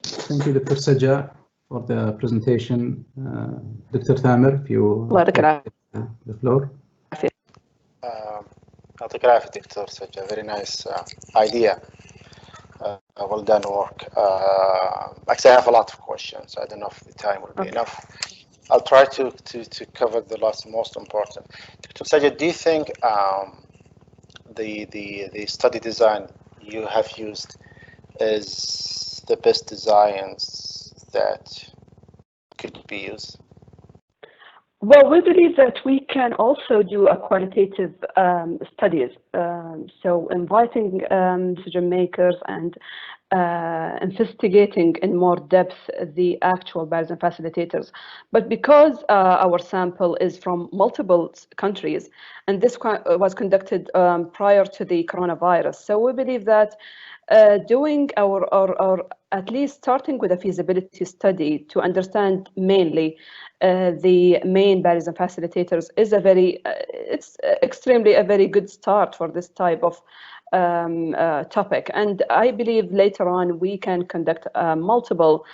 Thank you, Dr. Sajja, for the presentation. Dr. Thamer, if you take the floor. يعطيك العافية دكتور سجا. Very nice idea. Well done work. Actually, I have a lot of questions. I don't know if the time will be enough. I'll try to cover the most important. Dr. Sajja, do you think the study design you have used is the best designs that could be used? Well, we believe that we can also do a qualitative studies. So inviting decision makers and investigating in more depth the actual barriers and facilitators. But because our sample is from multiple countries, and this was conducted prior to the coronavirus, so we believe that doing or at least starting with a feasibility study to understand mainly the main barriers and facilitators is a very, it's extremely a very good start for this type of topic. And I believe later on we can conduct multiple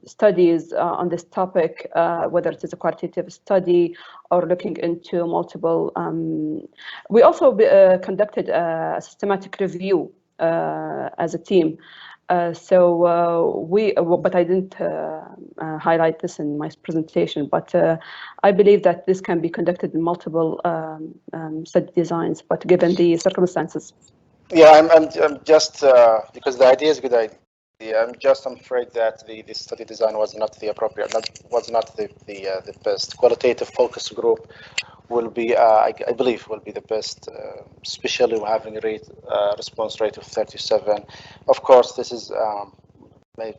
studies on this topic, whether it is a qualitative study or looking into multiple. We also conducted a systematic review as a team. But I didn't highlight this in my presentation, but I believe that this can be conducted in multiple study designs, but given the circumstances. Yeah, I'm just, because the idea is a good idea, I'm afraid that the study design was not the appropriate, was not the best. Qualitative focus group will be, I believe, will be the best, especially having a response rate of 37. Of course, this is maybe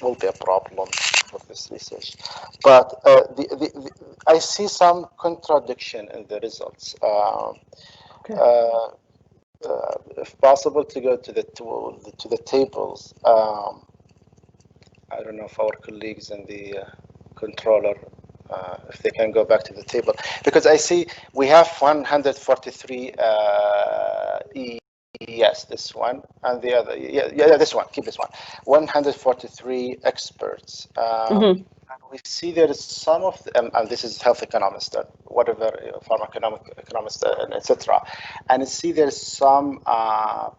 will be a problem for this research. But I see some contradiction in the results. If possible, to go to the tables. I don't know if our colleagues in the controller, if they can go back to the table, because I see we have 143 yes, this one, and the other, yeah, this one, keep this one, 143 experts. And we see there is some of them, and this is health economists, whatever, pharmacoeconomists, etc. And I see there's some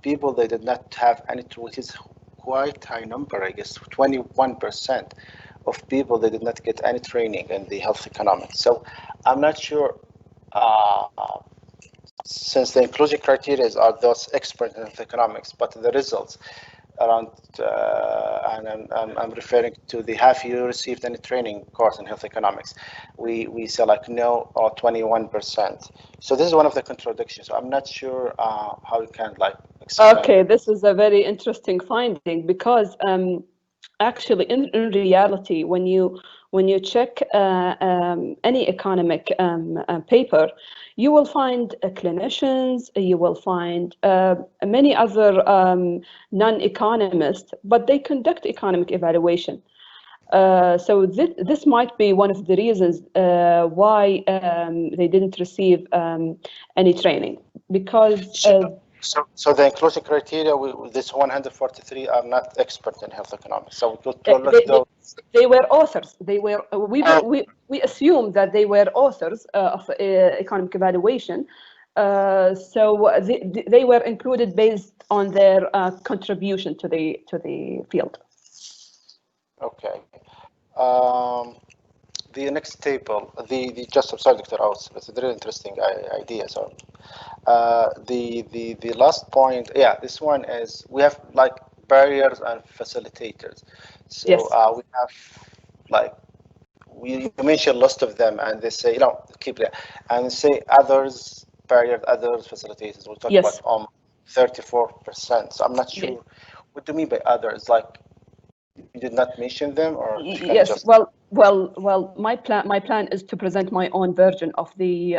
people they did not have any, which is quite high number, I guess, 21% of people they did not get any training in the health economics. So I'm not sure, since the inclusion criteria are those experts in health economics, but the results around, and I'm referring to the have you received any training course in health economics? We say like no, or 21%. So this is one of the contradictions. So I'm not sure how you can like explain. Okay, this is a very interesting finding, because actually in reality, when you check any economic paper, you will find clinicians, you will find many other non-economists, but they conduct economic evaluation. So this might be one of the reasons why they didn't receive any training, because So the inclusion criteria, this 143 are not expert in health economics. So we could those. They were authors. They were. We assumed that they were authors of economic evaluation. So they were included based on their contribution to the field. Okay. The next table, I'm sorry, Dr. Aus, it's a very interesting idea. So the last point, yeah, this one is we have like barriers and facilitators. So yes. We have like you mentioned a list of them, and they say keep there, and say others barriers, others facilitators. We talk yes. about 34%. So I'm not sure. Yes. What do you mean by others? Like you did not mention them, or yes. Just... Well. My plan is to present my own version of the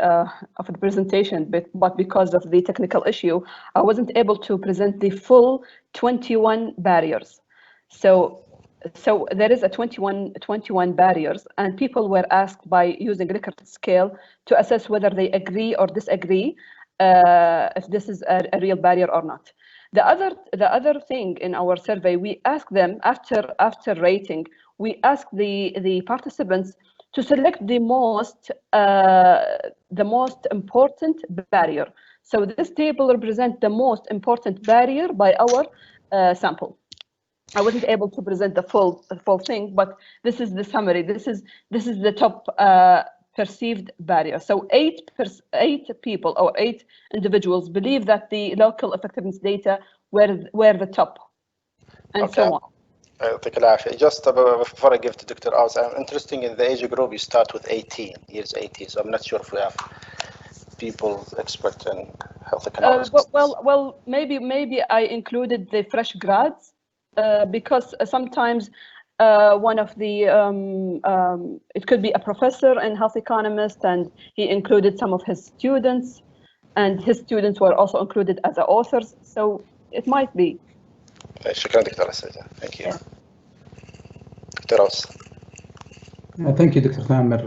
presentation, but because of the technical issue, I wasn't able to present the full 21 barriers. So there is a 21 barriers, and people were asked by using Likert scale to assess whether they agree or disagree if this is a real barrier or not. The other thing in our survey, we ask them after rating, we ask the participants to select the most important barrier. So this table represents the most important barrier by our sample. I wasn't able to present the full thing, but this is the summary. This is the top perceived barrier. So eight people or 8 individuals believe that the local effectiveness data were the top, and okay. so on. Just before I give to Dr. Aus, I'm interested in the age group. You start with 18 years, 18. So I'm not sure if we have people expert in health economics. Well, maybe I included the fresh grads because sometimes one of the it could be a professor and health economist, and he included some of his students, and his students were also included as authors. So it might be. شكرا دكتورة سجا. Thank you. Dr. Aus. Thank you, Dr. Thamer.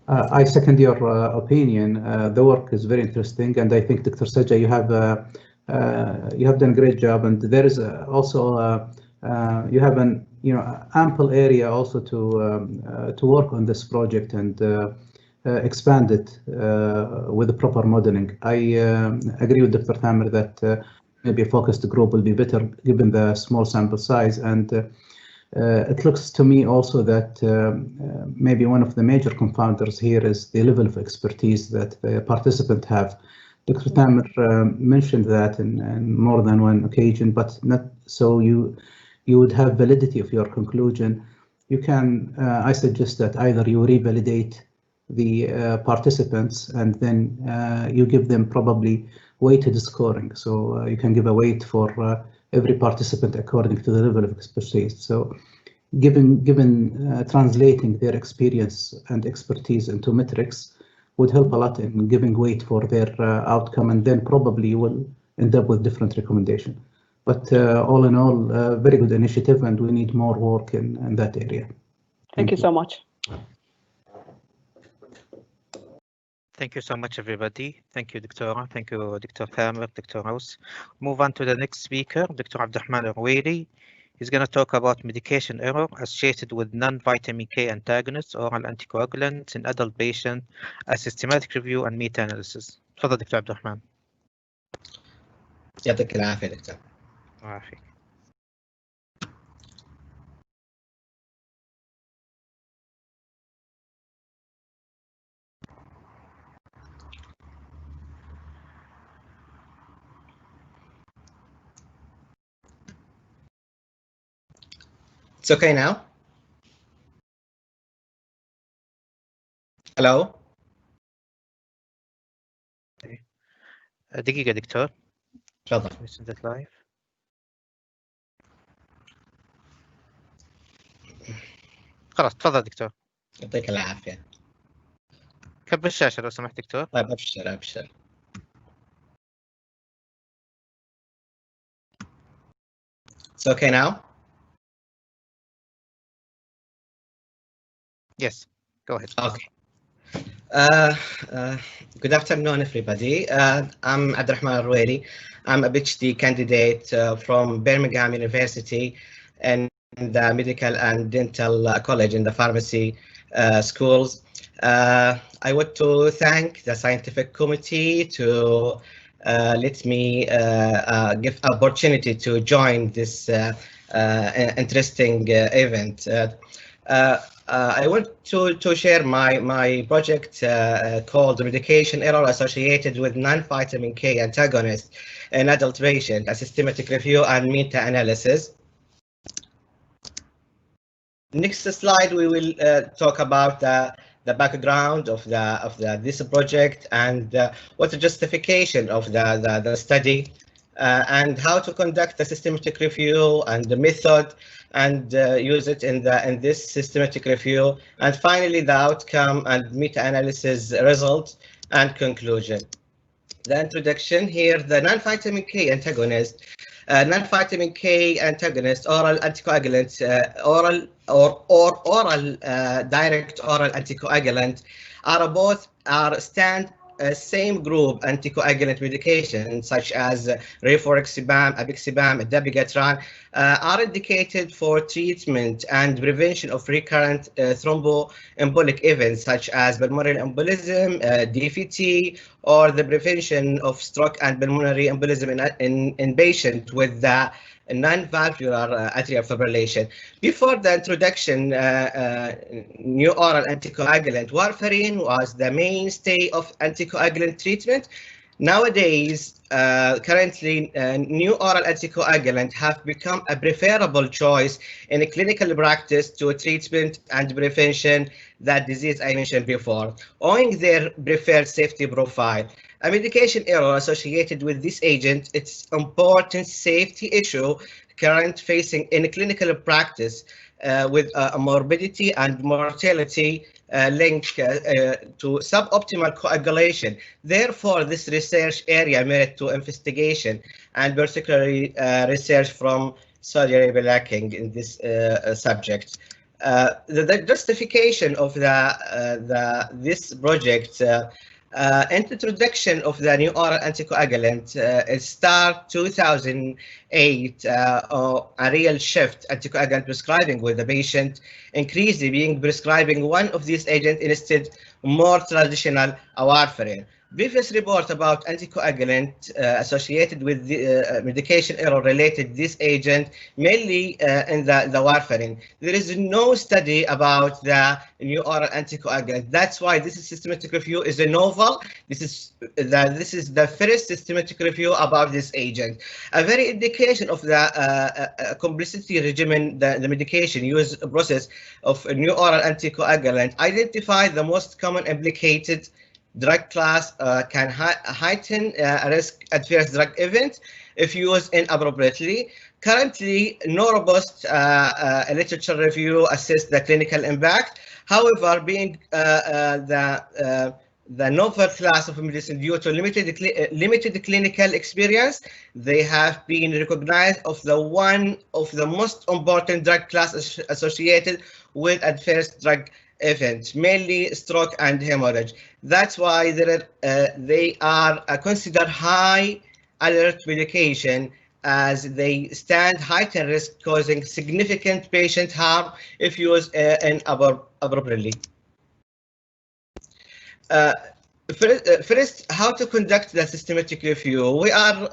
I second your opinion. The work is very interesting, and I think, Dr. Sajja, you have done a great job. And there is also you have an ample area also to work on this project and expand it with the proper modeling. I agree with Dr. Thamer that maybe a focused group will be better given the small sample size, and it looks to me also that maybe one of the major confounders here is the level of expertise that the participant have. Dr. Thamer mentioned that in more than one occasion, but not so you would have validity of your conclusion. You can, I suggest that either you revalidate the participants and then you give them probably weighted scoring. So you can give a weight for every participant according to the level of expertise. So given translating their experience and expertise into metrics would help a lot in giving weight for their outcome, and then probably you will end up with different recommendation. But all in all, very good initiative, and we need more work in that area. Thank you so much. Thank you so much, everybody. Thank you, Dr. Thank you, Dr. Thamer, Dr. Aus. Move on to the next speaker, Dr. Abdurrahman Al-Ruwaili. He's going to talk about medication error associated with non-vitamin K antagonists, oral anticoagulants in adult patients, a systematic review and meta-analysis. تفضل دكتور عبد الرحمن. يعطيك العافية دكتور. عافية. It's okay now? Hello? دقيقة دكتور. تفضل. Listen that live. خلاص تفضل دكتور. يعطيك العافية. كبر الشاشة لو سمحت دكتور. طيب أبشر. It's okay now? Yes, go ahead. Okay. Good afternoon, everybody. I'm Abdurrahman Al-Ruwaili. I'm a PhD candidate from Birmingham University in the Medical and Dental College in the pharmacy schools. I want to thank the scientific committee to let me give opportunity to join this interesting event. I want to share my project called Medication Error Associated with Non-Vitamin K Antagonist in Adult Patient, a systematic review and meta-analysis. Next slide, we will talk about the background of this project and what the justification of the study and how to conduct the systematic review and the method and use it in this systematic review, and finally the outcome and meta-analysis result and conclusion. The introduction here, the non-vitamin K antagonist, non-vitamin K antagonist, oral anticoagulant, oral direct oral anticoagulant are same group anticoagulant medications such as rifaxiban, apixaban, dabigatran are indicated for treatment and prevention of recurrent thromboembolic events such as pulmonary embolism, DVT, or the prevention of stroke and pulmonary embolism in patients with the non-valvular atrial fibrillation. Before the introduction, new oral anticoagulant warfarin was the mainstay of anticoagulant treatment. Nowadays, currently, new oral anticoagulant have become a preferable choice in a clinical practice to treatment and prevention that disease I mentioned before, owing their preferred safety profile. A medication error associated with this agent, it's important safety issue current facing in clinical practice with morbidity and mortality linked to suboptimal coagulation. Therefore, this research area merit to investigation, and particularly research from Saudi Arabia lacking in this subject. The justification of this project introduction of the new oral anticoagulant start 2008, a real shift anticoagulant prescribing with the patient increasingly being prescribing one of these agents instead more traditional warfarin. Previous report about anticoagulant associated with the medication error related this agent mainly in the warfarin. There is no study about the new oral anticoagulant. That's why this systematic review is a novel. This is the first systematic review about this agent. A very indication of the complicity regimen, the medication use process of a new oral anticoagulant. Identify the most common implicated drug class can heighten risk adverse drug event if used inappropriately. Currently, no robust literature review assess the clinical impact. However, being the novel class of medicine due to limited clinical experience, they have been recognized of one of the most important drug classes associated with adverse drug events, mainly stroke and hemorrhage. That's why they are considered high alert medication as they stand heightened risk causing significant patient harm if used inappropriately. First, how to conduct the systematic review. We are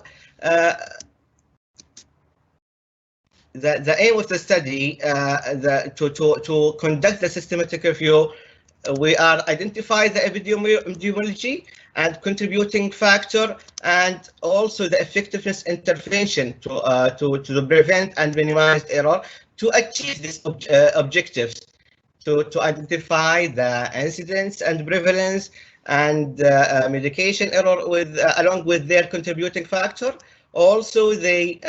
the aim of the study to conduct the systematic review. We are identify the epidemiology and contributing factor, and also the effectiveness intervention to prevent and minimize error to achieve these objectives, to identify the incidence and prevalence and medication error along with their contributing factor. Also, they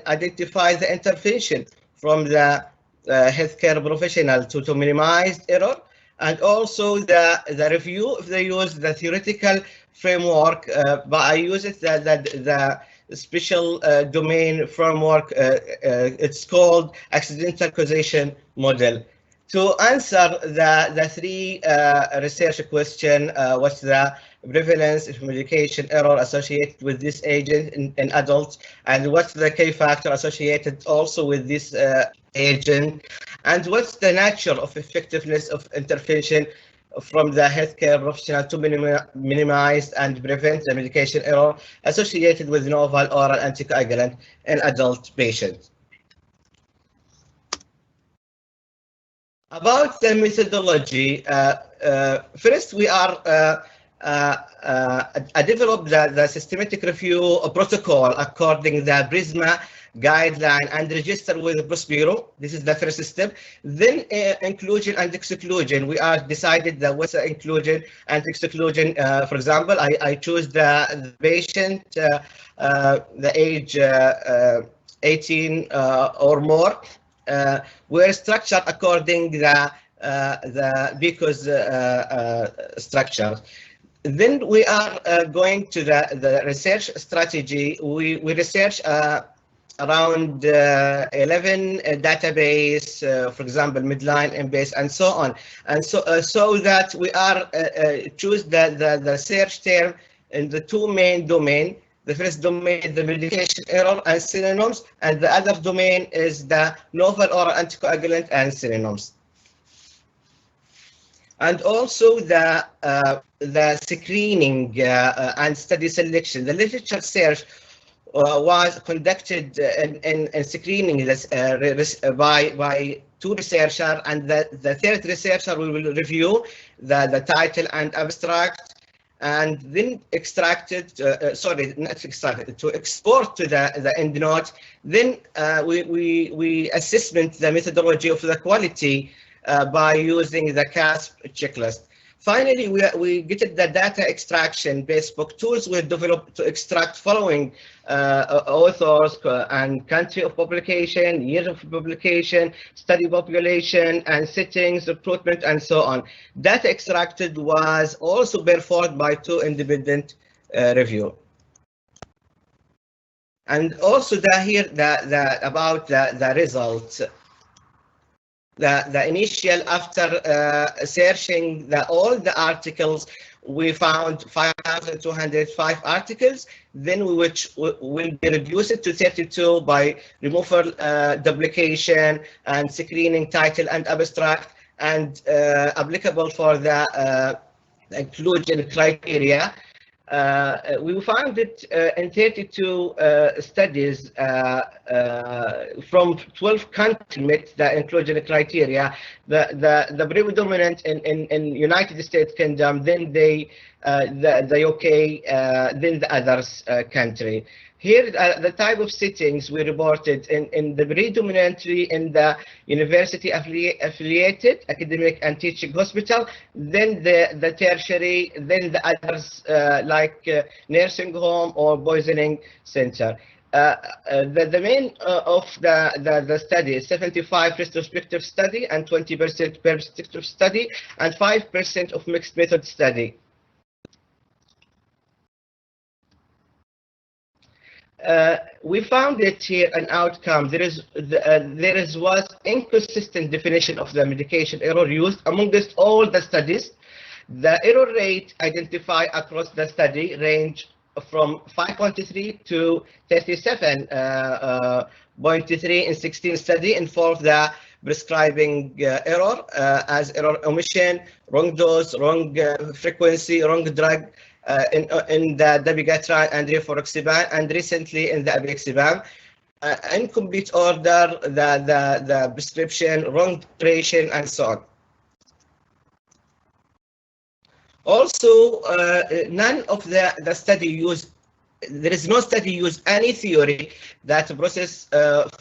identify the intervention from the healthcare professional to minimize error, and also the review if they use the theoretical framework by using the special domain framework. It's called accidental causation model. To answer the three research question, what's the prevalence of medication error associated with this agent in adults, and what's the key factor associated also with this agent, and what's the nature of effectiveness of intervention from the healthcare professional to minimize and prevent the medication error associated with novel oral anticoagulant in adult patients. About the methodology, first we are developed the systematic review protocol according the PRISMA guideline and register with the Prospero. This is the first step. Then inclusion and exclusion. We are decided that what's the inclusion and exclusion. For example, I choose the patient, the age 18 or more. We're structured according the BCOS structure. Then we are going to the research strategy. We research around 11 database, for example, midline, embase, and so on. And so that we are choose the search term in the two main domain. The first domain is the medication error and synonyms, and the other domain is the novel oral anticoagulant and synonyms. And also the screening and study selection. The literature search was conducted in screening this, by two researchers, and the third researcher will review the title and abstract, and then sorry, not extracted, to export to the endnote. Then we assessment the methodology of the quality by using the CASP checklist. Finally, we get the data extraction. Bespoke tools were developed to extract following authors and country of publication, year of publication, study population, and settings, recruitment, and so on. Data extracted was also performed by two independent review. And also about the results. The initial, after searching all the articles, we found 5,205 articles, then which will be reduced to 32 by removal, duplication, and screening title and abstract, and applicable for the inclusion criteria. We found it in 32 studies from 12 countries met the inclusion criteria. The predominant in United States Kingdom, then the UK, then the others country. Here, the type of settings we reported in the predominantly in the university affiliated academic and teaching hospital, then the tertiary, then the others like nursing home or poisoning center. The main of the study is 75 retrospective study and 20% perspective study and 5% of mixed method study. We found it here an outcome. There was inconsistent definition of the medication error used amongst all the studies. The error rate identified across the study range from 5.3 to 37.3 in 16 study involved the prescribing error as error omission, wrong dose, wrong frequency, wrong drug. In the dabigatran and rivaroxaban, and recently in the apixaban, incomplete order, the prescription, wrong duration, and so on. Also, none of the study used, there is no study use any theory that process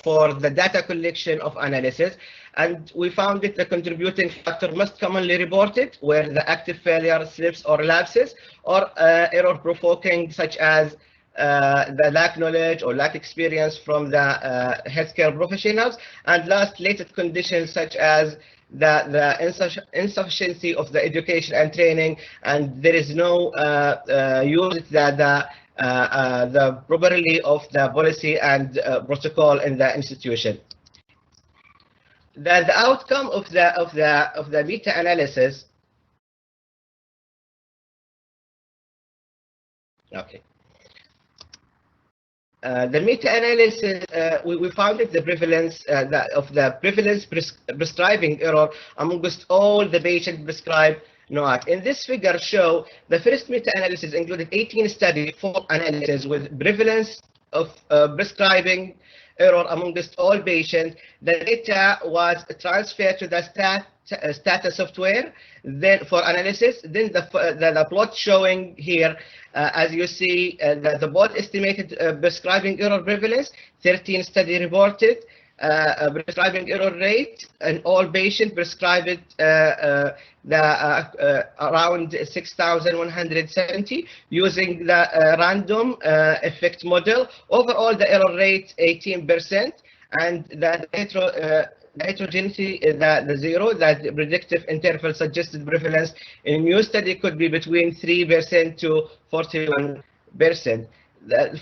for the data collection of analysis. And we found that the contributing factor most commonly reported were the active failure, slips or lapses, or error provoking, such as the lack knowledge or lack experience from the healthcare professionals, and last, latent conditions such as the insufficiency of the education and training, and there is no use the properly of the policy and protocol in the institution. The outcome of the meta-analysis. Okay. The meta-analysis, we found that the prevalence of the prevalence prescribing error amongst all the patients prescribed NOAC. In this figure show the first meta-analysis included 18 studies for analysis with prevalence of prescribing error amongst all patients. The data was transferred to the Stata software then for analysis. Then the plot showing here, as you see, the both estimated prescribing error prevalence, 13 study reported, prescribing error rate, and all patients prescribed around 6,170 using the random effect model. Overall, the error rate 18%, and the heterogeneity, the zero, that predictive interval suggested prevalence in new study could be between 3% to 41%.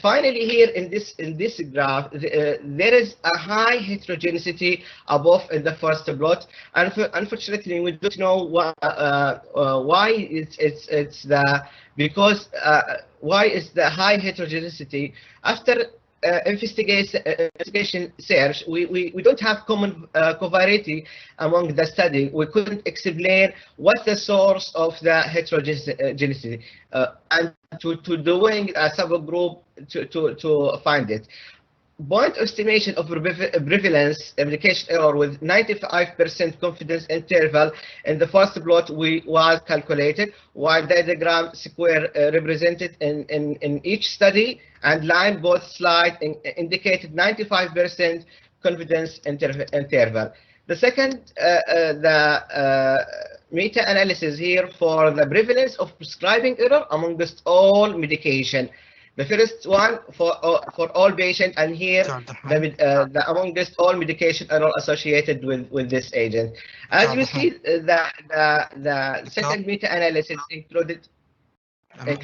Finally, here in this graph, there is a high heterogeneity above in the first plot. And unfortunately, we don't know why it's the because why is the high heterogeneity after investigation search. We don't have common covariety among the study. We couldn't explain what's the source of the heterogeneity and to doing a subgroup to find it. Point estimation of prevalence application error with 95% confidence interval in the first plot was calculated, while diagram square represented in each study and line both slide indicated 95% confidence interval. The second, meta-analysis here for the prevalence of prescribing error amongst all medication. The first one for all patients, and here the amongst all medication error associated with this agent. As you see, the second meta-analysis included. You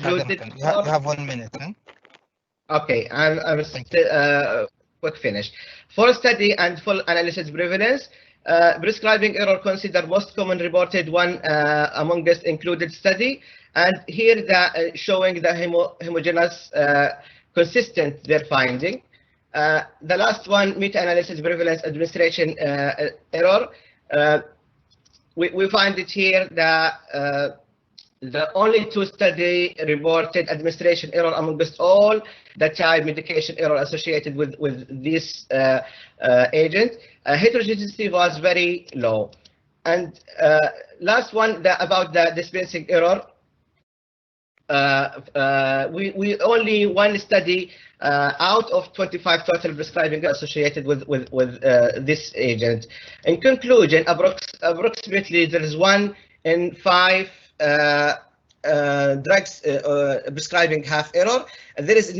have 1 minute. Huh? Okay, I'm still quick finish. For study and full analysis prevalence, prescribing error considered most common reported one amongst included study. And here the showing the homogeneous consistent their finding. The last one, meta-analysis prevalence administration error. We find it here that the only 2 study reported administration error amongst all the type medication error associated with this agent. Heterogeneity was very low. And last one, about the dispensing error. We only one study out of 25 total prescribing associated with this agent. In conclusion, approximately there is 1 in 5 drugs prescribing have error. There is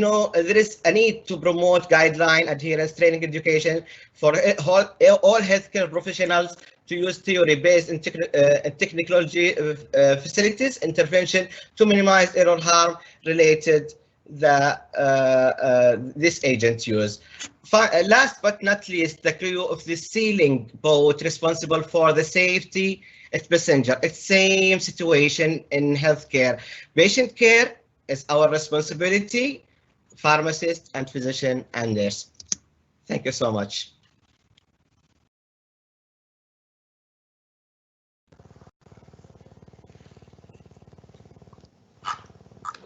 a need to promote guideline adherence, training, education for all healthcare professionals to use theory-based and technology facilities intervention to minimize error harm related this agent use. Last but not least, the crew of the sailing boat responsible for the safety of passenger. It's same situation in healthcare. Patient care is our responsibility, pharmacist and physician and nurse. Thank you so much.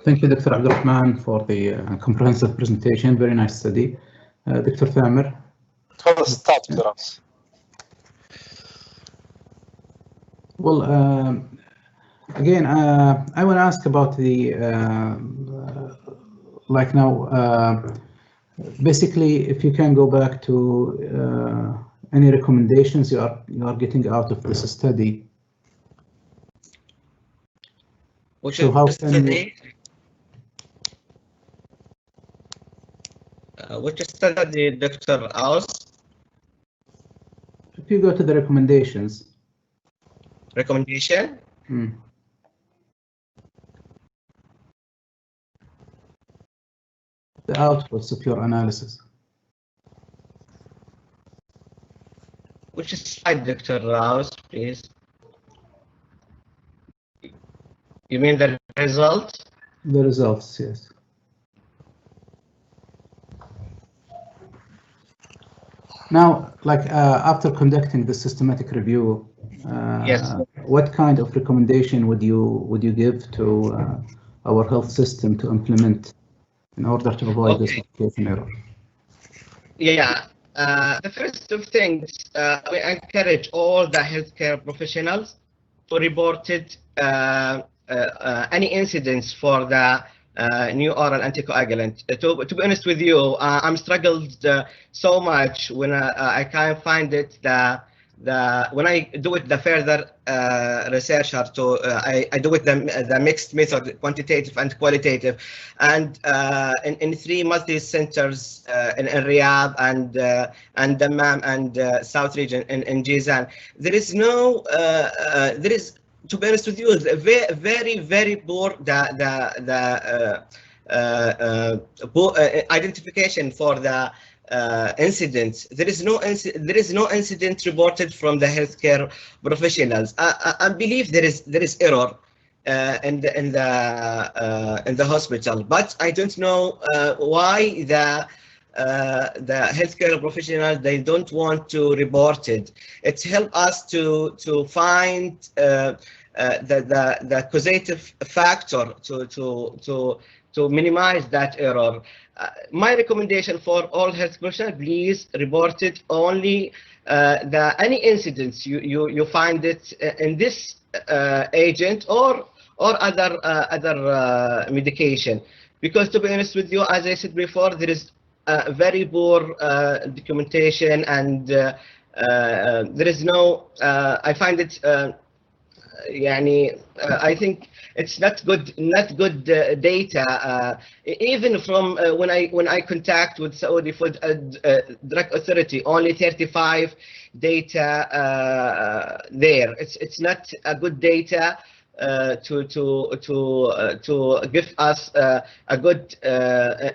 Thank you, Dr. Abdurrahman, for the comprehensive presentation. Very nice study. Dr. Thamer. Well, again, I want to ask about the like now. Basically, if you can go back to any recommendations you are getting out of this study. Which so how study? Which study, Dr. Aus? If you go to the recommendations. Recommendation? The outputs of your analysis. Which slide, Dr. Raus, please? You mean the results? The results, yes. Now, like after conducting the systematic review, yes, what kind of recommendation would you give to our health system to implement in order to avoid this application error? Yeah, the first of things, we encourage all the healthcare professionals to report it, any incidents for the new oral anticoagulant. To be honest with you, I'm struggled so much when I can't find it. When I do it the further research, I do it the mixed method, quantitative and qualitative, and in 3 multi-centers in Riyadh and Dammam and South region in Jizan, there is no to be honest with you, very poor the identification for the incidents. There is no incident reported from the healthcare professionals. I believe there is error in the hospital, but I don't know why the healthcare professionals, they don't want to report it. It helps us to find the causative factor to minimize that error. My recommendation for all health professionals, please report it only any incidents you find it in this agent or other medication, because to be honest with you, as I said before, there is very poor documentation, and there is no. I find it. I think it's not good data. Even from when I contact with Saudi Food Drug Authority, only 35 data there. It's not a good data to give us a good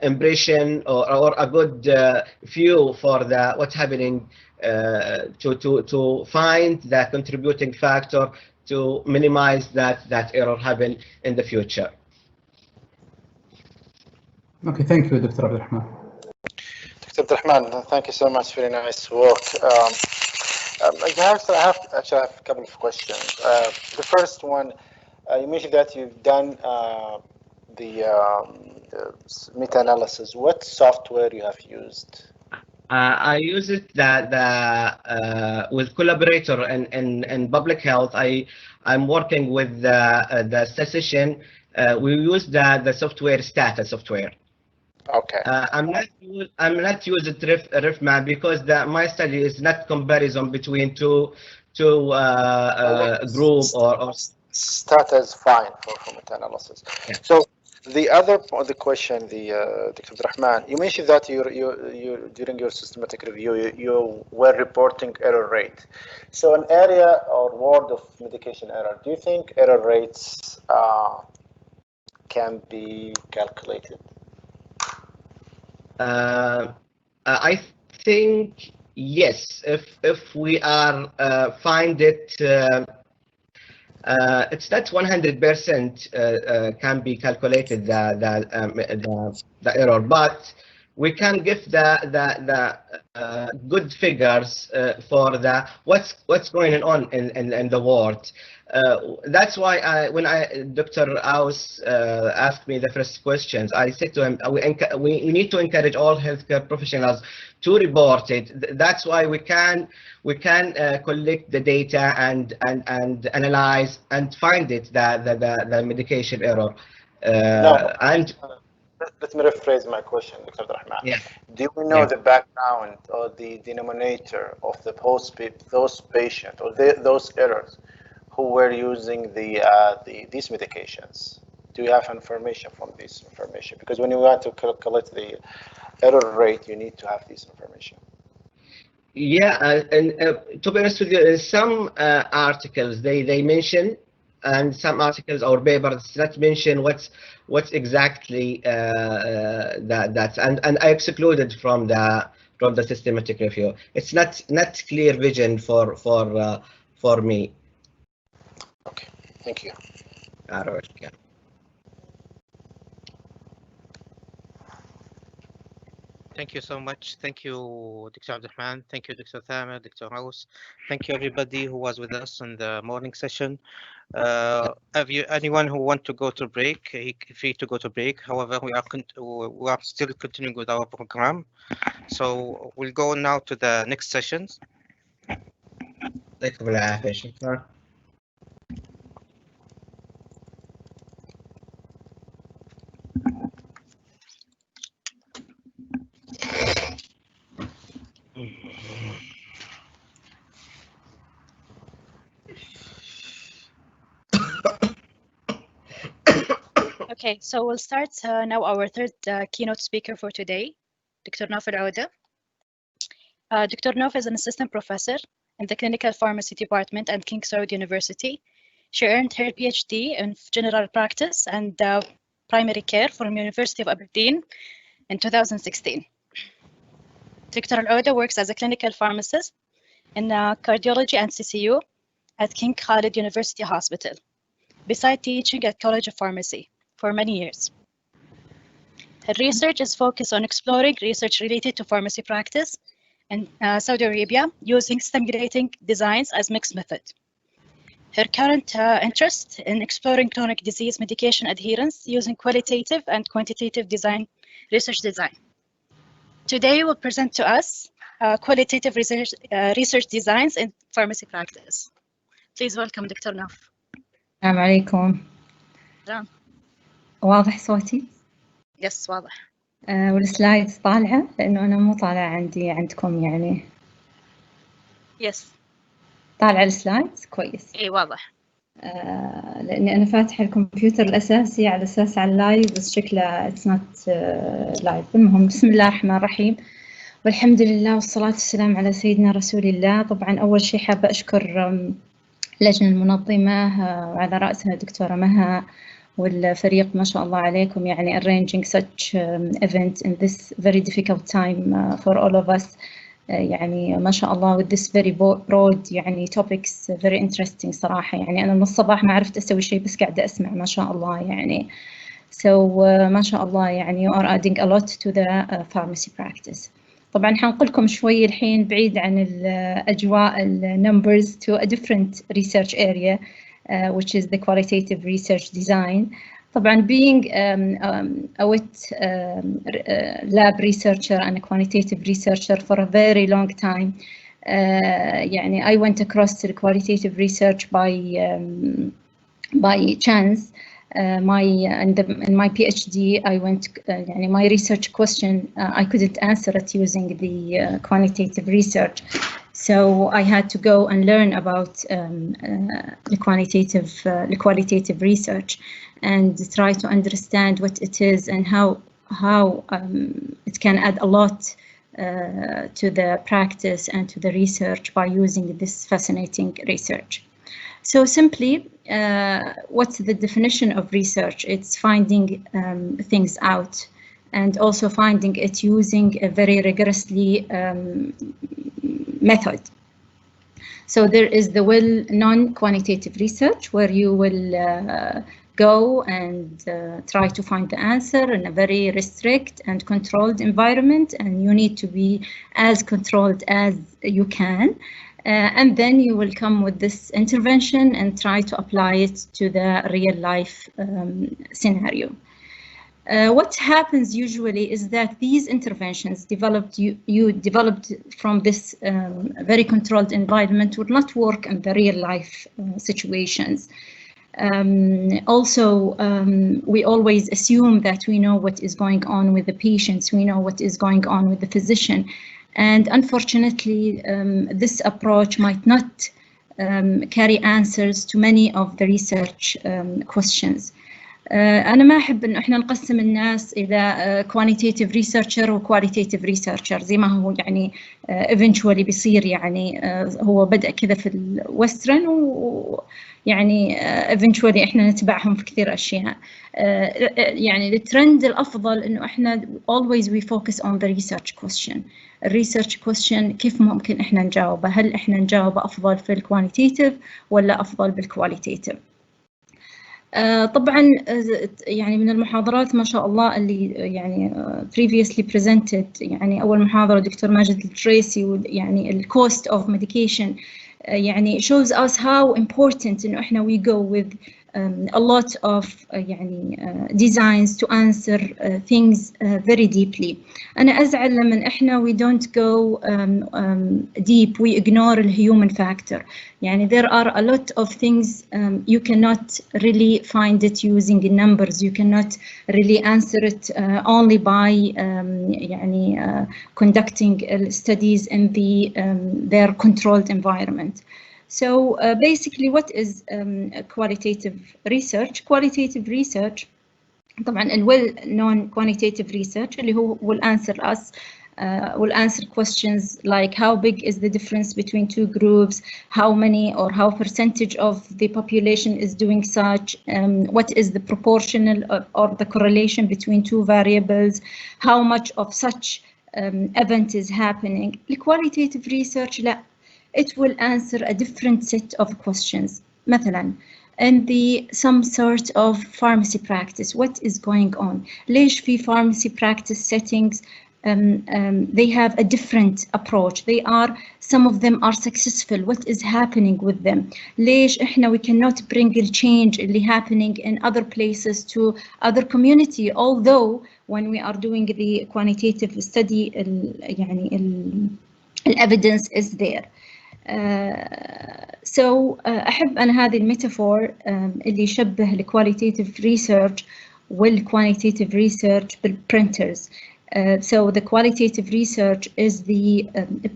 impression or a good view for what's happening, to find the contributing factor to minimize that error happen in the future. Okay, thank you, Dr. Abdulrahman. Dr. Abdulrahman, thank you so much. Very nice work. I have a couple of questions. The first one, you mentioned that you've done the meta-analysis. What software you have used? I use it with collaborator in public health. I'm working with the statistician. We use the software Stata software. Okay. I'm not using RefMap because my study is not comparison between two group or Stata is fine for meta-analysis. Yeah. So the question, Dr. Abdulrahman, you mentioned that you during your systematic review you were reporting error rate. So an area or word of medication error, do you think error rates can be calculated? I think yes. If we are find it. It's not 100% can be calculated the error, but we can give the good figures for what's going on in the world. That's why when Dr. Aus asked me the first questions, I said to him, we need to encourage all healthcare professionals to report it. That's why we can collect the data and analyze and find it the medication error. And let me rephrase my question, Dr. Abdulrahman. Yeah. Do we know the background or the denominator of those patients or those errors who were using these medications? Do you have information from this information? Because when you want to calculate the error rate, you need to have this information. Yeah, and to be honest with you, some articles they mention, and some articles or papers that mention what's exactly that, and I excluded from the systematic review. It's not clear vision for me. Okay, thank you. All right. Yeah. Thank you so much. Thank you, Dr. Abdulrahman. Thank you, Dr. Thamer, Dr. Aus. Thank you, everybody who was with us in the morning session. Anyone who want to go to break, free to go to break. However, we are still continuing with our program. So we'll go now to the next sessions. Okay, so we'll start now our third keynote speaker for today, Dr. Nauf Al-Ouda. Dr. Nauf is an assistant professor in the clinical pharmacy department at King Saud University. She earned her PhD in general practice and Primary Care from University of Aberdeen in 2016. Dr. Al-Ouda works as a clinical pharmacist in cardiology and CCU at King Khalid University Hospital, besides teaching at College of Pharmacy for many years. Her research is focused on exploring research related to pharmacy practice in Saudi Arabia using stimulating designs as mixed method. Her current interest in exploring chronic disease medication adherence using qualitative and quantitative research design. Today will present to us qualitative research designs in pharmacy practice. Please welcome Dr. Naf. السلام عليكم. سلام. واضح صوتي؟ Yes, واضح. والسلايدز طالعة لأنه أنا مو طالعة عندكم يعني. Yes. طالعة السلايدز كويس. إيه واضح. لأني أنا فاتحة الكمبيوتر الأساسي على أساس على اللايف بس شكله it's not لايف. المهم بسم الله الرحمن الرحيم والحمد لله والصلاة والسلام على سيدنا رسول الله. طبعا أول شيء حابة أشكر اللجنة المنظمة وعلى رأسها دكتورة مها والفريق ما شاء الله عليكم يعني arranging such event in this very difficult time for all of us. يعني ما شاء الله with this very broad يعني topics very interesting صراحة. يعني أنا من الصباح ما عرفت أسوي شيء بس قاعدة أسمع ما شاء الله يعني. So ما شاء الله يعني you are adding a lot to the pharmacy practice. طبعا حنقلكم شوي الحين بعيد عن الأجواء numbers to a different research area which is the qualitative research design. طبعا being a wet lab researcher and a quantitative researcher for a very long time يعني I went across the qualitative research by chance. In my PhD I went يعني my research question I couldn't answer it using the quantitative research, so I had to go and learn about the qualitative research and try to understand what it is and how it can add a lot to the practice and to the research by using this fascinating research. So simply, what's the definition of research? It's finding things out and also finding it using a very rigorously method. So there is the non-quantitative research where you will go and try to find the answer in a very restrict and controlled environment, and you need to be as controlled as you can. And then you will come with this intervention and try to apply it to the real life scenario. What happens usually is that these interventions developed from this very controlled environment would not work in the real life situations. We always assume that we know what is going on with the patients, we know what is going on with the physician. And unfortunately, this approach might not carry answers to many of the research questions. أنا ما أحب إنه إحنا نقسم الناس إلى quantitative researcher و qualitative researcher زي ما هو يعني eventually بيصير يعني هو بدأ كذا في الوسترن ويعني eventually إحنا نتبعهم في كثير أشياء. يعني الترند الأفضل إنه إحنا always we focus on the research question. الريسيرش كويستشن كيف ممكن إحنا نجاوبه؟ هل إحنا نجاوبه أفضل في الكوانتيتيف ولا أفضل بالكواليتيتيف؟ طبعا يعني من المحاضرات ما شاء الله اللي يعني previously presented يعني أول محاضرة دكتور ماجد التريسي يعني ال cost of medication يعني shows us how important إنه إحنا we go with a lot of designs to answer things very deeply. أنا أزعل لما إحنا we don't go deep, we ignore the human factor. يعني there are a lot of things you cannot really find it using numbers. You cannot really answer it only by conducting studies in their controlled environment. So basically, what is qualitative research? Qualitative research, طبعا well-known quantitative research اللي هو will answer us will answer questions like how big is the difference between two groups, how many or how percentage of the population is doing such, what is the proportional or the correlation between two variables, how much of such event is happening. The qualitative research, it will answer a different set of questions. مثلا and some sort of pharmacy practice, what is going on? ليش في pharmacy practice settings they have a different approach? Some of them are successful. What is happening with them? ليش إحنا we cannot bring the change اللي happening in other places to other community, although when we are doing the quantitative study يعني evidence is there. أحب أنا هذه الميتافور اللي يشبه الكواليتيف ريسيرش والكوانتيتيف ريسيرش بالprinters. So the qualitative research is the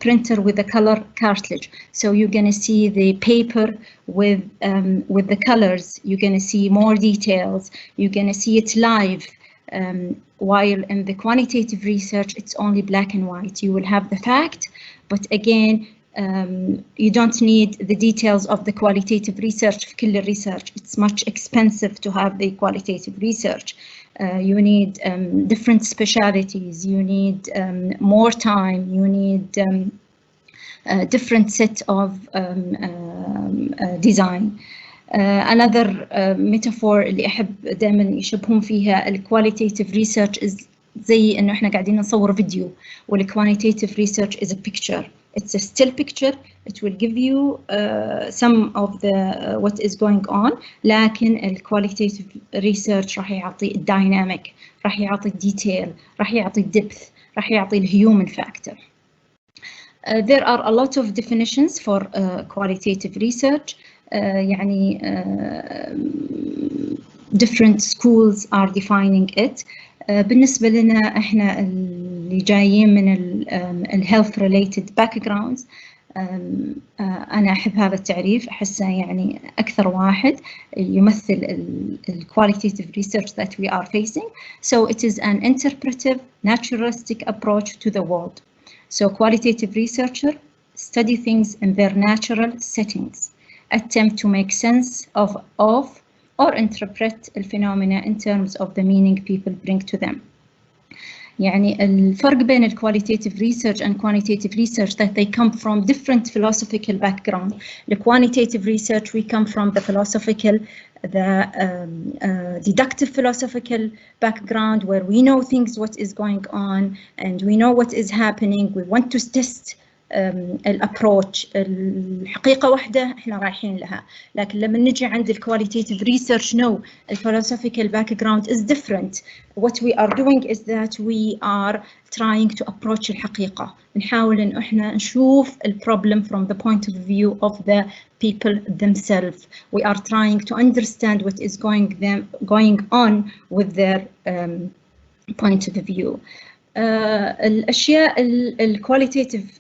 printer with the color cartridge. So you're going to see the paper with the colors. You're going to see more details. You're going to see it live. While in the quantitative research, it's only black and white. You will have the fact, but again, you don't need the details of the qualitative research. في كل research, it's much expensive to have the qualitative research. You need different specialities. You need more time. You need different set of design. Another metaphor اللي أحب دائما يشبهون فيها الqualitative research is زي إنه إحنا قاعدين نصور فيديو، والquantitative research is a picture. It's a still picture. It will give you some of the what is going on. لكن qualitative research راح يعطي dynamic، راح يعطي detail، راح يعطي depth، راح يعطي human factor. There are a lot of definitions for qualitative research. يعني different schools are defining it. بالنسبة لنا إحنا اللي جايين من ال health related backgrounds، أنا أحب هذا التعريف، أحسه يعني أكثر واحد يمثل ال qualitative research that we are facing. So it is an interpretive, naturalistic approach to the world. So qualitative researcher study things in their natural settings, attempt to make sense of or interpret the phenomena in terms of the meaning people bring to them. يعني الفرق بين qualitative research and quantitative research that they come from different philosophical background. The quantitative research, we come from the philosophical, the deductive philosophical background where we know things, what is going on, and we know what is happening. We want to test الابروتش. الحقيقة واحدة احنا رايحين لها، لكن لما نجي عند الكواليتيتيف ريسيرش no, the philosophical background is different. What we are doing is that we are trying to approach الحقيقة. نحاول إن احنا نشوف البروبلم from the point of view of the people themselves. We are trying to understand what is going on with their point of view. الأشياء الكواليتيتيف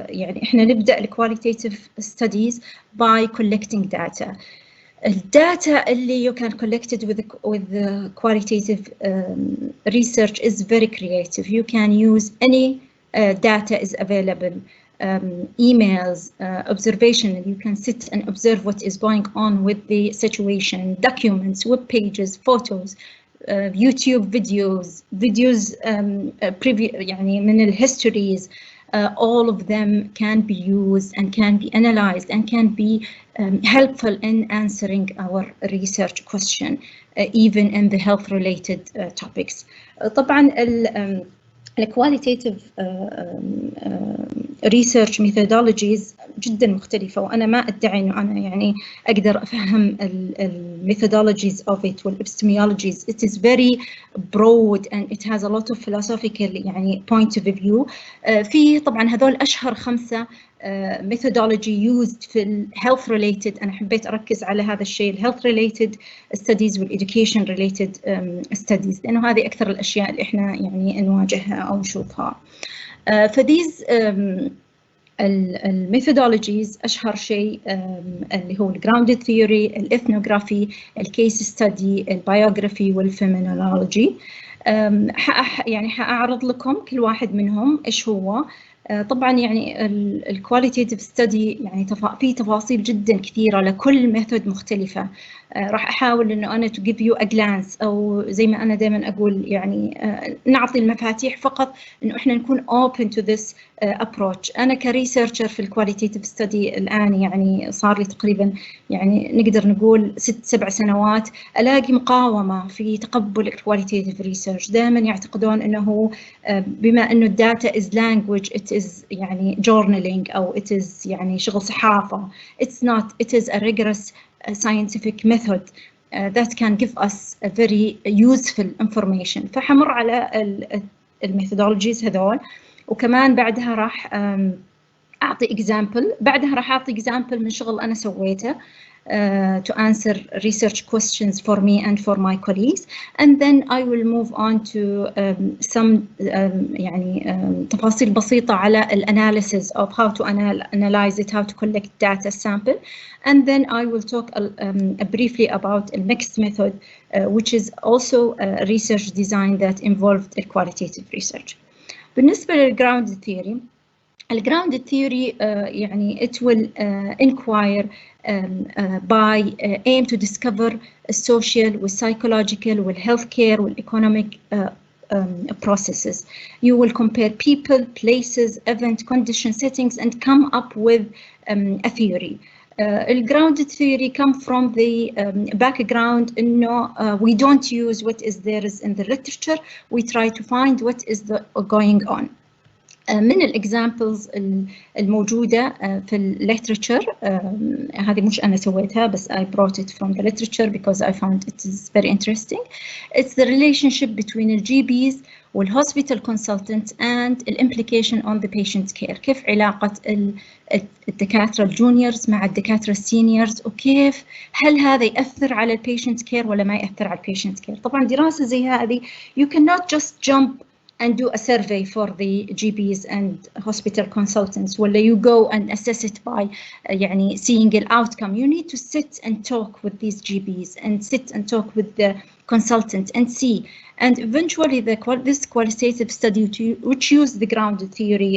يعني إحنا نبدأ الكواليتيتيف studies by collecting data. الداتا اللي you can collect it with the qualitative research is very creative. You can use any data is available. Emails, observation, you can sit and observe what is going on with the situation, documents, web pages, photos, YouTube videos يعني من ال histories, all of them can be used and can be analyzed and can be helpful in answering our research question, even in the health related topics. طبعا qualitative research methodologies جدا مختلفة، وأنا ما أدعي إنه أنا يعني أقدر أفهم methodologies of it والepistemologies. It is very broad and it has a lot of philosophical يعني point of view. في طبعا هذول أشهر 5 methodology used في health related. أنا حبيت أركز على هذا الشيء health related studies education related studies، لأنه هذه أكثر الأشياء اللي إحنا يعني نواجهها أو نشوفها. فthese الميثودولوجيز أشهر شيء اللي هو الgrounded theory، الإثنوغرافي، الكيس ستدي، البيوغرافي والفيمينولوجي. يعني حأعرض لكم كل واحد منهم إيش هو. طبعا يعني الكواليتيتيف ستدي يعني في تفاصيل جدا كثيرة لكل ميثود مختلفة. راح أحاول إنه أنا to give you a glance، أو زي ما أنا دائما أقول يعني نعطي المفاتيح فقط، إنه إحنا نكون open to this approach. أنا كريسيرشر في الكواليتيتيف ستدي الآن يعني صار لي تقريبا يعني نقدر نقول 6-7 سنوات، ألاقي مقاومة في تقبل الكواليتيتيف ريسيرش. دائما يعتقدون إنه بما إنه الداتا is language it is يعني journaling أو it is يعني شغل صحافة. It's not. It is a rigorous scientific method that can give us a very useful information. فحمر على الميثودولوجيز هذول، وكمان بعدها راح أعطي example. بعدها راح أعطي example من شغل أنا سويته to answer research questions for me and for my colleagues, and then I will move on to some يعني تفاصيل بسيطة على analysis of how to analyze it, how to collect data sample, and then I will talk briefly about the next method, which is also a research design that involved a qualitative research. بالنسبة للgrounded theory، الgrounded theory يعني it will inquire by aim to discover social psychological healthcare economic processes. You will compare people, places, event, condition, settings, and come up with a theory. Grounded theory come from the background. No, we don't use what is there is in the literature. We try to find what is going on. من الإكزامبلز الموجودة في الليترشر، هذه مش أنا سويتها بس I brought it from the literature because I found it is very interesting. It's the relationship between the GPs والhospital consultants and the implication on the patient care. كيف علاقة الدكاترة الجونيورز مع الدكاترة السينيورز، وكيف هل هذا يأثر على البيشنت كير ولا ما يأثر على البيشنت كير. طبعا دراسة زي هذه you cannot just jump and do a survey for the GPs and hospital consultants, where you go and assess it by يعني seeing an outcome. You need to sit and talk with these GPs and sit and talk with the consultant and see. And eventually this qualitative study which used the grounded theory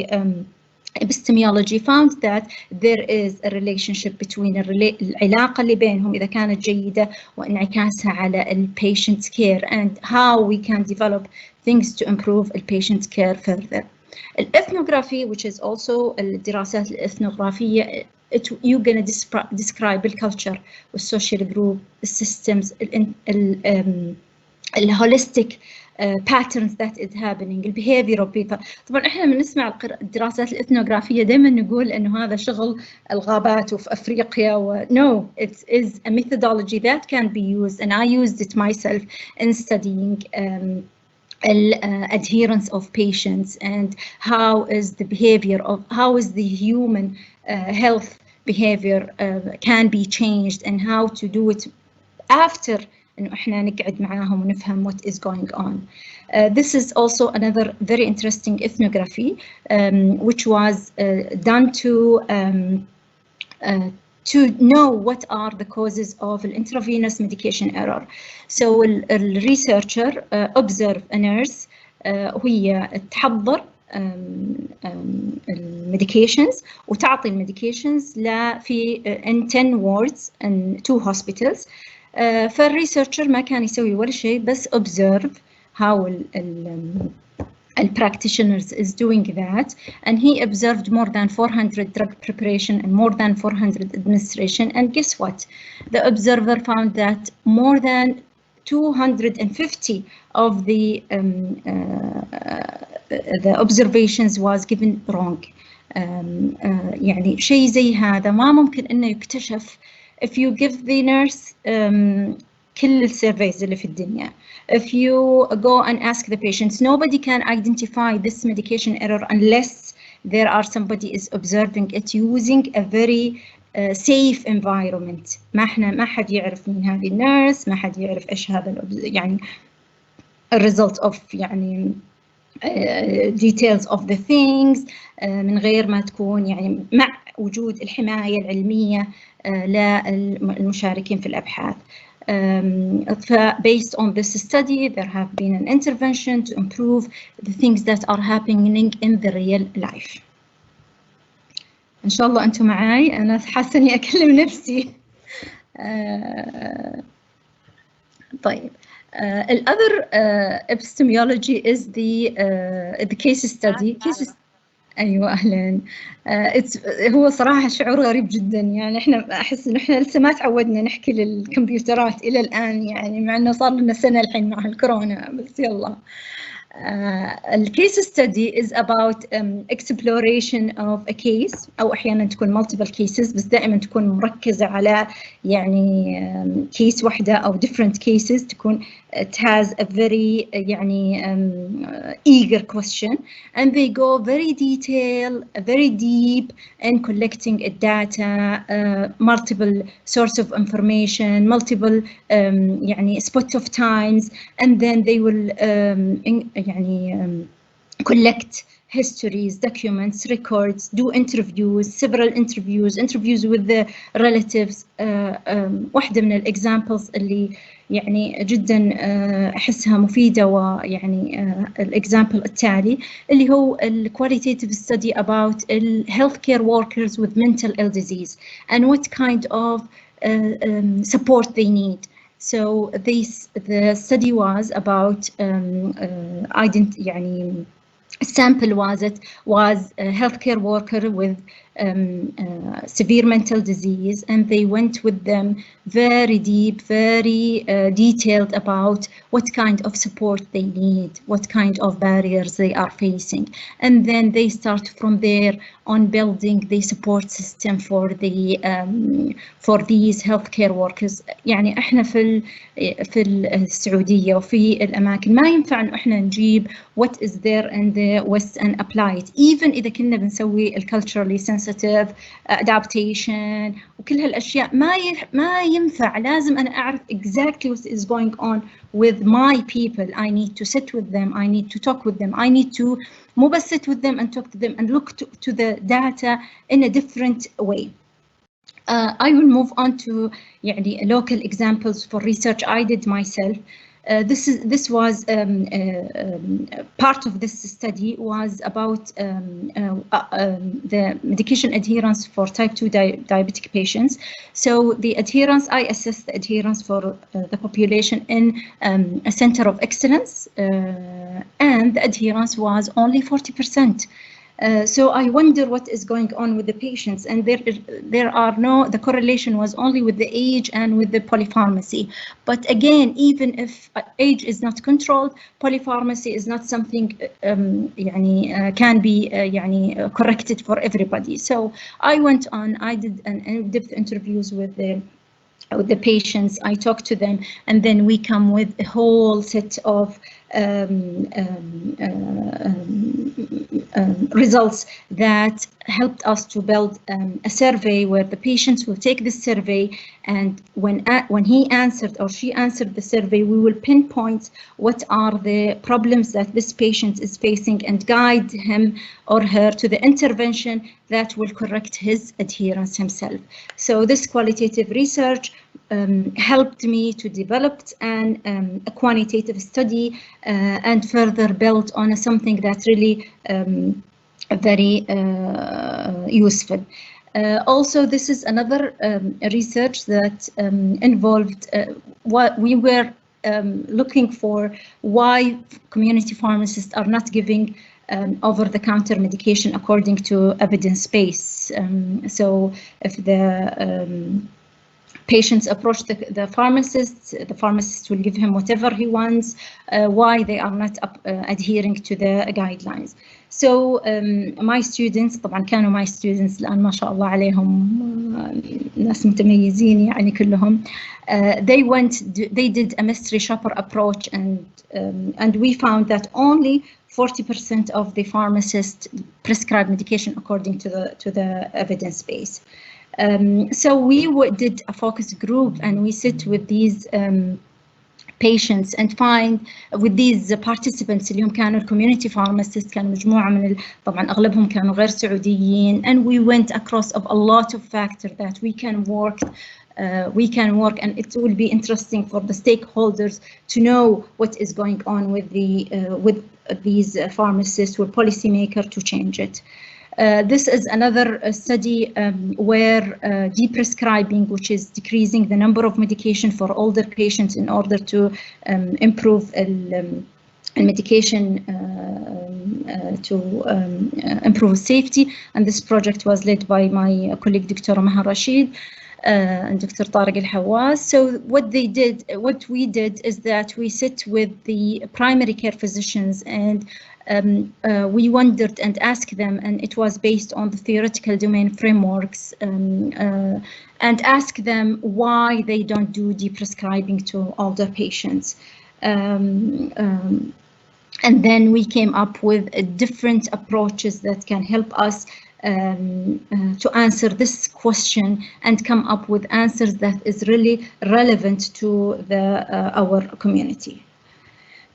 epistemology found that there is a relationship between العلاقة اللي بينهم إذا كانت جيدة وانعكاسها على البيشنت care and how we can develop things to improve the patient care further. Ethnography, which is also الدراسات الإثنوغرافية, you're going to describe the culture, the social group, the systems, the holistic patterns that is happening, the behavior of people. طبعا احنا من نسمع الدراسات الإثنوغرافية دائما نقول إنه هذا شغل الغابات وفي أفريقيا no, it is a methodology that can be used, and I used it myself in studying adherence of patients and how is the behavior of how is the human health behavior can be changed, and how to do it after إنه إحنا نقعد معاهم ونفهم what is going on. This is also another very interesting ethnography which was done to know what are the causes of intravenous medication error. So the researcher observed a nurse وهي تحضر الميديكيشنز وتعطي الميديكيشنز في in 10 wards in 2 hospitals. فالريسيرشر ما كان يسوي ولا شيء بس observe how the practitioners is doing that, and he observed more than 400 drug preparation and more than 400 administration, and guess what? The observer found that more than 250 of the observations was given wrong. يعني شيء زي هذا ما ممكن إنه يكتشف if you give the nurse كل السيرفيز اللي في الدنيا. If you go and ask the patients, nobody can identify this medication error unless there are somebody is observing it using a very safe environment. ما حد يعرف من هذه النيرس، ما حد يعرف إيش هذا يعني result of يعني details of the things من غير ما تكون يعني مع وجود الحماية العلمية للمشاركين في الأبحاث. Based on this study, there have been an intervention to improve the things that are happening in the real life. إن شاء الله أنتم معاي، أنا حاسة إني أكلم نفسي. طيب. Other epistemology is the case study. أيوة أهلاً. هو صراحة شعور غريب جداً، يعني إحنا أحس إن إحنا لسه ما تعودنا نحكي للكمبيوترات إلى الآن، يعني مع إنه صار لنا سنة الحين مع الكورونا، بس يلا. The case study is about exploration of a case، أو أحياناً تكون multiple cases، بس دائماً تكون مركزة على يعني case واحدة أو different cases، تكون it has a very يعني eager question, and they go very detailed, very deep in collecting data, multiple source of information, multiple يعني spot of times, and then they will يعني collect histories, documents, records, do interviews, several interviews with the relatives. واحدة من الexamples اللي يعني جدا أحسها مفيدة، ويعني الexample التالي اللي هو qualitative study about healthcare workers with mental ill disease and what kind of support they need. So the study was about يعني sample was a healthcare worker with severe mental disease, and they went with them very deep, very detailed about what kind of support they need, what kind of barriers they are facing, and then they start from there on building the support system for these healthcare workers. يعني احنا في السعودية وفي الأماكن ما ينفع إنه احنا نجيب what is there in the West and apply it, even إذا كنا بنسوي culturally sensitive adaptation وكل هالأشياء ما ينفع. لازم أنا أعرف exactly what is going on with my people. I need to sit with them, I need to talk with them, I need to مو بس sit with them and talk to them and look to the data in a different way. I will move on to يعني local examples for research I did myself. This was part of this study was about the medication adherence for type 2 diabetic patients. So the adherence, I assessed the adherence for the population in a center of excellence, and the adherence was only 40%. So I wonder what is going on with the patients, and the correlation was only with the age and with the polypharmacy. But again, even if age is not controlled, polypharmacy is not something يعني can be يعني corrected for everybody. So I went on, I did an in-depth interviews with the patients, I talked to them, and then we come with a whole set of results that helped us to build a survey where the patients will take this survey, and when he answered or she answered the survey, we will pinpoint what are the problems that this patient is facing and guide him or her to the intervention that will correct his adherence himself. So this qualitative research helped me to develop a quantitative study and further build on something that's really very useful. Also, this is another research that involved what we were looking for, why community pharmacists are not giving over-the-counter medication according to evidence base. So if the patients approach the pharmacist will give him whatever he wants, why they are not adhering to the guidelines. So my students طبعا كانوا my students الآن ما شاء الله عليهم ناس متميزين يعني كلهم. They did a mystery shopper approach, and we found that only 40% of the pharmacists prescribe medication according to the evidence base. So we did a focus group, and we sit with these patients and find with these participants اللي هم كانوا community pharmacists، كانوا مجموعة من طبعا أغلبهم كانوا غير سعوديين, and we went across of a lot of factors that we can work we can work, and it will be interesting for the stakeholders to know what is going on with these pharmacists or policymakers to change it. This is another study where deprescribing, which is decreasing the number of medication for older patients in order to improve medication to improve safety, and this project was led by my colleague Dr. Maha Rashid and Dr. Tariq Al-Hawas. So what we did is that we sit with the primary care physicians and we wondered and asked them, and it was based on the theoretical domain frameworks, and asked them why they don't do deprescribing to older patients. And then we came up with different approaches that can help us to answer this question and come up with answers that is really relevant to our community.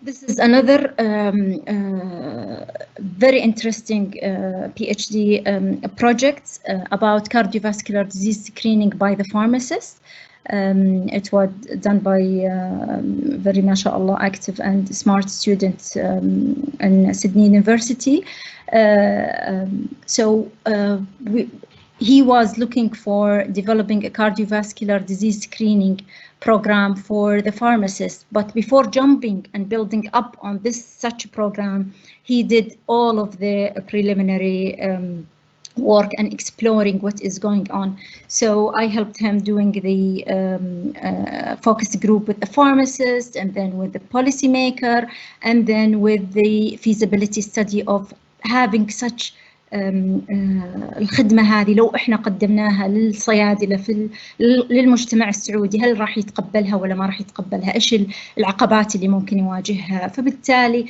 This is another very interesting PhD project about cardiovascular disease screening by the pharmacist. It was done by very mashallah active and smart students in Sydney University. He was looking for developing a cardiovascular disease screening program for the pharmacist, but before jumping and building up on such a program, he did all of the preliminary work and exploring what is going on. So I helped him doing the focus group with the pharmacist, and then with the policymaker, and then with the feasibility study of having such الخدمة هذه لو إحنا قدمناها للصيادلة للمجتمع السعودي، هل راح يتقبلها ولا ما راح يتقبلها؟ إيش العقبات اللي ممكن يواجهها؟ فبالتالي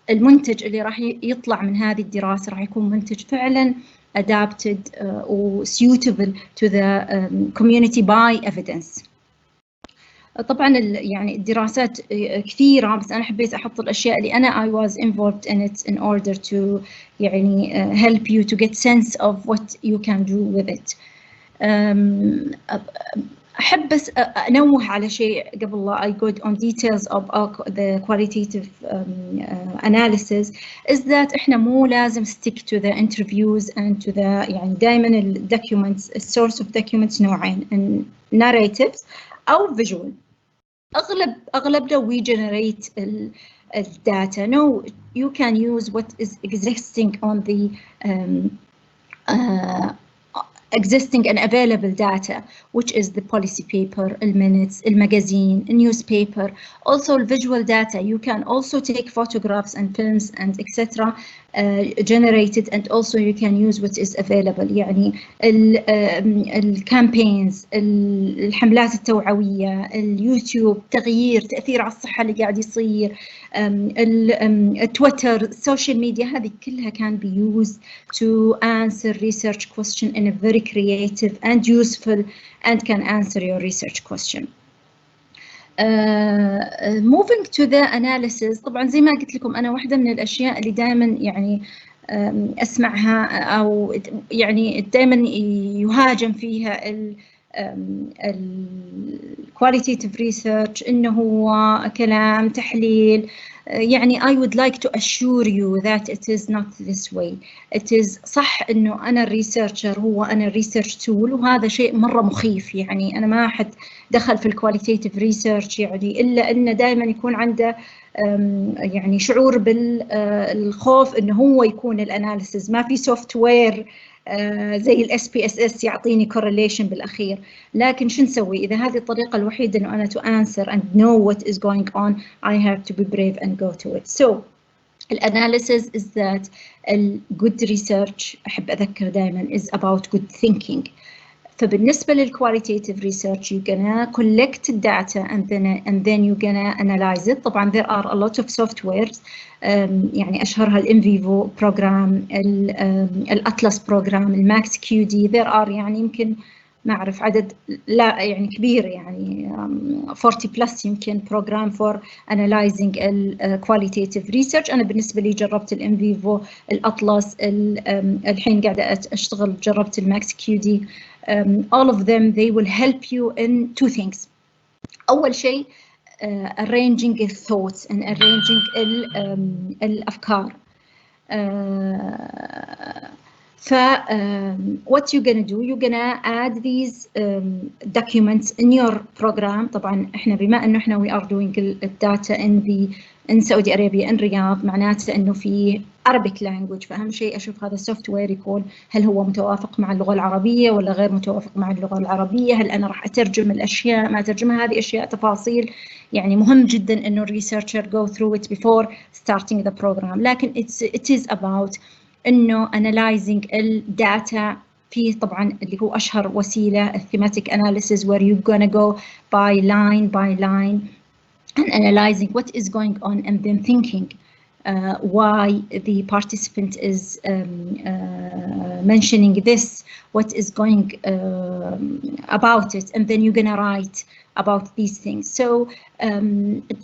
المنتج اللي راح يطلع من هذه الدراسة راح يكون منتج فعلاً adapted or suitable to the community by evidence. طبعا يعني الدراسات كثيرة، بس أنا حبيت أحط الأشياء اللي أنا I was involved in it in order to يعني help you to get sense of what you can do with it. أحب بس أنوه على شيء قبل لا I go on details of the qualitative analysis is that إحنا مو لازم stick to the interviews and to the يعني دائما ال documents source of documents نوعين narratives أو visual. أغلبنا we generate data. No, you can use what is existing on the existing and available data, which is the policy paper, minutes, magazine, newspaper. Also visual data, you can also take photographs and films and etc. Generated, and also you can use what is available. يعني الكامبينز، الحملات التوعوية، اليوتيوب، تأثير على الصحة اللي قاعد يصير، التويتر، السوشيال ميديا، هذه كلها can be used to answer research question in a very creative and useful and can answer your research question. Moving to the analysis، طبعا زي ما قلت لكم أنا واحدة من الأشياء اللي دائما يعني أسمعها أو يعني دائما يهاجم فيها qualitative research إنه هو كلام تحليل. يعني I would like to assure you that it is not this way. It is صح إنه أنا الريسيرشر هو أنا الريسيرش تول، وهذا شيء مرة مخيف. يعني أنا ما أحد دخل في الكواليتيتيف ريسيرش يعني إلا إنه دائما يكون عنده يعني شعور بالخوف إنه هو يكون الأناليسز. ما في سوفت وير زي ال SPSS يعطيني correlation بالأخير. لكن شو نسوي إذا هذه الطريقة الوحيدة إنه أنا to answer and know what is going on, I have to be brave and go to it. So الanalysis is that good research أحب أذكر دائما is about good thinking. فبالنسبة للqualitative research you're gonna collect data and then you're gonna analyze it. طبعا there are a lot of softwares يعني أشهرها الInvivo program, الAtlas program, الMax QD. there are يعني يمكن ما أعرف عدد لا يعني كبير يعني 40 plus يمكن program for analyzing qualitative research. أنا بالنسبة لي جربت الإن فيفو، الأطلس، الحين قاعدة أشتغل جربت الماكس كيو دي. all of them they will help you in two things. أول شيء arranging thoughts and arranging الأفكار. what you're gonna do, you're gonna add these documents in your program. طبعا احنا بما انه احنا we are doing الداتا in Saudi Arabia in Riyadh، معناته انه في Arabic language، فاهم شيء اشوف هذا السوفت وير يكون هل هو متوافق مع اللغة العربية ولا غير متوافق مع اللغة العربية، هل انا راح اترجم الاشياء ما اترجمها، هذه اشياء تفاصيل يعني مهم جدا انه الريسيرشر go through it before starting the program. لكن it is about انه analyzing الداتا في طبعا اللي هو اشهر وسيله thematic analysis where you're gonna go by line and analyzing what is going on and then thinking why the participant is mentioning this, what is going about it, and then you're gonna write about these things. So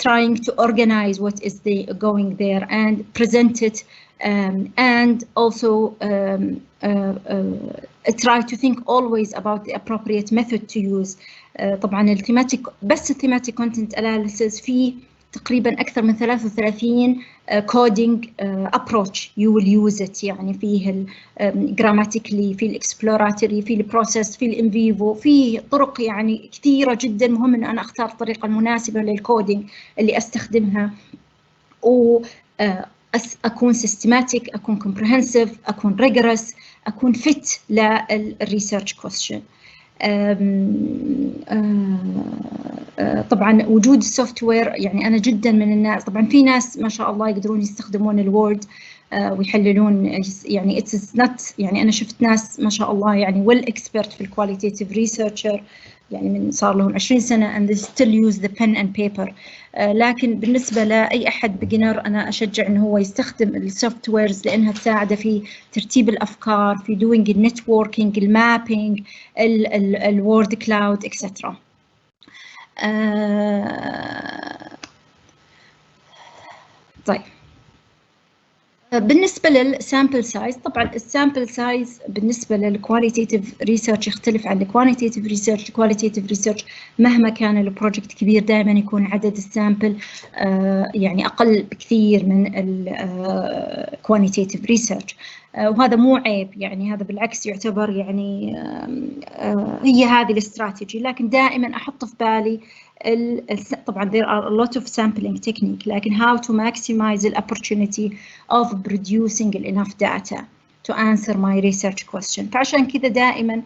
trying to organize what is going there and present it. And also try to think always about the appropriate method to use. طبعا الثيماتيك بس الثيماتيك content analysis فيه تقريبا أكثر من 33 coding approach you will use it. يعني فيه grammatically، فيه exploratory، فيه process، فيه in vivo، فيه طرق يعني كثيرة جدا. مهم إنه أنا أختار الطريقة المناسبة للكودينج اللي أستخدمها، و أكون systematic، أكون comprehensive، أكون rigorous، أكون fit للresearch question. طبعا وجود السوفت وير، يعني أنا جدا من الناس، طبعا في ناس ما شاء الله يقدرون يستخدمون الوورد ويحللون، يعني it's not، يعني أنا شفت ناس ما شاء الله يعني well expert في الكواليتيتيف ريسيرشر، يعني من صار لهم 20 سنة and they still use the pen and paper. لكن بالنسبة لأي أحد beginner أنا أشجع إنه هو يستخدم السوفت ويرز لأنها تساعده في ترتيب الأفكار، في doing النتوركينج، المابينج، الوورد كلاود etc. طيب بالنسبة للسامبل سايز، طبعا السامبل سايز بالنسبة للكواليتيتيف ريسيرش يختلف عن الكوانتيتيف ريسيرش. الكواليتيتيف ريسيرش مهما كان البروجكت كبير دائما يكون عدد السامبل يعني أقل بكثير من الكوانتيتيف ريسيرش، وهذا مو عيب، يعني هذا بالعكس يعتبر يعني هي هذه الاستراتيجي. لكن دائما أحط في بالي طبعا there are a lot of sampling technique، لكن how to maximize the opportunity of producing enough data to answer my research question. فعشان كذا دائما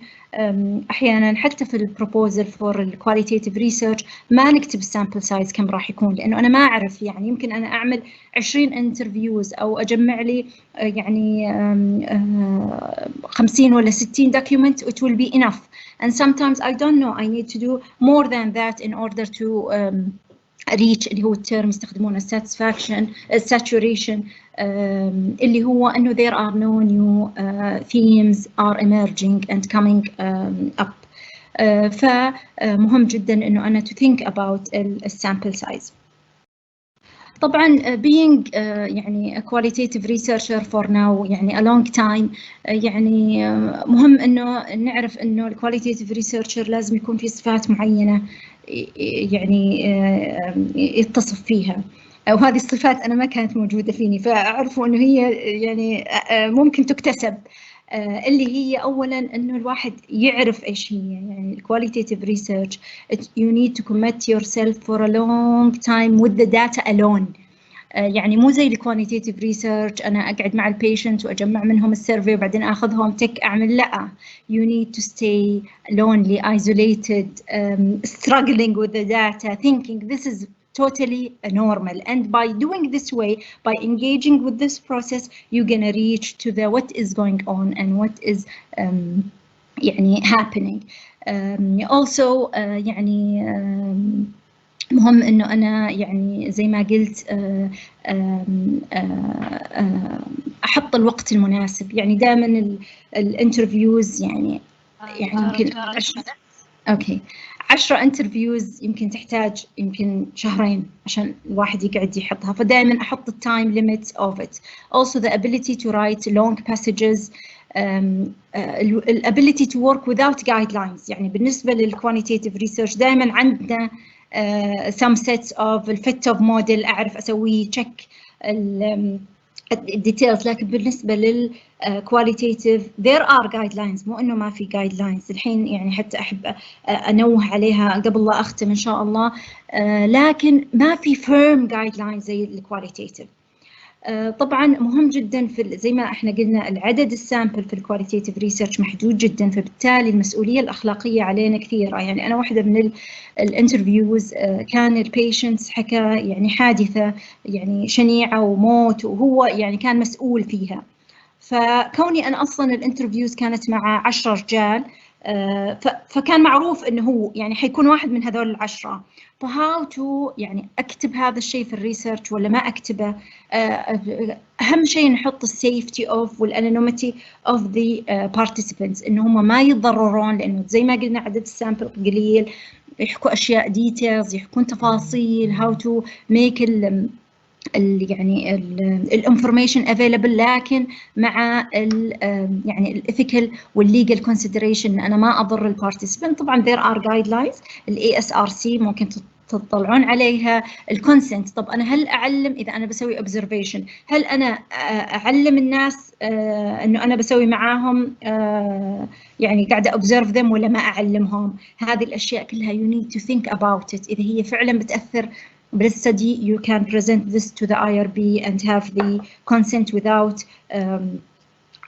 أحيانا حتى في البروبوزل for qualitative research ما نكتب السامبل سايز كم راح يكون، لأنه أنا ما أعرف، يعني يمكن أنا أعمل 20 انترفيوز أو أجمع لي يعني 50 ولا 60 document it will be enough, and sometimes I don't know I need to do more than that in order to reach اللي هو الترم يستخدمونه satisfaction saturation اللي هو انه there are no new themes are emerging and coming up. فمهم جدا انه انا to think about الsample size. طبعا being يعني a qualitative researcher for now يعني a long time، يعني مهم انه نعرف انه الكواليتيتيف ريسيرشر لازم يكون في صفات معينة يعني يتصف فيها، وهذه الصفات أنا ما كانت موجودة فيني، فأعرفوا إنه هي يعني ممكن تكتسب، اللي هي أولاً إنه الواحد يعرف إيش هي يعني qualitative research. You need to commit yourself for a long time with the data alone. يعني مو زي الكوانتيتيف ريسيرش أنا أقعد مع البيشنت وأجمع منهم السيرفي وبعدين أخذهم تك أعمل، لا، you need to stay lonely, isolated, struggling with the data, thinking this is totally normal, and by doing this way, by engaging with this process, you're gonna reach to the what is going on and what is يعني happening. Also يعني مهم إنه أنا يعني زي ما قلت أحط الوقت المناسب، يعني دائما الانترفيوز يعني يعني يمكن 10. اوكي 10 انترفيوز يمكن تحتاج يمكن شهرين عشان الواحد يقعد يحطها، فدائما احط التايم ليميت of it. Also the ability to write long passages, the ability to work without guidelines. يعني بالنسبة للquantitative research دائما عندنا some sets of الفت of model أعرف أسوي check الديتيلز، لكن بالنسبة للqualitative there are guidelines، مو إنه ما في guidelines. الحين يعني حتى أحب أنوه عليها قبل لا أختم إن شاء الله، لكن ما في firm guidelines زي الqualitative. طبعا مهم جدا في زي ما احنا قلنا العدد السامبل في الكواليتيتيف ريسيرش محدود جدا، فبالتالي المسؤوليه الاخلاقيه علينا كثيره. يعني انا واحده من الانترفيوز كان البيشنتس حكى يعني حادثه يعني شنيعه وموت، وهو يعني كان مسؤول فيها. فكوني انا اصلا الانترفيوز كانت مع 10 رجال، فكان معروف انه هو يعني حيكون واحد من هذول ال10. فهاو تو يعني اكتب هذا الشيء في الريسيرش ولا ما اكتبه؟ اهم شيء نحط السيفتي اوف والانونيميتي اوف ذا بارتيسيبنتس، انه هم ما يتضررون، لانه زي ما قلنا عدد السامبل قليل، يحكوا اشياء ديتيلز، يحكون تفاصيل هاو تو ميك يعني الانفورميشن افيلبل، لكن مع يعني الايثيكال والليجل كونسيدريشن، انا ما اضر البارتيسيبنت. طبعا there are guidelines الASRC ممكن تطلعون عليها. الكونسنت، طب انا هل اعلم اذا انا بسوي observation، هل انا اعلم الناس انه انا بسوي معاهم يعني قاعده observe them ولا ما اعلمهم؟ هذه الاشياء كلها you need to think about it. اذا هي فعلا بتاثر بالstudy you can present this to the IRB and have the consent without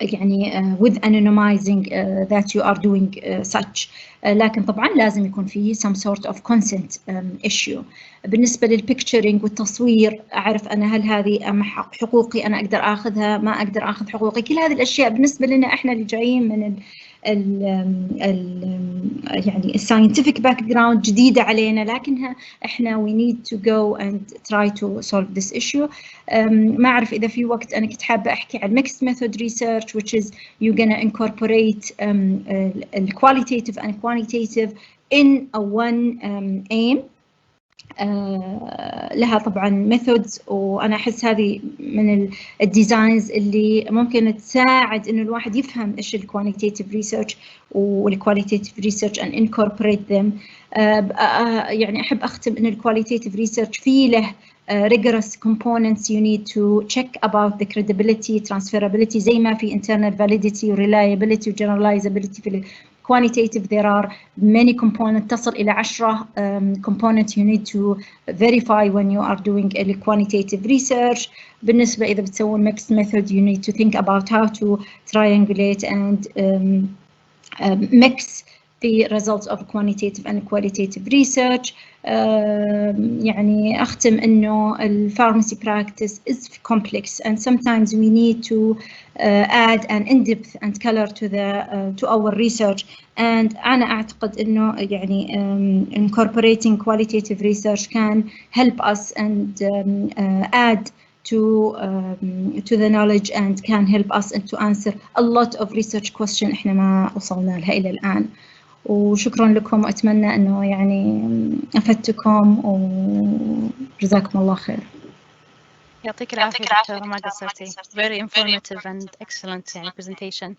يعني with anonymizing that you are doing such. لكن طبعا لازم يكون فيه some sort of consent issue. بالنسبة للpicturing والتصوير، أعرف أنا هل هذه حقوقي أنا أقدر أخذها، ما أقدر أخذ حقوقي. كل هذه الأشياء بالنسبة لنا إحنا اللي جايين من يعني scientific background جديدة علينا، لكنها إحنا we need to go and try to solve this issue. ما أعرف إذا في وقت، أنا كنت حابة أحكي عن mixed method research which is you're gonna incorporate qualitative and quantitative in a one aim. لها طبعا methods، وأنا أحس هذه من الديزاينز اللي ممكن تساعد إنه الواحد يفهم إيش quantitative research والqualitative research and incorporate them. يعني أحب أختم إن qualitative research فيه له rigorous components you need to check about the credibility, transferability، زي ما في internal validity, reliability, generalizability. في quantitative there are many components تصل إلى 10 components you need to verify when you are doing a quantitative research. بالنسبة إذا بتسوون mixed method you need to think about how to triangulate and mix the results of quantitative and qualitative research. يعني أختم إنه pharmacy practice is complex and sometimes we need to add an in-depth and color to our research. And أنا أعتقد إنه يعني incorporating qualitative research can help us and add to the knowledge and can help us to answer a lot of research question إحنا ما وصلنا لها إلى الآن. وشكرا لكم، وأتمنى أنه يعني أفدتكم وجزاكم الله خير. يعطيك العافية دكتورة، ما قصرتي. Very informative and excellent يعني presentation.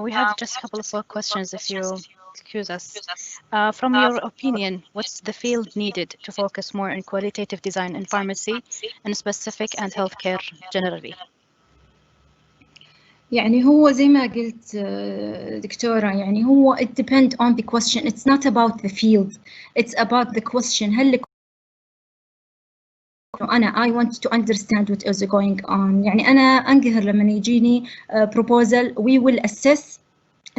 We have just a couple of more questions if you excuse us. From your opinion, what's the field needed to focus more on qualitative design in pharmacy and specific and healthcare generally? يعني هو زي ما قلت دكتورة، يعني هو it depends on the question. It's not about the field, it's about the question. هل أنا I want to understand what is going on. يعني أنا أنقهر لما يجيني proposal we will assess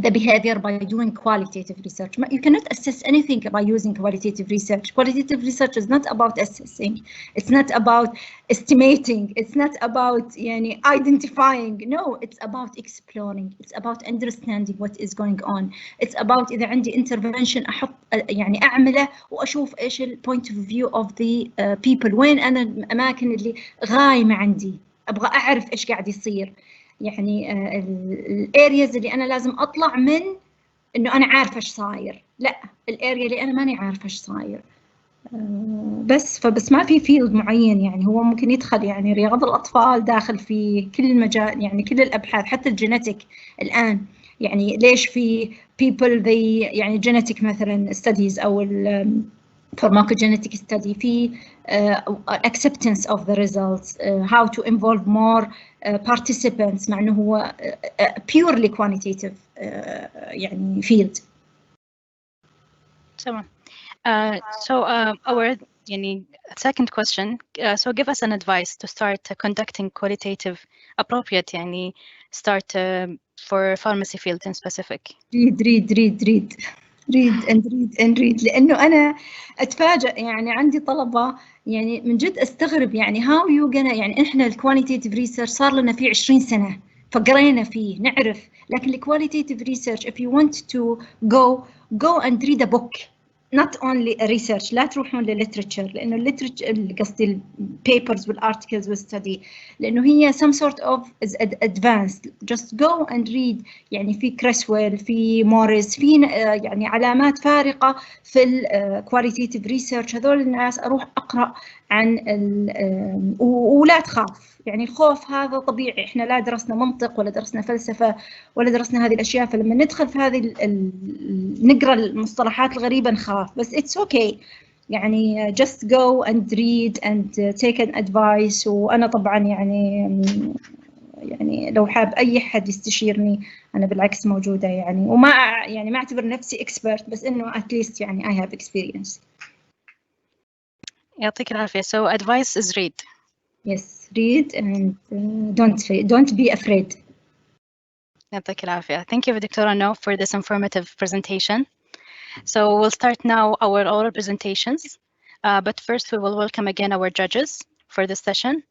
the behavior by doing qualitative research. You cannot assess anything by using qualitative research. Qualitative research is not about assessing, it's not about estimating, it's not about يعني identifying. No, it's about exploring, it's about understanding what is going on. It's about إذا عندي intervention أحط يعني أعمله وأشوف إيش point of view of the people، وين أنا الأماكن اللي غايمة عندي، أبغى أعرف إيش قاعد يصير. يعني الارياز اللي انا لازم اطلع من انه انا عارفه ايش صاير، لا الاريا اللي انا ماني عارفه ايش صاير. فبس ما في فيلد معين، يعني هو ممكن يدخل يعني رياض الأطفال داخل في كل المجال، يعني كل الأبحاث حتى الجينيتيك الآن. يعني ليش في people they يعني genetic مثلا studies أو pharmacogenetic study في acceptance of the results, how to involve more participants، مع إنه هو purely quantitative يعني field. تمام. Our يعني second question, so give us an advice to start conducting qualitative appropriate يعني start for pharmacy field in specific. read لأنه أنا أتفاجأ، يعني عندي طلبة يعني من جد أستغرب، يعني how you gonna، يعني إحنا الكواليتيف ريسيرش صار لنا فيه 20 سنة فقرينا فيه نعرف، لكن الكواليتيف ريسيرش if you want to go and read a book not only a research، لا تروحون للليترشر، لأنه الليترشر قصدي البيبرز والارتكلز والستدي، لأنه هي some sort of advanced. just go and read. يعني في كريسويل، في موريس، في يعني علامات فارقة في الكواليتيف ريسيرش. هذول الناس أروح أقرأ عن ولا تخاف، يعني الخوف هذا طبيعي، إحنا لا درسنا منطق ولا درسنا فلسفة ولا درسنا هذه الأشياء، فلما ندخل في هذه نقرأ المصطلحات الغريبة نخاف، بس it's okay. يعني just go and read and take an advice. وأنا طبعا يعني لو حاب أي حد يستشيرني أنا بالعكس موجودة، يعني وما يعني ما أعتبر نفسي expert، بس إنه at least يعني I have experience. يعطيك العافية. So advice is read. Yes, read and don't be afraid. يعطيك العافية. Thank you, Dr. No, for this informative presentation. So we'll start now our oral presentations. But first we will welcome again our judges for this session.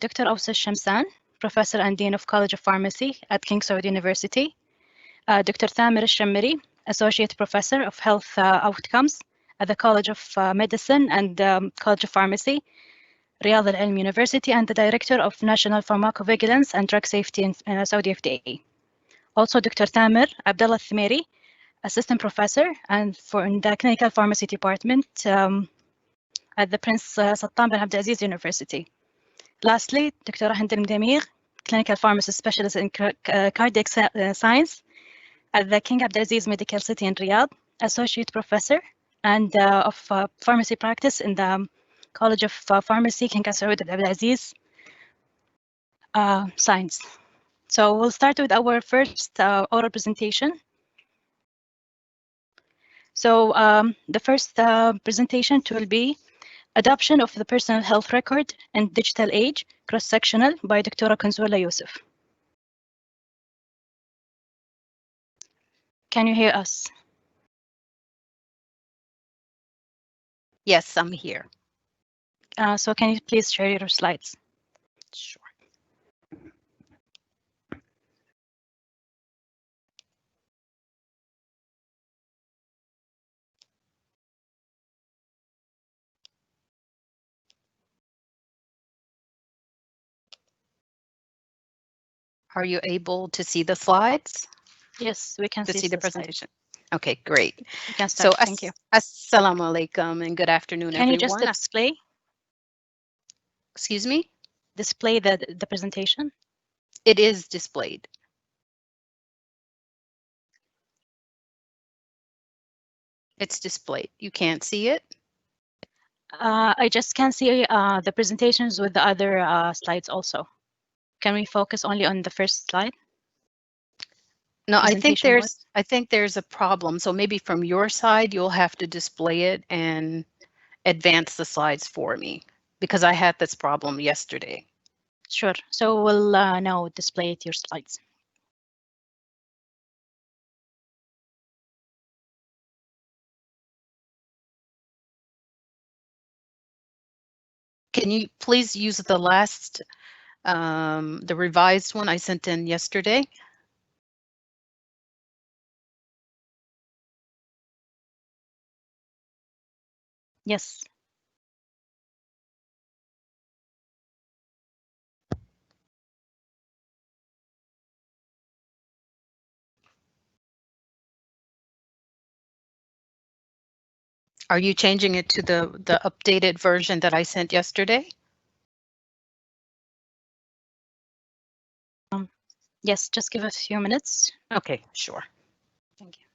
Dr. Awsa Shamsan, Professor and Dean of College of Pharmacy at King Saud University. Dr. Thamer Al-Shammiri, Associate Professor of Health Outcomes at the College of Medicine and College of Pharmacy, Riyadh Al-Ilm University, and the Director of National Pharmacovigilance and Drug Safety in Saudi FDA. Also, Dr. Thamer Abdullah Thimeri, Assistant Professor and in the Clinical Pharmacy Department at the Prince Sultan bin Abdulaziz University. Lastly, Dr. Hind Al-Mdamir, Clinical Pharmacist Specialist in Cardiac Science at the King Abdulaziz Medical City in Riyadh, Associate Professor and of Pharmacy Practice in the College of Pharmacy, King Saud Abdulaziz Science. So we'll start with our first oral presentation. So the first presentation will be Adoption of the Personal Health Record in Digital Age, Cross-Sectional by Dr. Consuela Yusuf. Can you hear us? Yes, I'm here. So can you please share your slides? Sure. Are you able to see the slides? Yes, we can To see the presentation. Okay, great. You can start. So, thank you. Assalamu alaikum and good afternoon, Can you everyone. just display? Excuse me? Display the presentation? It is displayed. It's displayed. You can't see it? I just can't see the presentations with the other slides also. Can we focus only on the first slide? No, I think there's a problem. So maybe from your side, you'll have to display it and advance the slides for me because I had this problem yesterday. Sure. So we'll now display your slides. Can you please use the last, the revised one I sent in yesterday? Yes. Are you changing it to the updated version that I sent yesterday? Yes, just give us a few minutes. Okay, sure. Thank you.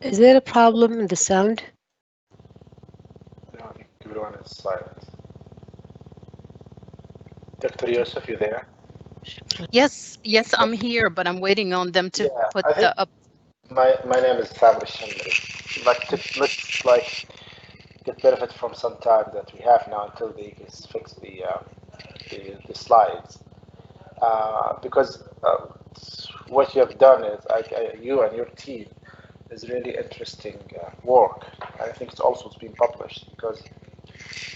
Is there a problem in the sound? No, I think everyone is silent. Dr. Yusuf, you there? Yes, yes, I'm here, but I'm waiting on them to Yeah, put I think the up. my name is Family Shamri. Let's like get benefit from some time that we have now until they can fix the slides. Because what you have done is you and your team is really interesting work. I think it's also been published because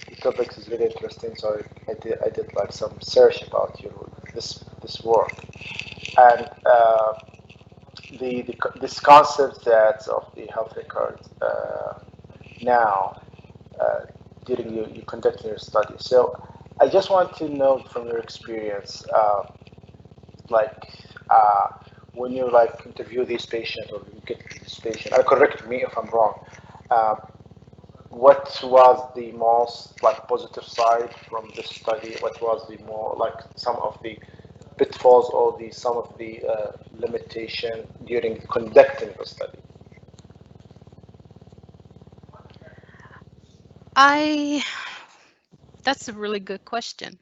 the topic is really interesting. So I did like some research about this work and this concept that of the health record now during you conducting your study. So I just want to know from your experience, like when you like interview these patients or you get to this patient, correct me if I'm wrong. What was the most like positive side from this study? What was the more like some of the pitfalls or some of the limitation during conducting the study? That's a really good question.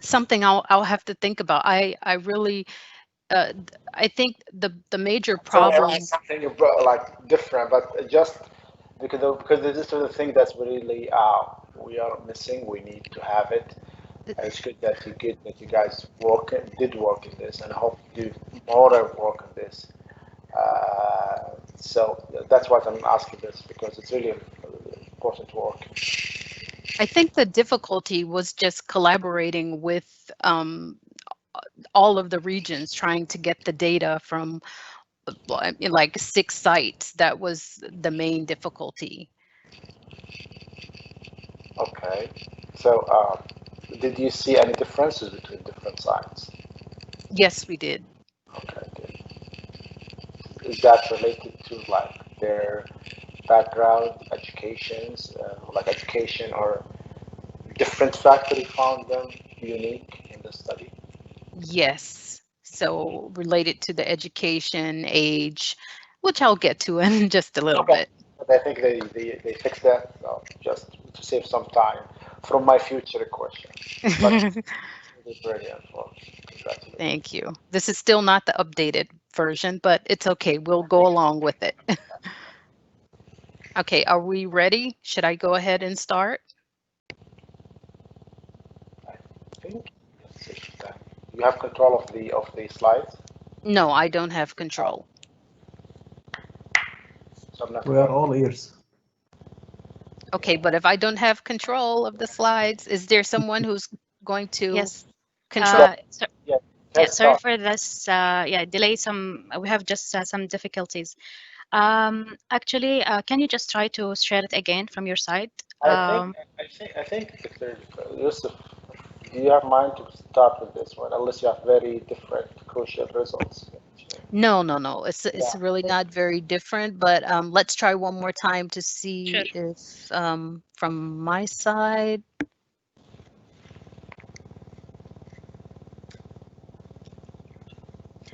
Something I'll have to think about. I really I think the major problem. So something you brought like different, but just because this is the thing that's really we are missing. We need to have it. It's good that you guys did work in this, and I hope you do more work on this. So that's what I'm asking this, because it's really important work. I think the difficulty was just collaborating with all of the regions, trying to get the data from like 6 sites. That was the main difficulty. Okay. So did you see any differences between different sites? Yes, we did. Okay, good. Is that related to like their background, educations, like education, or different factor you found them unique in the study? Yes. So related to the education, age, which I'll get to in just a little bit. But I think they fixed that, so just to save some time from my future question. But it's brilliant. Well, congratulations. Thank you. This is still not the updated version, but it's okay. We'll go along with it. Okay, are we ready? Should I go ahead and start? I think you have control of the slides. No, I don't have control. So I'm not We are all ears. Okay, but if I don't have control of the slides, is there someone who's going to Yes. control? Sorry for this. Delay. We have just some difficulties. Actually, can you just try to share it again from your side? I think Dr. Yusuf, do you have mind to start with this one, unless you have very different crucial results? No. It's really not very different, but let's try one more time to see if from my side.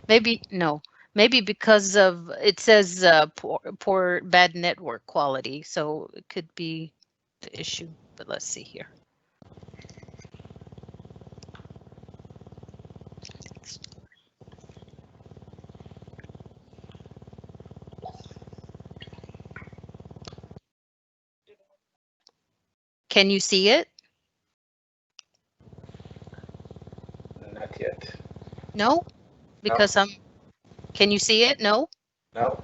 Maybe because of it says poor bad network quality, so it could be the issue, but let's see here. Can you see it? Not yet. No? Because can you see it? No? No.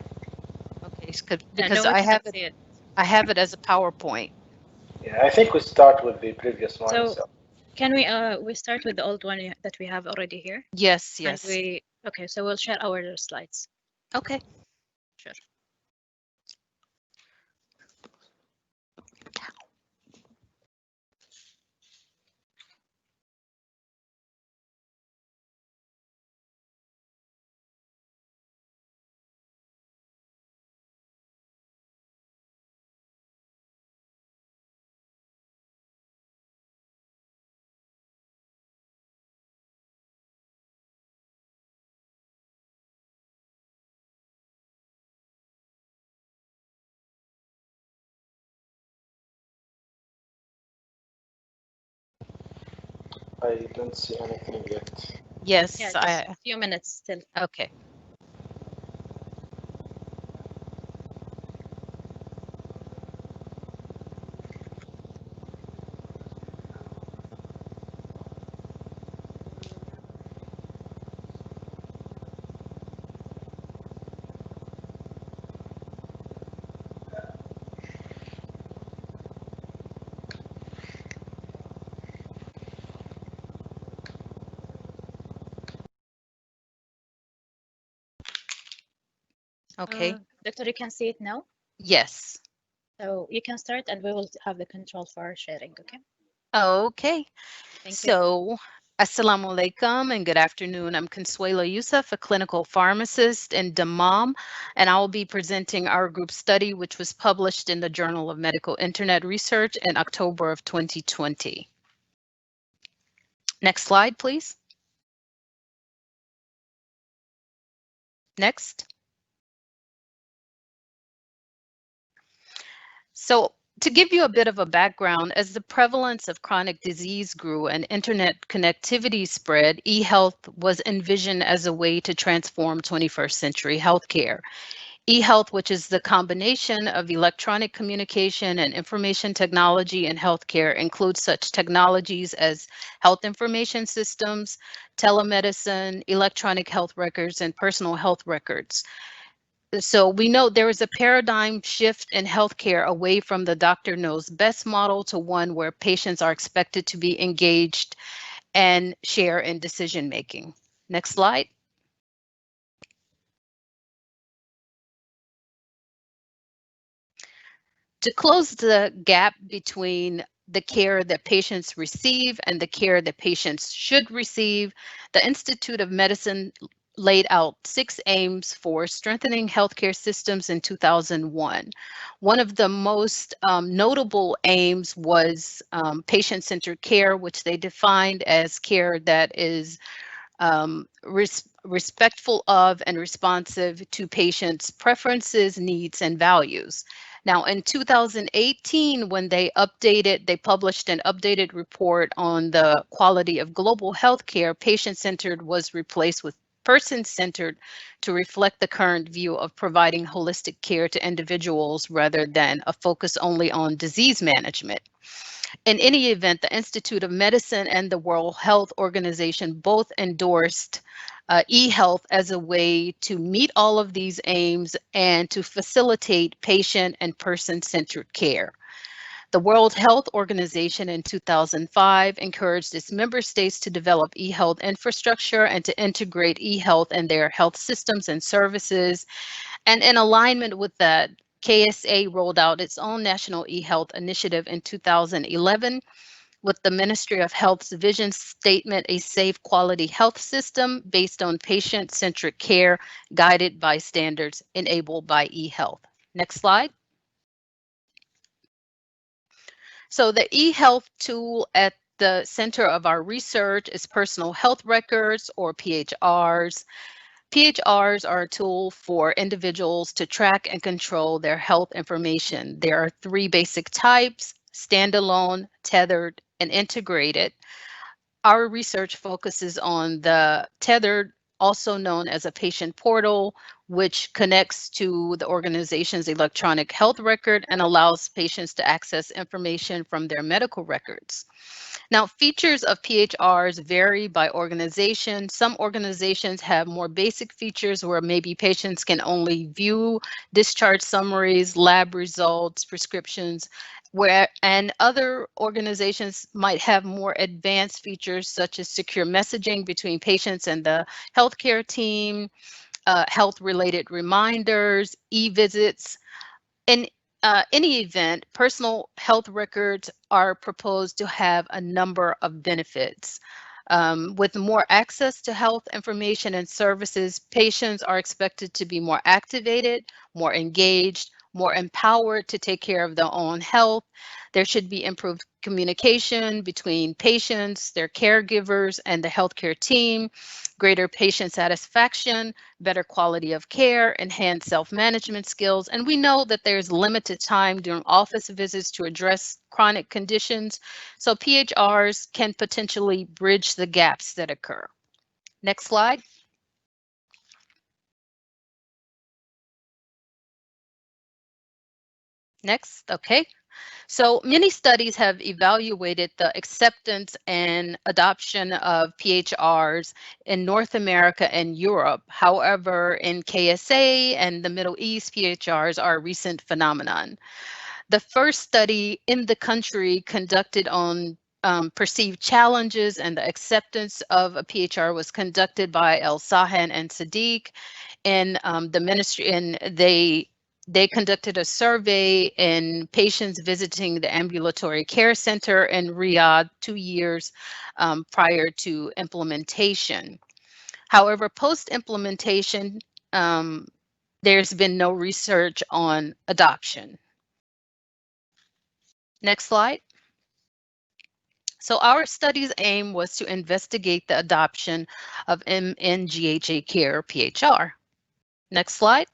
Okay, because I have it as a PowerPoint. Yeah, I think we start with the previous one. So can we start with the old one that we have already here? Yes. Okay, so we'll share our slides. Okay. Sure. I don't see anything yet. Yes, just a few minutes still. Okay. Okay. Doctor, you can see it now? Yes. So you can start and we will have the control for sharing, okay? Okay. Thank you. Assalamu alaikum and good afternoon. I'm Consuelo Youssef, a clinical pharmacist in Dammam, and I will be presenting our group study, which was published in the Journal of Medical Internet Research in October of 2020. Next slide, please. Next. So to give you a bit of a background, as the prevalence of chronic disease grew and internet connectivity spread, e-health was envisioned as a way to transform 21st century healthcare. E-health, which is the combination of electronic communication and information technology in healthcare, includes such technologies as health information systems, telemedicine, electronic health records, and personal health records. So we know there is a paradigm shift in healthcare away from the doctor knows best model to one where patients are expected to be engaged and share in decision making. Next slide. To close the gap between the care that patients receive and the care that patients should receive, the Institute of Medicine laid out 6 aims for strengthening healthcare systems in 2001. One of the most notable aims was patient-centered care, which they defined as care that is respectful of and responsive to patients' preferences, needs, and values. Now, in 2018, when they published an updated report on the quality of global healthcare, patient-centered was replaced with person-centered to reflect the current view of providing holistic care to individuals rather than a focus only on disease management. In any event, the Institute of Medicine and the World Health Organization both endorsed e-health as a way to meet all of these aims and to facilitate patient and person-centered care. The World Health Organization in 2005 encouraged its member states to develop e-health infrastructure and to integrate e-health in their health systems and services. And in alignment with that, KSA rolled out its own national e-health initiative in 2011 with the Ministry of Health's vision statement, a safe quality health system based on patient-centric care guided by standards enabled by e-health. Next slide. So the e-health tool at the center of our research is personal health records, or PHRs. PHRs are a tool for individuals to track and control their health information. There are 3 basic types: standalone, tethered, and integrated. Our research focuses on the tethered, also known as a patient portal, which connects to the organization's electronic health record and allows patients to access information from their medical records. Now, features of PHRs vary by organization. Some organizations have more basic features where maybe patients can only view discharge summaries, lab results, prescriptions, and other organizations might have more advanced features such as secure messaging between patients and the healthcare team, health-related reminders, e-visits. In any event, personal health records are proposed to have a number of benefits. With more access to health information and services, patients are expected to be more activated, more engaged, more empowered to take care of their own health. There should be improved communication between patients, their caregivers, and the healthcare team, greater patient satisfaction, better quality of care, enhanced self-management skills. And we know that there's limited time during office visits to address chronic conditions. So PHRs can potentially bridge the gaps that occur. Next slide. Next, okay. So many studies have evaluated the acceptance and adoption of PHRs in North America and Europe. However, in KSA and the Middle East, PHRs are a recent phenomenon. The first study in the country conducted on perceived challenges and the acceptance of a PHR was conducted by El Sahan and Sadiq in the ministry, and they conducted a survey in patients visiting the ambulatory care center in Riyadh 2 years prior to implementation. However, post-implementation, there's been no research on adoption. Next slide. So our study's aim was to investigate the adoption of MNGHA care PHR. Next slide.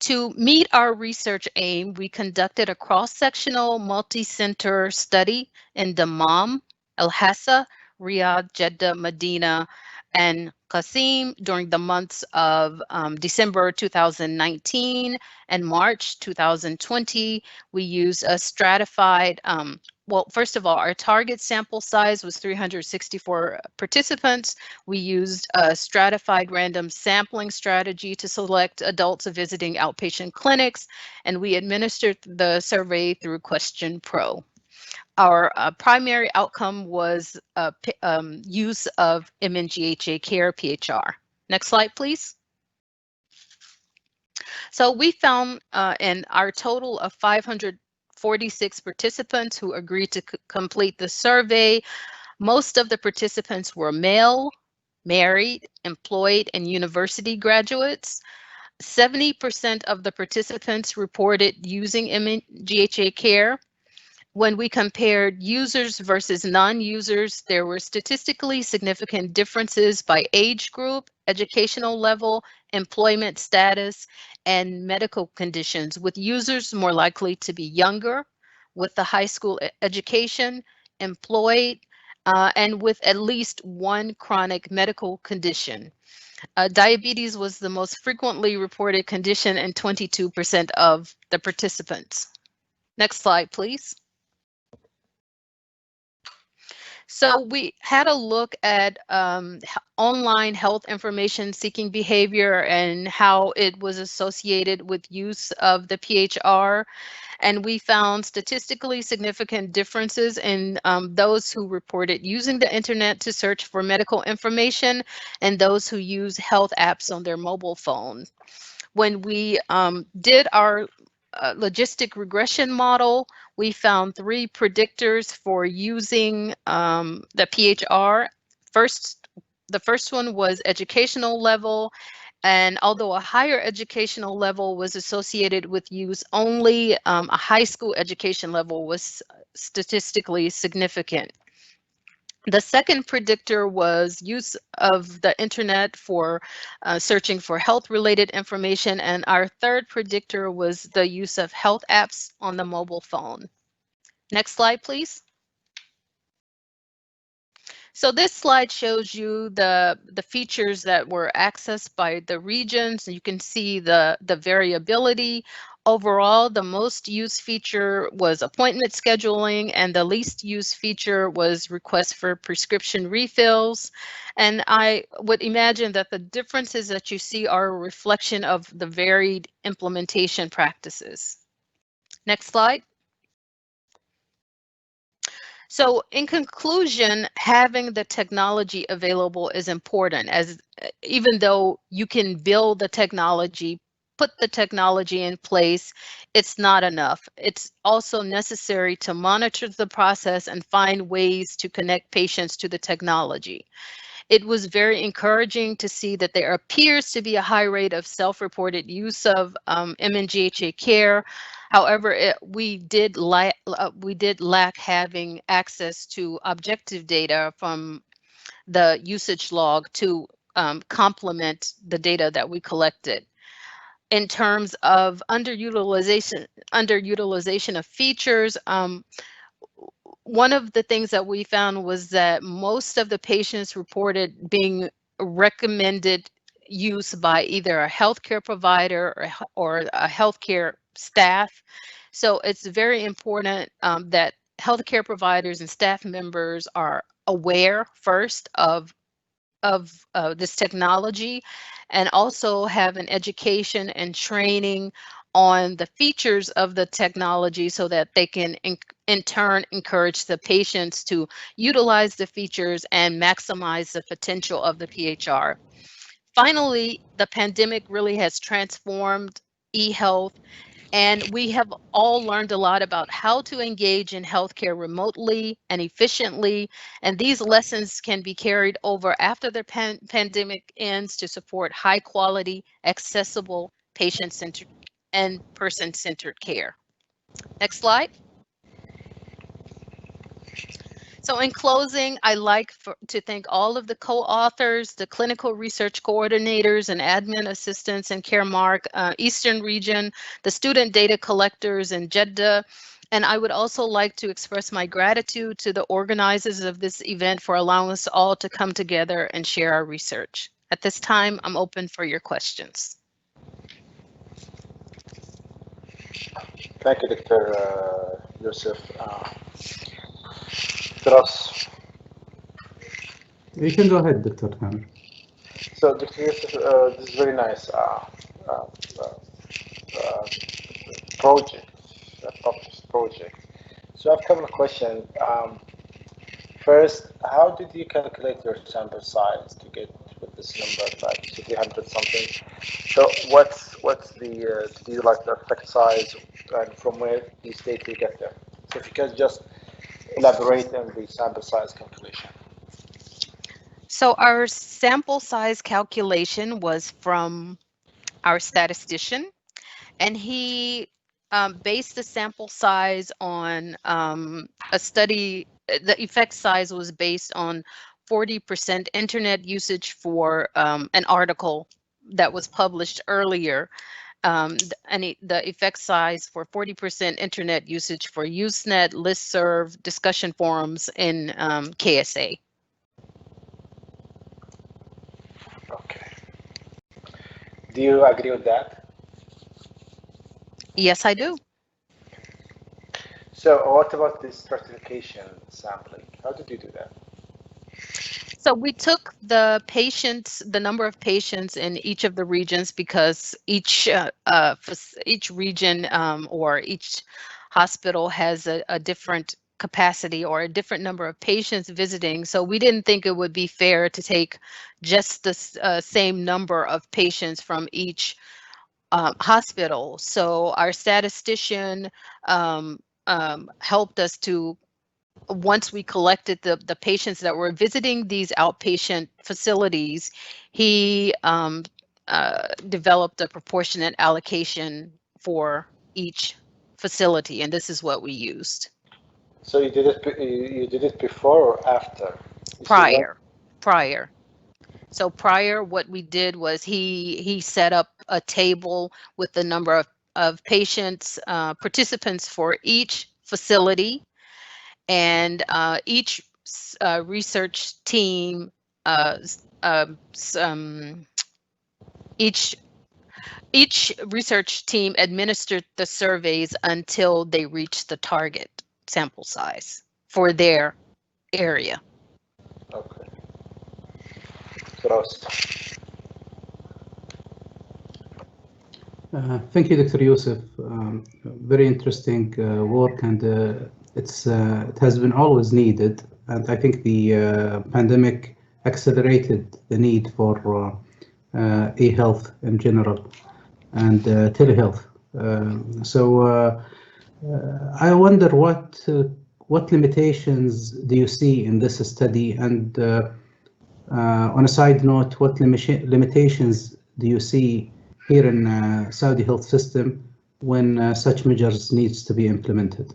To meet our research aim, we conducted a cross-sectional multi-center study in Dammam, El Hassa, Riyadh, Jeddah, Medina, and Qasim during the months of December 2019 and March 2020. We used a stratified, well, first of all, our target sample size was 364 participants. We used a stratified random sampling strategy to select adults visiting outpatient clinics, and we administered the survey through Question Pro. Our primary outcome was use of MNGHA Care PHR. Next slide, please. So we found in our total of 546 participants who agreed to complete the survey, most of the participants were male, married, employed, and university graduates. 70% of the participants reported using MNGHA Care. When we compared users versus non-users, there were statistically significant differences by age group, educational level, employment status, and medical conditions, with users more likely to be younger, with the high school education, employed, and with at least one chronic medical condition. Diabetes was the most frequently reported condition in 22% of the participants. Next slide, please. So we had a look at online health information seeking behavior and how it was associated with use of the PHR. And we found statistically significant differences in those who reported using the internet to search for medical information and those who use health apps on their mobile phone. When we did our logistic regression model, we found 3 predictors for using the PHR. The first one was educational level, and although a higher educational level was associated with use, only a high school education level was statistically significant. The second predictor was use of the internet for searching for health-related information, and our third predictor was the use of health apps on the mobile phone. Next slide, please. So this slide shows you the features that were accessed by the regions. You can see the variability. Overall, the most used feature was appointment scheduling, and the least used feature was requests for prescription refills. And I would imagine that the differences that you see are a reflection of the varied implementation practices. Next slide. So in conclusion, having the technology available is important, as even though you can build the technology, put the technology in place, it's not enough. It's also necessary to monitor the process and find ways to connect patients to the technology. It was very encouraging to see that there appears to be a high rate of self-reported use of MNGHA Care. However, we did lack having access to objective data from the usage log to complement the data that we collected. In terms of underutilization of features, one of the things that we found was that most of the patients reported being recommended use by either a healthcare provider or a healthcare staff. So it's very important that healthcare providers and staff members are aware first of this technology, and also have an education and training on the features of the technology so that they can in turn encourage the patients to utilize the features and maximize the potential of the PHR. Finally, the pandemic really has transformed e-health, and we have all learned a lot about how to engage in healthcare remotely and efficiently. And these lessons can be carried over after the pandemic ends to support high quality, accessible, patient-centered and person-centered care. Next slide. So in closing, I like to thank all of the co-authors, the clinical research coordinators and admin assistants in Caremark Eastern Region, the student data collectors in Jeddah, And I would also like to express my gratitude to the organizers of this event for allowing us all to come together and share our research. At this time, I'm open for your questions. Thank you, Dr. Yusuf. Firas. You can go ahead, Dr. Hammer. So, Dr. Yusuf, this is very nice project, a focused project. So I have a couple of questions. First, how did you calculate your sample size to get with this number, like 300 something? So what's the do you like the effect size, and from where you state you get there? So if you can just elaborate on the sample size calculation. So our sample size calculation was from our statistician, and he based the sample size on a study. The effect size was based on 40% internet usage for an article that was published earlier. The effect size for 40% internet usage for Usenet, listserv, discussion forums in KSA. Okay. Do you agree with that? Yes, I do. So what about the stratification sampling? How did you do that? So we took the patients, the number of patients in each of the regions, because each region or each hospital has a different capacity or a different number of patients visiting. So we didn't think it would be fair to take just the same number of patients from each hospital. So our statistician helped us to, once we collected the patients that were visiting these outpatient facilities, he developed a proportionate allocation for each facility, and this is what we used. So you did it before or after? Prior. So prior, what we did was he set up a table with the number of patients, participants for each facility, and each research team, each research team administered the surveys until they reached the target sample size for their area. Okay. Firas. Thank you, Dr. Yusuf. Very interesting work, and it has been always needed. And I think the pandemic accelerated the need for e-health in general and telehealth. I wonder what limitations do you see in this study, and on a side note, what limitations do you see here in Saudi health system when such measures needs to be implemented?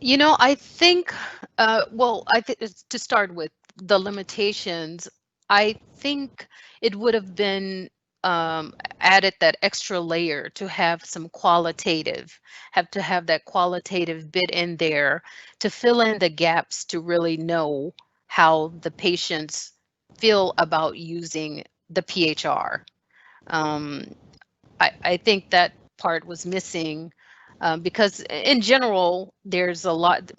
You know, I think, to start with the limitations, I think it would have been added that extra layer to have some qualitative, have that qualitative bit in there to fill in the gaps, to really know how the patients feel about using the PHR. I think that part was missing. Because in general, there's a lot,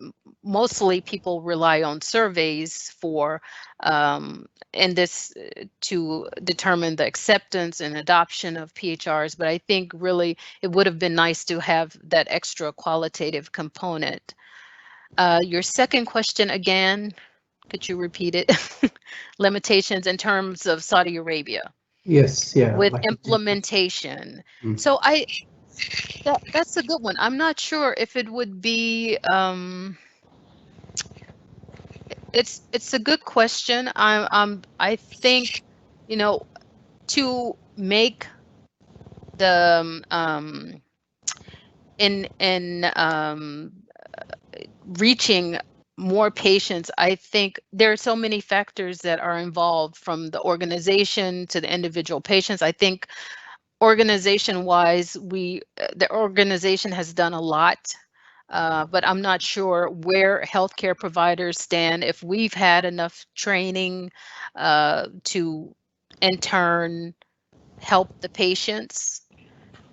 mostly people rely on surveys for, and this to determine the acceptance and adoption of PHRs, but I think really it would have been nice to have that extra qualitative component. Your second question again, could you repeat it? Limitations in terms of Saudi Arabia. Yes, yeah. With implementation. So that's a good one. I'm not sure if it would be. It's a good question. I think, you know, to make the reaching more patients, I think there are so many factors that are involved, from the organization to the individual patients. I think organization-wise, the organization has done a lot, but I'm not sure where healthcare providers stand, if we've had enough training to, in turn, help the patients.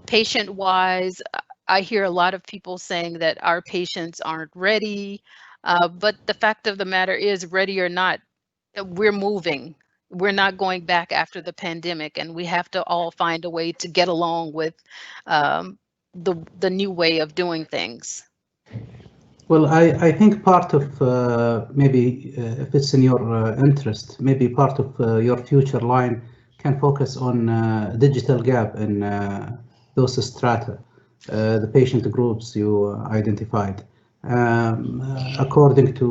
Patient-wise, I hear a lot of people saying that our patients aren't ready, but the fact of the matter is, ready or not, we're moving. We're not going back after the pandemic, and we have to all find a way to get along with the new way of doing things. Well, I think part of maybe if it's in your interest, maybe part of your future line can focus on digital gap in those strata, the patient groups you identified. According to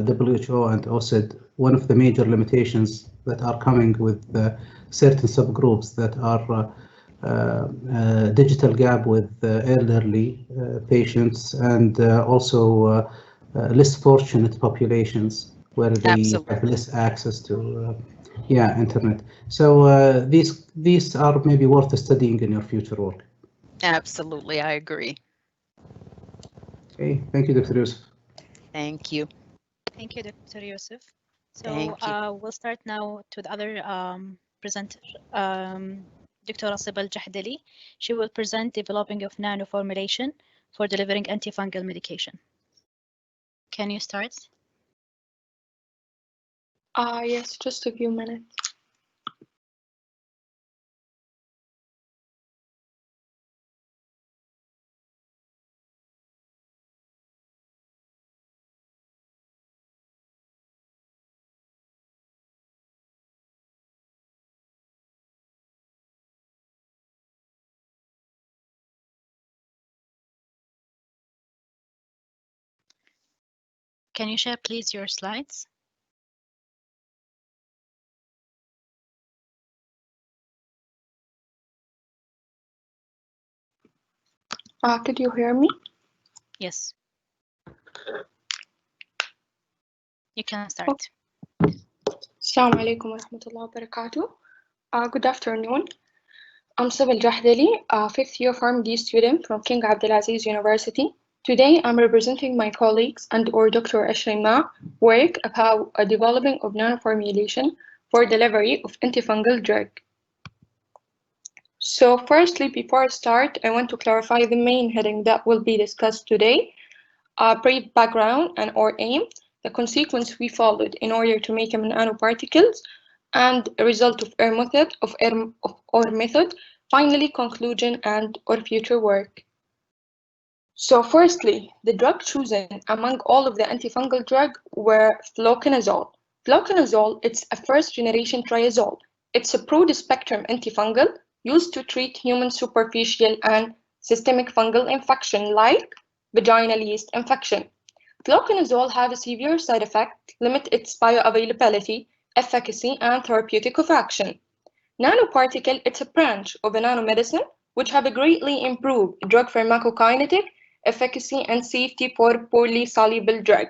WHO and OSID, one of the major limitations that are coming with certain subgroups that are digital gap with elderly patients and also less fortunate populations where they Absolutely. have less access to internet. So these are maybe worth studying in your future work. Absolutely, I agree. Okay, thank you, Dr. Yusuf. Thank you. Thank you, Dr. Yusuf. So Thank you. we'll start now to the other presenter, Dr. Asiba Al-Jahdali. She will present developing of nano formulation for delivering antifungal medication. Can you start? Yes, just a few minutes. Can you share, please, your slides? Could you hear me? Yes. You can start. Assalamu alaikum wa rahmatullahi wa barakatuh. Good afternoon. I'm Siba Al-Jahdali, a fifth-year PharmD student from King Abdulaziz University. Today, I'm representing my colleagues and or Dr. Ashrima work about a developing of nanoformulation for delivery of antifungal drug. So firstly, before I start, I want to clarify the main heading that will be discussed today, brief background and or aim, the consequence we followed in order to make them nanoparticles, and a result of our method, finally conclusion and or future work. So firstly, the drug chosen among all of the antifungal drugs were fluconazole. Fluconazole, it's a first-generation triazole. It's a broad-spectrum antifungal used to treat human superficial and systemic fungal infection like vaginal yeast infection. Fluconazole have a severe side effect, limit its bioavailability, efficacy, and therapeutic of action. Nanoparticle, it's a branch of a nanomedicine which have a greatly improved drug pharmacokinetic, efficacy, and safety for poorly soluble drug.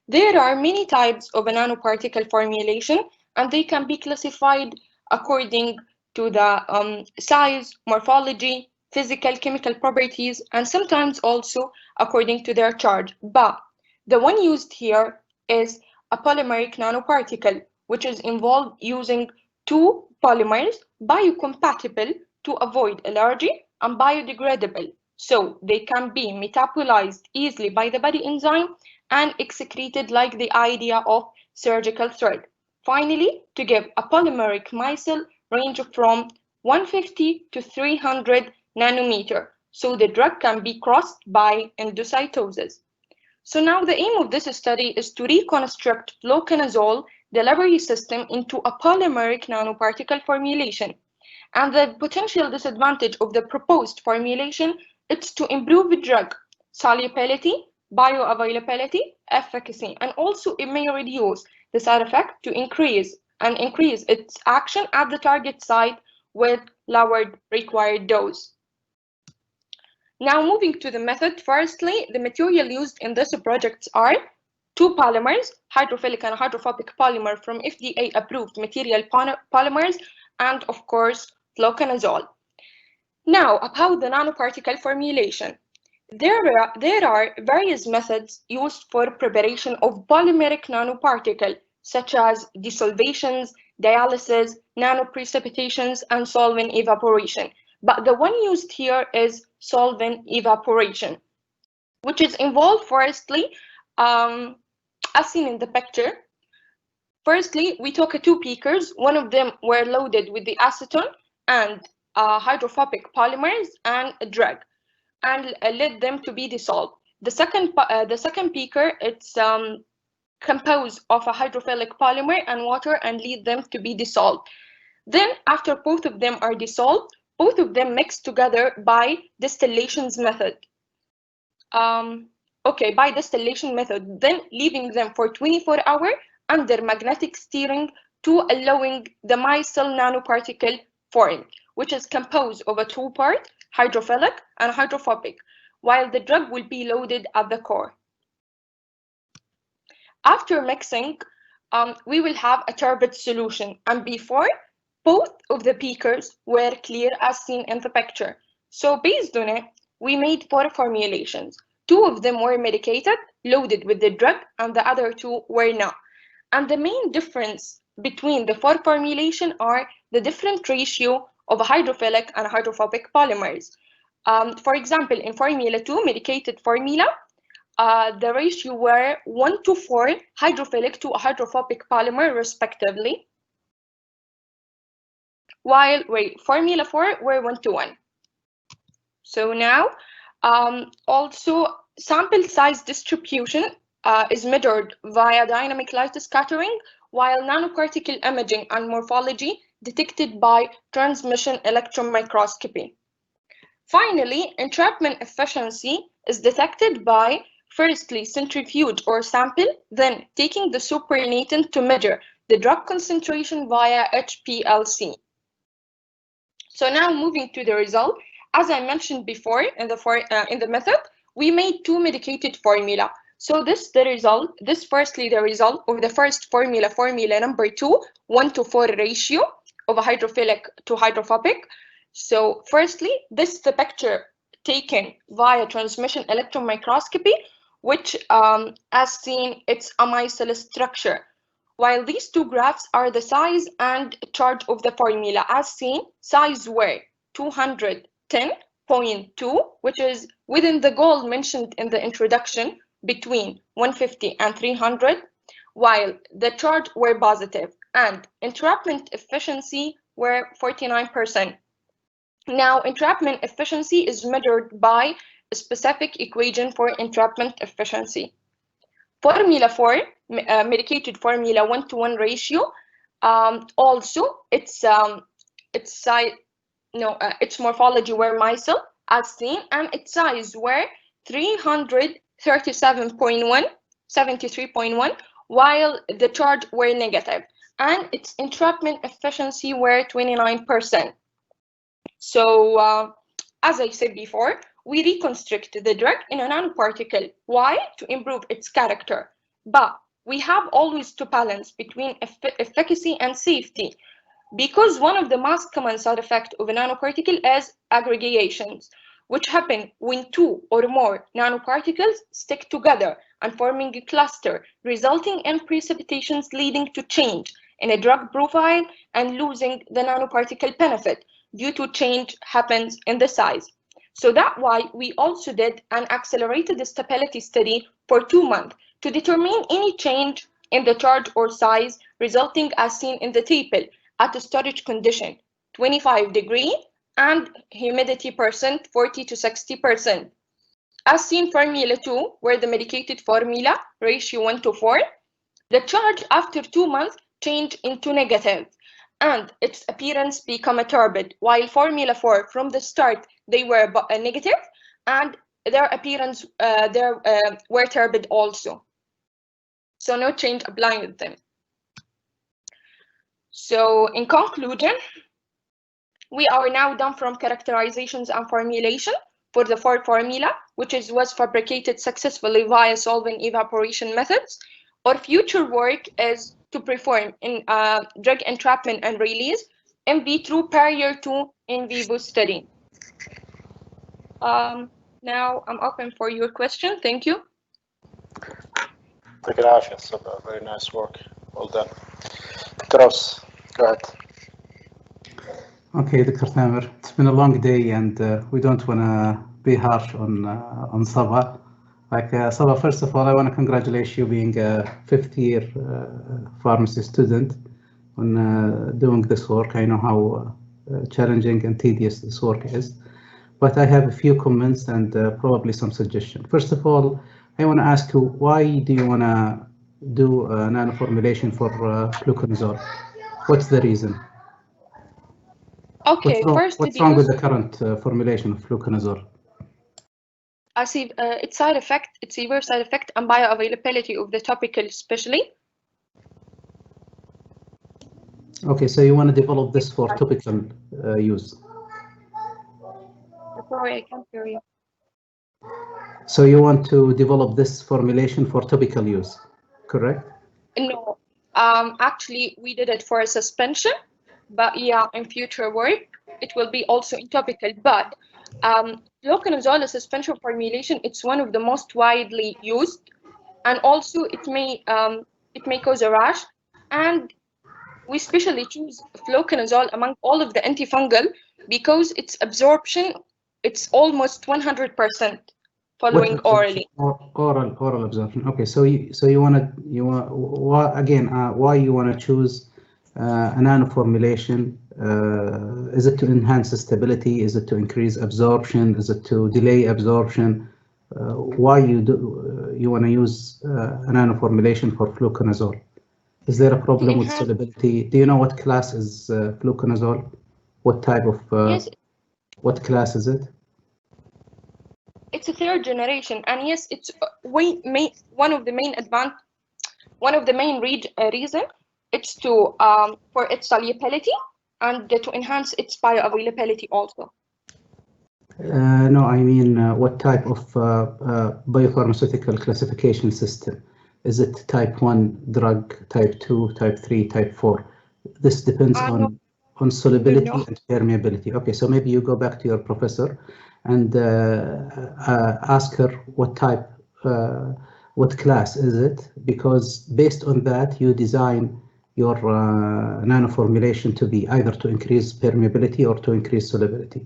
There are many types of a nanoparticle formulation, and they can be classified according to the size, morphology, physical, chemical properties, and sometimes also according to their charge. But the one used here is a polymeric nanoparticle, which is involved using two polymers, biocompatible to avoid allergy and biodegradable. So they can be metabolized easily by the body enzyme and excreted like the idea of surgical thread. Finally, to give a polymeric micelle range from 150 to 300 nanometer, so the drug can be crossed by endocytosis. So now the aim of this study is to reconstruct fluconazole delivery system into a polymeric nanoparticle formulation. And the potential disadvantage of the proposed formulation is to improve the drug solubility, bioavailability, efficacy, and also it may reduce the side effect to increase its action at the target site with lowered required dose. Now moving to the method, firstly, the material used in this project are two polymers, hydrophilic and hydrophobic polymer from FDA approved material polymers, and of course, fluconazole. Now, about the nanoparticle formulation. There are various methods used for preparation of polymeric nanoparticle, such as desolvations, dialysis, nanoprecipitations, and solvent evaporation. But the one used here is solvent evaporation, which is involved firstly, as seen in the picture. Firstly, we took two beakers. One of them were loaded with the acetone and hydrophobic polymers and a drug, and let them to be dissolved. The second beaker, it's composed of a hydrophilic polymer and water, and lead them to be dissolved. Then, after both of them are dissolved, both of them mixed together by distillations method. By distillation method, then leaving them for 24 hours under magnetic steering to allowing the micelle nanoparticle form, which is composed of a two-part hydrophilic and hydrophobic, while the drug will be loaded at the core. After mixing, we will have a turbid solution, and before, both of the beakers were clear as seen in the picture. So based on it, we made 4 formulations. 2 of them were medicated, loaded with the drug, and the other 2 were not. And the main difference between the 4 formulations are the different ratio of hydrophilic and hydrophobic polymers. For example, in Formula 2, medicated formula, the ratio were 1:4 hydrophilic to a hydrophobic polymer, respectively, while Formula 4 were 1:1. So now, also sample size distribution is measured via dynamic light scattering, while nanoparticle imaging and morphology detected by transmission electron microscopy. Finally, entrapment efficiency is detected by firstly centrifuge or sample, then taking the supernatant to measure the drug concentration via HPLC. So now moving to the result, as I mentioned before in the method, we made 2 medicated formula. So this firstly the result of the first formula number 2, 1:4 ratio of a hydrophilic to hydrophobic. So firstly, this is the picture taken via transmission electron microscopy, which as seen, it's a micelle structure. While these 2 graphs are the size and charge of the formula, as seen, size were 210.2, which is within the goal mentioned in the introduction, between 150 and 300, while the charge were positive, and entrapment efficiency were 49%. Now, entrapment efficiency is measured by a specific equation for entrapment efficiency. Formula 4, medicated formula 1:1 ratio, also its morphology were micelle as seen, and its size were 337.1, while the charge were negative, and its entrapment efficiency were 29%. So, as I said before, we reconstruct the drug in a nanoparticle. Why? To improve its character. But we have always to balance between efficacy and safety, because one of the most common side effects of a nanoparticle is aggregations, which happen when 2 or more nanoparticles stick together and forming a cluster, resulting in precipitations leading to change in a drug profile and losing the nanoparticle benefit due to change happens in the size. So that's why we also did an accelerated stability study for 2 months to determine any change in the charge or size, resulting as seen in the table at a storage condition 25 degrees and humidity percent 40 to 60%. As seen Formula 2, where the medicated formula ratio 1:4, the charge after 2 months changed into negative, and its appearance become a turbid, while Formula 4 from the start they were negative, and their appearance were turbid also. So no change applying with them. So in conclusion, we are now done from characterizations and formulation for the 4 formula, which was fabricated successfully via solvent evaporation methods. Our future work is to perform in drug entrapment and release in vitro prior to in vivo study. Now I'm open for your question. Thank you. Take it off. It's very nice work. Well done. Dr. Ross, go ahead. Okay, Dr. Tamer, it's been a long day, and we don't want to be harsh on Saba. Like Saba, first of all, I want to congratulate you being a fifth-year pharmacy student on doing this work. I know how challenging and tedious this work is, but I have a few comments and probably some suggestions. First of all, I want to ask you, why do you want to do a nanoformulation for fluconazole? What's the reason? Okay, what's wrong with the current formulation of fluconazole? I see its side effect, its severe side effect, and bioavailability of the topical, especially. Okay, so you want to develop this for topical use. Sorry, I can't hear you. So you want to develop this formulation for topical use, correct? No, actually, we did it for a suspension, but yeah, in future work, it will be also in topical. But fluconazole suspension formulation, it's one of the most widely used, and also it may cause a rash. And we specially choose fluconazole among all of the antifungal because its absorption, it's almost 100% following orally. Oral absorption. Okay, so you want why you want to choose a nano formulation? Is it to enhance the stability? Is it to increase absorption? Is it to delay absorption? Why you want to use a nano formulation for fluconazole? Is there a problem with solubility? Do you know what class is fluconazole? What type of yes. What class is it? It's a third generation, and yes, it's one of the main reason. It's to for its solubility and to enhance its bioavailability also. No, I mean what type of biopharmaceutical classification system? Is it type 1 drug, type 2, type 3, type 4? This depends on solubility and permeability. Okay, so maybe you go back to your professor and ask her what type, what class is it, because based on that you design your nano formulation to be either to increase permeability or to increase solubility.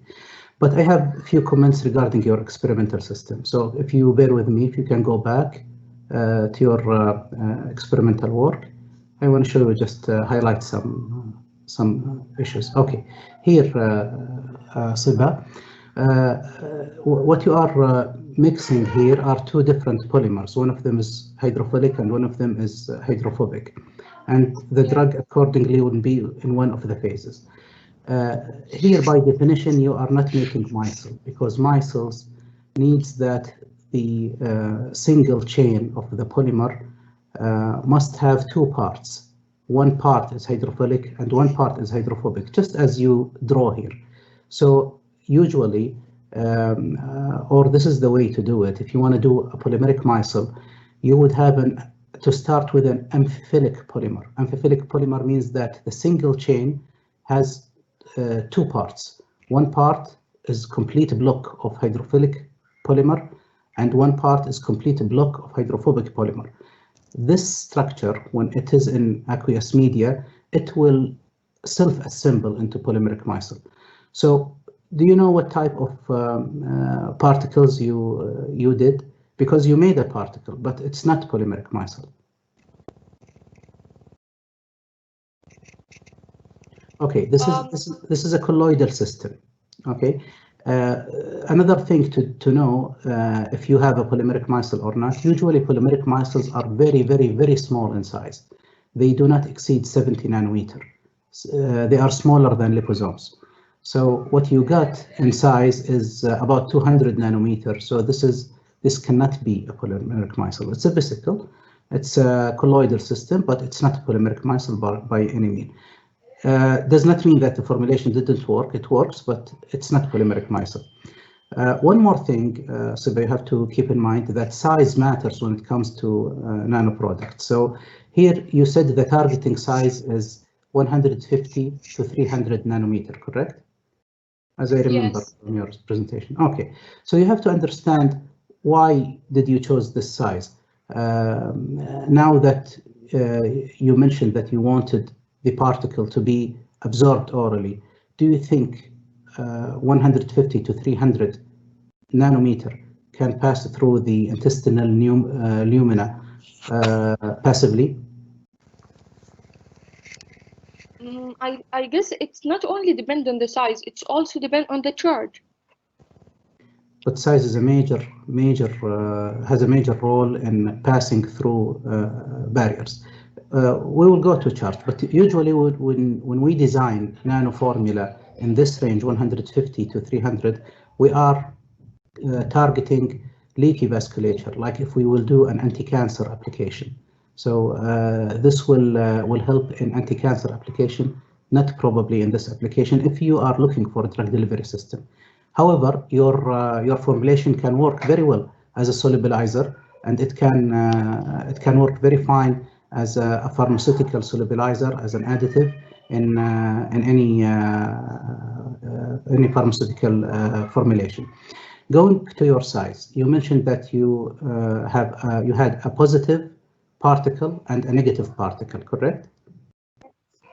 But I have a few comments regarding your experimental system. So if you bear with me, if you can go back to your experimental work, I want to show you, just highlight some issues. Okay, here, Siba, what you are mixing here are two different polymers. One of them is hydrophilic and one of them is hydrophobic. And the drug accordingly would be in one of the phases. Here, by definition, you are not making micelle, because micelles needs that the single chain of the polymer must have two parts. One part is hydrophilic and one part is hydrophobic, just as you draw here. So usually, or this is the way to do it, if you want to do a polymeric micelle, you would have to start with an amphiphilic polymer. Amphiphilic polymer means that the single chain has two parts. One part is complete block of hydrophilic polymer, and one part is complete block of hydrophobic polymer. This structure, when it is in aqueous media, it will self-assemble into polymeric micelle. So, do you know what type of particles you did? Because you made a particle, but it's not polymeric micelle. Okay, this is a colloidal system. Okay, another thing to know if you have a polymeric micelle or not. Usually, polymeric micelles are very, very, very small in size. They do not exceed 70 nanometer. They are smaller than liposomes. So what you got in size is about 200 nanometers. So this cannot be a polymeric micelle. It's a vesicle. It's a colloidal system, but it's not a polymeric micelle by any means. Does not mean that the formulation didn't work. It works, but it's not polymeric micelle. One more thing, so you have to keep in mind that size matters when it comes to nano products. So here you said the targeting size is 150 to 300 nanometer, correct? as I remember Yes. from your presentation. Okay, so you have to understand why did you choose this size. Now that you mentioned that you wanted the particle to be absorbed orally, do you think 150 to 300 nanometer can pass through the intestinal lumina passively? I guess it's not only depend on the size, it's also depend on the charge. But size is a has a major role in passing through barriers. We will go to charge, but usually when we design nano formula in this range, 150 to 300, we are targeting leaky vasculature, like if we will do an anti-cancer application. So this will help in anti-cancer application, not probably in this application if you are looking for a drug delivery system. However, your formulation can work very well as a solubilizer, and it can work very fine as a pharmaceutical solubilizer, as an additive in any pharmaceutical formulation. Going to your size, you mentioned that you had a positive particle and a negative particle, correct?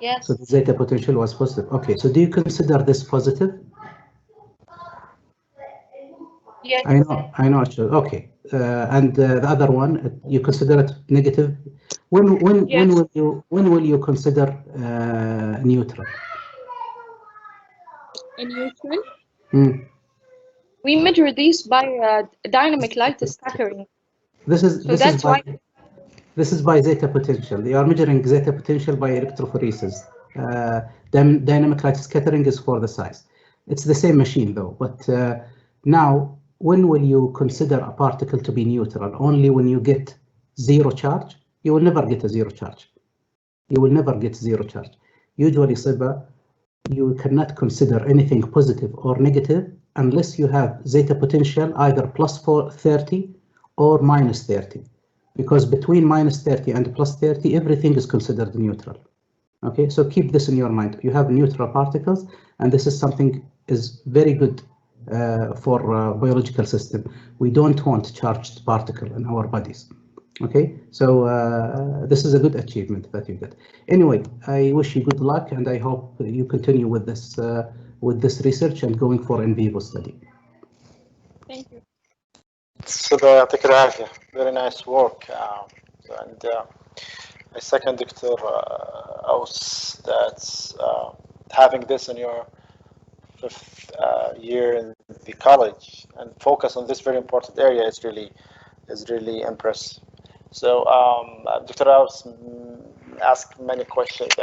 Yes. So the zeta potential was positive. Okay, so do you consider this positive? Yes. I know. Okay, and the other one, you consider it negative. Yes. When will you consider neutral? In neutral, Hmm. we measure these by dynamic light scattering. This is by zeta potential. They are measuring zeta potential by electrophoresis. Dynamic light scattering is for the size. It's the same machine though, but now when will you consider a particle to be neutral? Only when you get zero charge? You will never get a zero charge. You will never get zero charge. Usually, Siba, you cannot consider anything positive or negative unless you have zeta potential either plus 30 or minus 30. Because between minus 30 and plus 30, everything is considered neutral. Okay, so keep this in your mind. You have neutral particles, and this is something is very good for biological system. We don't want charged particle in our bodies. Okay, so this is a good achievement that you get. Anyway, I wish you good luck, and I hope you continue with this research and going for in vivo study. Thank you. Very nice work, and I second Dr. Aus that having this in your 5th year in the college and focus on this very important area is really impressive. So Dr. Aus asked many questions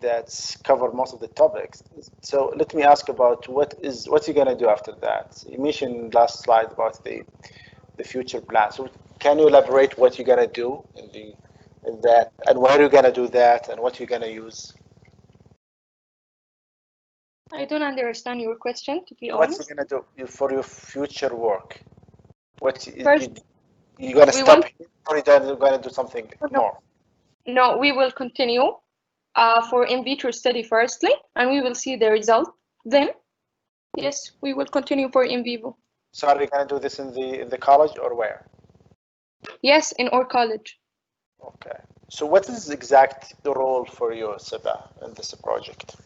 that cover most of the topics. So let me ask about what you're going to do after that. You mentioned last slide about the future plan. So can you elaborate what you're going to do in that, and where you're going to do that, and what you're going to use? I don't understand your question, to be honest. What you're going to do for your future work? You're going to stop here, or you're going to do something more? No, we will continue for in vitro study firstly, and we will see the result. Then, yes, we will continue for in vivo. So are we going to do this in the college or where? Yes, in our college. Okay. So what is exact the role for you, Siba, in this project?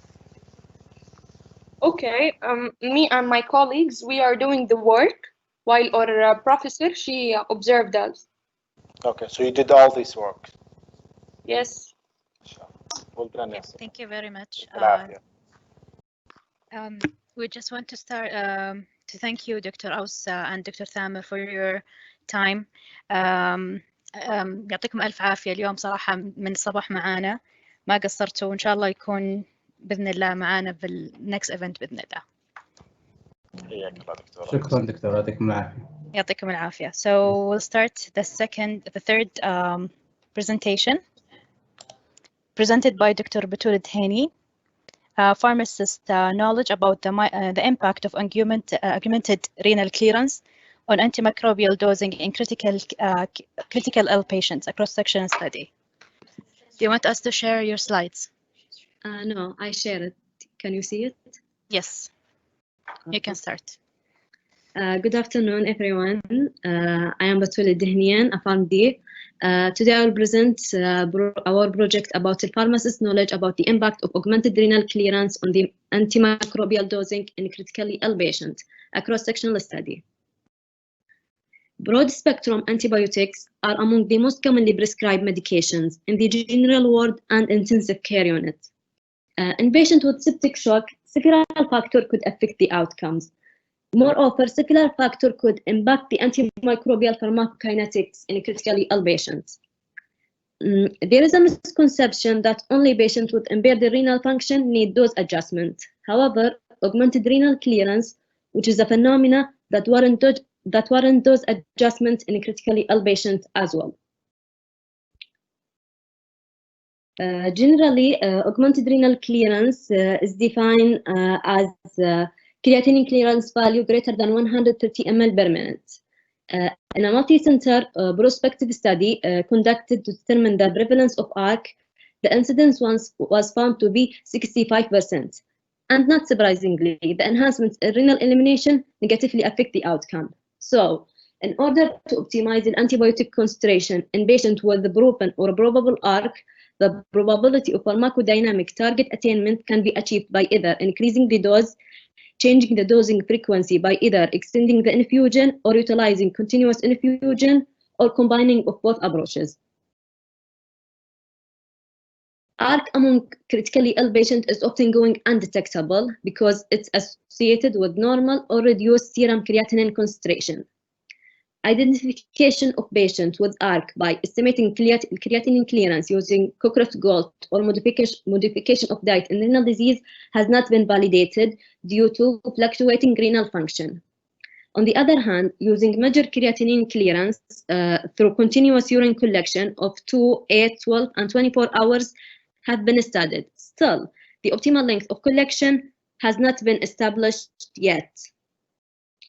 Okay, me and my colleagues, we are doing the work while our professor, she observed us. Okay, so you did all this work? Yes. Well done. Yes, thank you very much. We just want to start to thank you, Dr. Aus and Dr. Thamer, for your time. يعطيكم ألف عافية اليوم صراحة من الصباح معانا ما قصرتوا وإن شاء الله يكون بإذن الله معانا في النكست إيفنت بإذن الله. شكرا دكتور يعطيكم العافية. يعطيكم العافية. So we'll start the third presentation presented by Dr. Batul Dhani. Pharmacist knowledge about the impact of augmented renal clearance on antimicrobial dosing in critical ill patients, a cross-section study. Do you want us to share your slides? No, I share it. Can you see it? Yes. You can start. Good afternoon, everyone. I am Batul Dehnian, a PharmD. Today I will present our project about the pharmacist knowledge about the impact of augmented renal clearance on the antimicrobial dosing in critically ill patients, a cross-sectional study. Broad-spectrum antibiotics are among the most commonly prescribed medications in the general ward and intensive care unit. In patients with septic shock, several factors could affect the outcomes. Moreover, several factors could impact the antimicrobial pharmacokinetics in critically ill patients. There is a misconception that only patients with impaired renal function need dose adjustment. However, augmented renal clearance, which is a phenomena that warrant dose adjustment in critically ill patients as well. Generally, augmented renal clearance is defined as creatinine clearance value greater than 130 ml per minute. In a multi-center prospective study conducted to determine the prevalence of ARC, the incidence was found to be 65%. And not surprisingly, the enhancements in renal elimination negatively affect the outcome. So, in order to optimize the antibiotic concentration in patients with the proven or probable ARC, the probability of pharmacodynamic target attainment can be achieved by either increasing the dose, changing the dosing frequency by either extending the infusion or utilizing continuous infusion, or combining of both approaches. ARC among critically ill patients is often going undetectable because it's associated with normal or reduced serum creatinine concentration. Identification of patients with ARC by estimating creatinine clearance using Cockcroft-Gault or modification of diet in renal disease has not been validated due to fluctuating renal function. On the other hand, using measured creatinine clearance through continuous urine collection of 2, 8, 12, and 24 hours have been studied. Still, the optimal length of collection has not been established yet.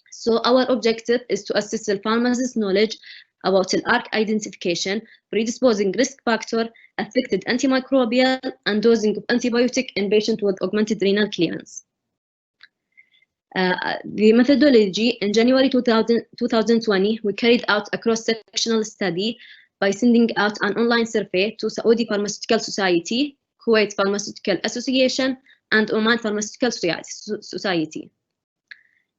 So our objective is to assess the pharmacist's knowledge about the ARC identification, predisposing risk factor, affected antimicrobial, and dosing of antibiotic in patients with augmented renal clearance. The methodology, in January 2020, we carried out a cross-sectional study by sending out an online survey to Saudi Pharmaceutical Society, Kuwait Pharmaceutical Association, and Oman Pharmaceutical Society.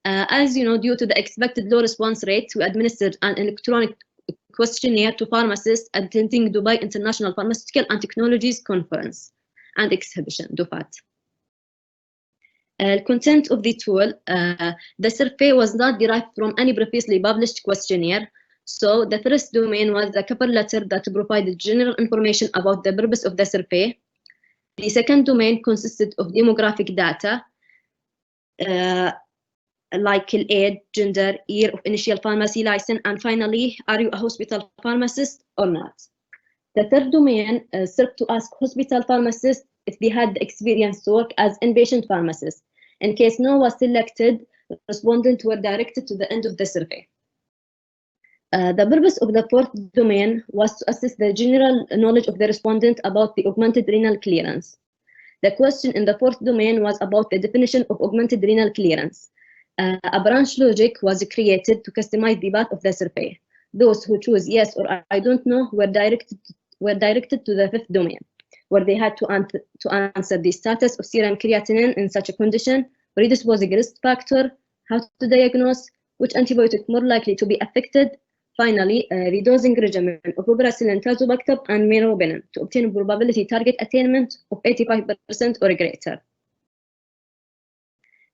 As you know, due to the expected low response rate, we administered an electronic questionnaire to pharmacists attending Dubai International Pharmaceutical and Technologies Conference and Exhibition, DUFAT. Content of the tool, the survey was not derived from any previously published questionnaire. So the first domain was the cover letter that provided general information about the purpose of the survey. The second domain consisted of demographic data, like age, gender, year of initial pharmacy license, and finally, are you a hospital pharmacist or not? The third domain served to ask hospital pharmacists if they had the experience to work as inpatient pharmacists. In case no was selected, respondents were directed to the end of the survey. The purpose of the fourth domain was to assess the general knowledge of the respondent about the augmented renal clearance. The question in the fourth domain was about the definition of augmented renal clearance. A branch logic was created to customize the path of the survey. Those who choose yes or I don't know were directed to the fifth domain, where they had to answer the status of serum creatinine in such a condition, predisposing risk factor, how to diagnose, which antibiotic more likely to be affected, finally, the dosing regimen of ubracillin, tazobactam, and meropenem to obtain probability target attainment of 85% or greater.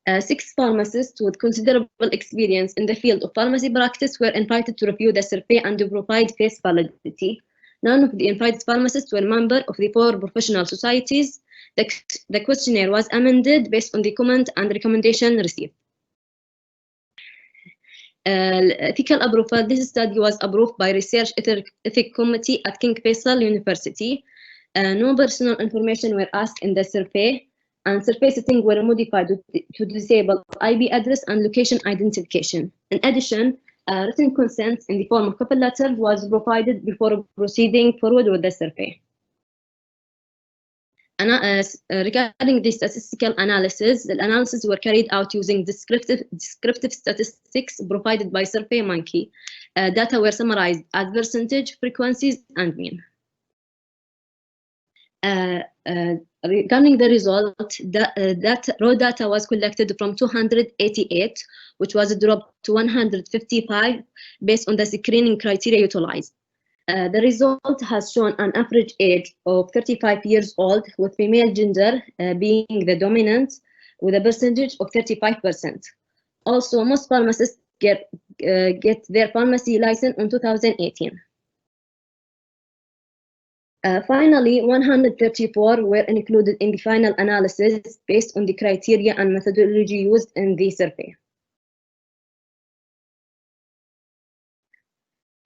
6 pharmacists with considerable experience in the field of pharmacy practice were invited to review the survey and to provide face validity. None of the invited pharmacists were members of the 4 professional societies. The questionnaire was amended based on the comment and recommendation received. Ethical approval. This study was approved by Research Ethics Committee at King Faisal University. No personal information were asked in the survey, and survey settings were modified to disable IP address and location identification. In addition, written consent in the form of cover letter was provided before proceeding forward with the survey. regarding the statistical analysis, the analysis were carried out using descriptive statistics provided by SurveyMonkey. Data were summarized as percentage, frequencies, and mean. Regarding the result, that raw data was collected from 288, which was dropped to 155 based on the screening criteria utilized. The result has shown an average age of 35 years old, with female gender being the dominant, with a percentage of 35%. Also, most pharmacists get their pharmacy license in 2018. Finally, 134 were included in the final analysis based on the criteria and methodology used in the survey.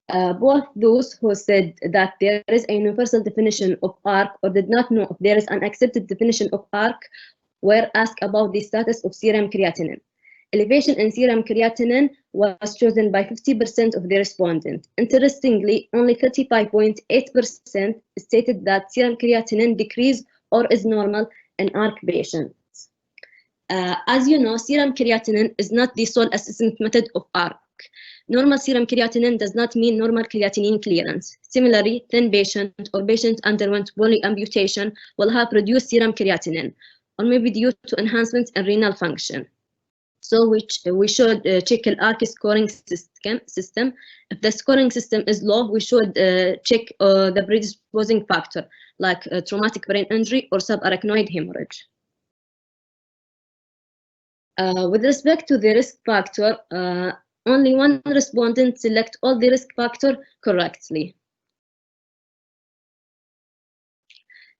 Both those who said that there is a universal definition of ARC or did not know if there is an accepted definition of ARC were asked about the status of serum creatinine. Elevation in serum creatinine was chosen by 50% of the respondents. Interestingly, only 35.8% stated that serum creatinine decreased or is normal in ARC patients. As you know, serum creatinine is not the sole assessment method of ARC. Normal serum creatinine does not mean normal creatinine clearance. Similarly, thin patient or patient underwent polyamputation will have reduced serum creatinine, or maybe due to enhancements in renal function. So we should check the ARC scoring system. If the scoring system is low, we should check the predisposing factor, like traumatic brain injury or subarachnoid hemorrhage. With respect to the risk factor, only one respondent select all the risk factor correctly.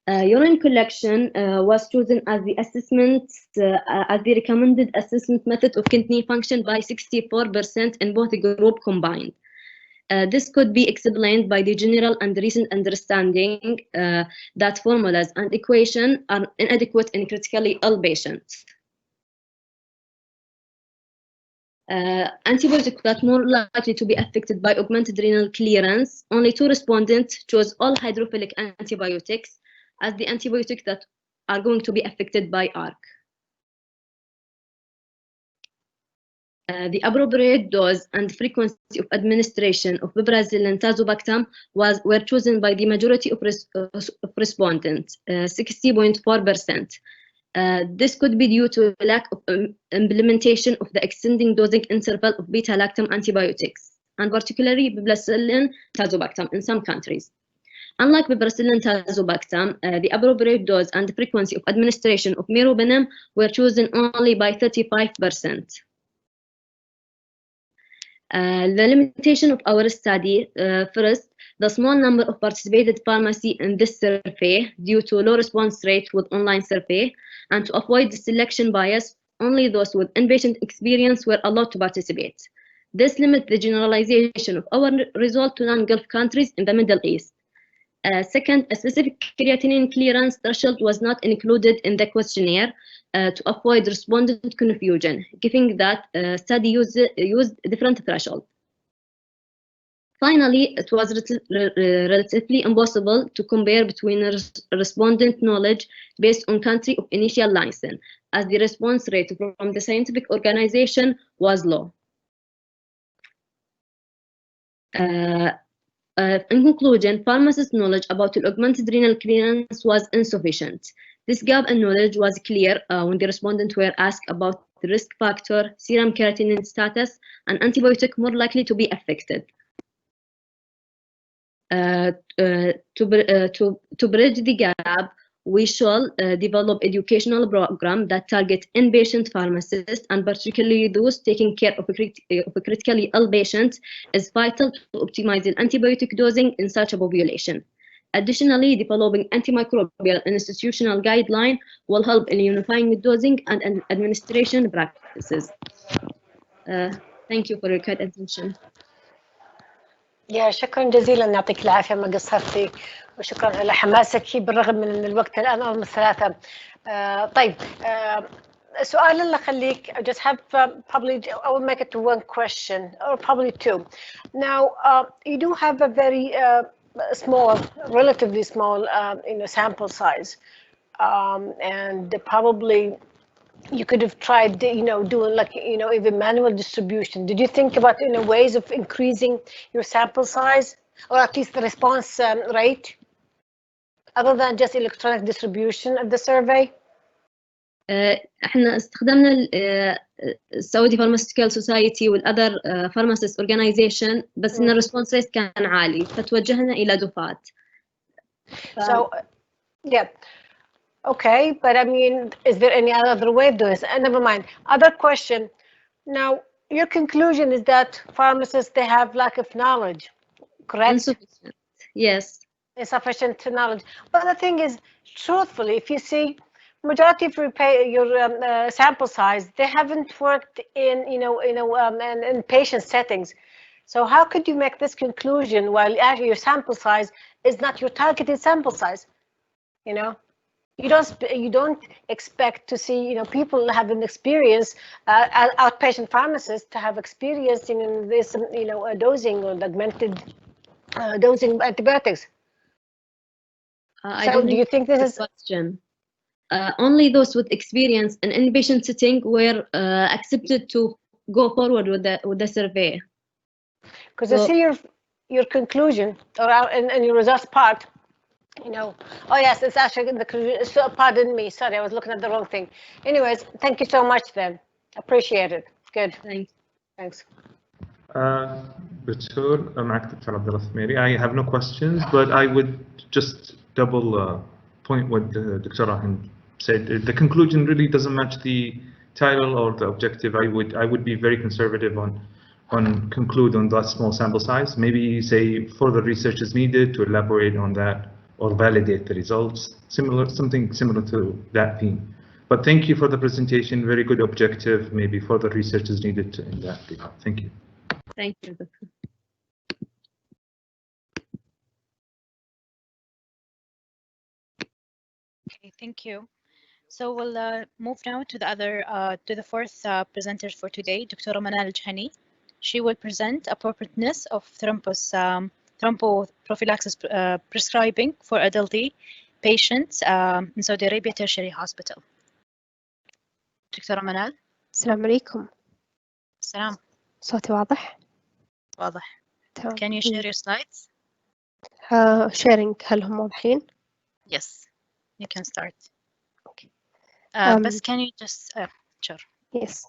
Urine collection was chosen as the assessment, as the recommended assessment method of kidney function by 64% in both group combined. This could be explained by the general and recent understanding that formulas and equations are inadequate in critically ill patients. Antibiotics that more likely to be affected by augmented renal clearance, only 2 respondents chose all hydrophilic antibiotics as the antibiotics that are going to be affected by ARC. The appropriate dose and frequency of administration of Bibrazil and Tazobactam were chosen by the majority of respondents, 60.4%. This could be due to lack of implementation of the extending dosing interval of beta-lactam antibiotics, and particularly Bibrazil Tazobactam in some countries. Unlike Bibrazil Tazobactam, the appropriate dose and frequency of administration of meropenem were chosen only by 35%. The limitation of our study, first, the small number of participated pharmacy in this survey due to low response rate with online survey, and to avoid the selection bias, only those with inpatient experience were allowed to participate. This limits the generalization of our result to non-Gulf countries in the Middle East. Second, a specific creatinine clearance threshold was not included in the questionnaire to avoid respondent confusion, given that study used different thresholds. Finally, it was relatively impossible to compare between respondent knowledge based on country of initial license, as the response rate from the scientific organization was low. In conclusion, pharmacists' knowledge about augmented renal clearance was insufficient. This gap in knowledge was clear when the respondents were asked about the risk factor, serum creatinine status, and antibiotic more likely to be affected. To bridge the gap, we shall develop educational program that target inpatient pharmacists, and particularly those taking care of a critically ill patient, is vital to optimize the antibiotic dosing in such a population. Additionally, developing antimicrobial institutional guideline will help in unifying dosing and administration practices. Thank you for your kind attention. يا شكرا جزيلا، يعطيك العافية ما قصرتي، وشكرا على حماسك بالرغم من أن الوقت الآن أو الثلاثة. طيب السؤال اللي خليك just have probably I will make it to one question or probably two. Now you do have a very small, relatively small sample size. and probably you could have tried, doing like, even manual distribution. Did you think about, ways of increasing your sample size, or at least the response rate, other than just electronic distribution of the survey? احنا استخدمنا السعودي Pharmaceutical Society والother pharmacist organization بس إن الريسبونس ريت كان عالي فتوجهنا إلى دفعات. So, yeah. Okay, but I mean, is there any other way of doing this? Never mind. Other question. Now, your conclusion is that pharmacists, they have lack of knowledge, correct? Insufficient. Yes. Insufficient knowledge. But the thing is, truthfully, if you see, majority of your sample size, they haven't worked in, in patient settings. So how could you make this conclusion while actually your sample size is not your targeted sample size? You don't expect to see, people have an experience, outpatient pharmacists to have experience in this, dosing or augmented dosing antibiotics. So do you think this is question? Only those with experience in inpatient setting were accepted to go forward with the survey. Because I see your conclusion or in your results part. Oh yes, it's actually in the conclusion. So, pardon me, sorry, I was looking at the wrong thing. Anyways, thank you so much then. Appreciate it. Good. Thanks. دكتور معك دكتور عبد الله الثميري. I have no questions, but I would just double point what Dr. Rahim said. The conclusion really doesn't match the title or the objective. I would be very conservative on conclude on that small sample size. Maybe say further research is needed to elaborate on that or validate the results. Something similar to that theme. But thank you for the presentation. Very good objective. Maybe further research is needed in that regard. Thank you. Thank you, Doctor. Okay, thank you. So we'll move now to the fourth presenter for today, Dr. Manal Al-Jahani. She will present appropriateness of thromboprophylaxis prescribing for elderly patients in Saudi Arabia Tertiary Hospital. Dr. Manal. السلام عليكم. السلام. صوتي واضح؟ واضح. تمام. Can you share your slides? Sharing هل هم واضحين؟ Yes, you can start. Okay. But can you just sure. Yes.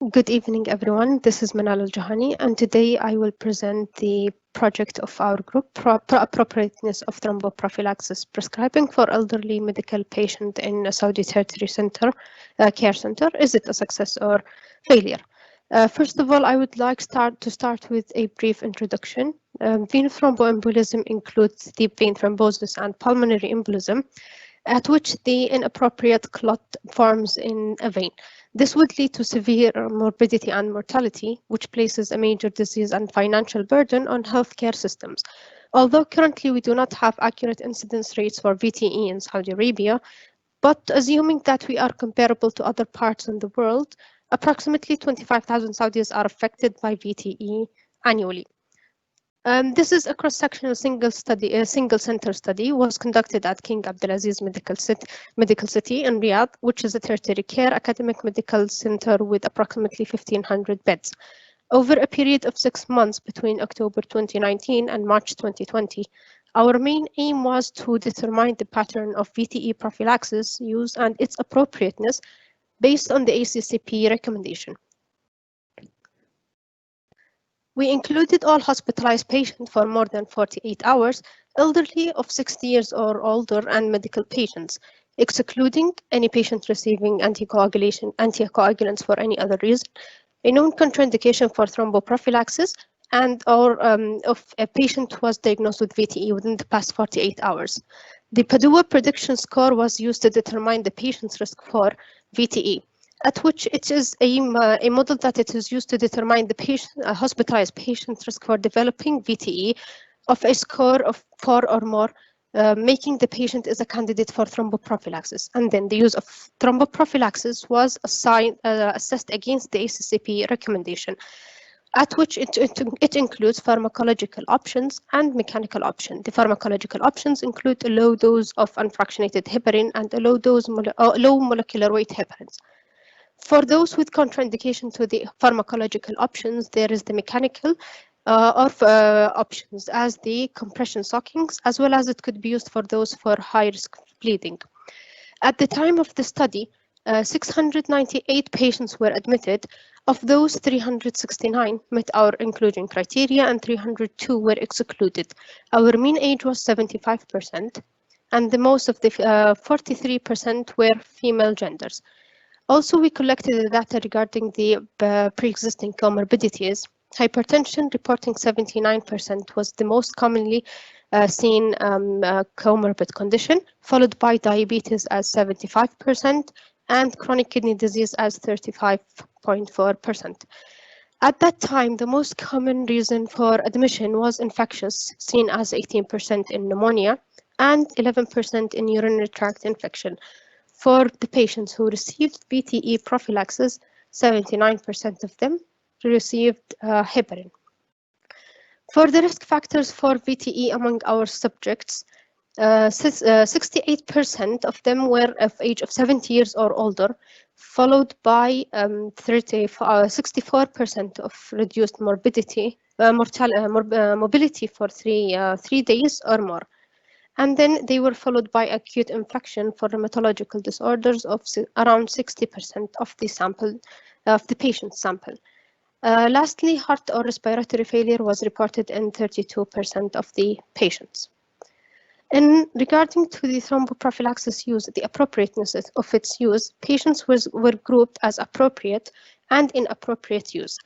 Good evening, everyone. This is Manal Al-Jahani, and today I will present the project of our group, appropriateness of thromboprophylaxis prescribing for elderly medical patient in a Saudi Tertiary Center, Care Center. Is it a success or failure? First of all, I would like to start with a brief introduction. Venous thromboembolism includes deep vein thrombosis and pulmonary embolism, at which the inappropriate clot forms in a vein. This would lead to severe morbidity and mortality, which places a major disease and financial burden on healthcare systems. Although currently we do not have accurate incidence rates for VTE in Saudi Arabia, but assuming that we are comparable to other parts in the world, approximately 25,000 Saudis are affected by VTE annually. This is a cross-sectional single center study was conducted at King Abdulaziz Medical City in Riyadh, which is a tertiary care academic medical center with approximately 1,500 beds. Over a period of 6 months between October 2019 and March 2020, our main aim was to determine the pattern of VTE prophylaxis use and its appropriateness based on the ACCP recommendation. We included all hospitalized patients for more than 48 hours, elderly of 60 years or older, and medical patients, excluding any patient receiving anticoagulants for any other reason, a known contraindication for thromboprophylaxis, and or if a patient was diagnosed with VTE within the past 48 hours. The Padua prediction score was used to determine the patient's risk for VTE, at which it is a model that it is used to determine the hospitalized patient's risk for developing VTE of a score of 4 or more, making the patient is a candidate for thromboprophylaxis. And then the use of thromboprophylaxis was assessed against the ACCP recommendation. at which it includes pharmacological options and mechanical options. The pharmacological options include a low dose of unfractionated heparin and a low molecular weight heparins. For those with contraindication to the pharmacological options, there is the mechanical options as the compression stockings, as well as it could be used for those for high risk bleeding. At the time of the study, 698 patients were admitted. Of those, 369 met our inclusion criteria and 302 were excluded. Our mean age was 75%, and the most of the 43% were female genders. Also, we collected the data regarding the pre-existing comorbidities. Hypertension, reporting 79%, was the most commonly seen comorbid condition, followed by diabetes as 75% and chronic kidney disease as 35.4%. At that time, the most common reason for admission was infectious, seen as 18% in pneumonia and 11% in urinary tract infection. For the patients who received VTE prophylaxis, 79% of them received heparin. For the risk factors for VTE among our subjects, 68% of them were of age of 70 years or older, followed by 64% of reduced morbidity, mobility for three days or more. And then they were followed by acute infection for rheumatological disorders of around 60% of the sample, of the patient sample. Lastly, heart or respiratory failure was reported in 32% of the patients. In regarding to the thromboprophylaxis use, the appropriateness of its use, patients were grouped as appropriate and inappropriate use.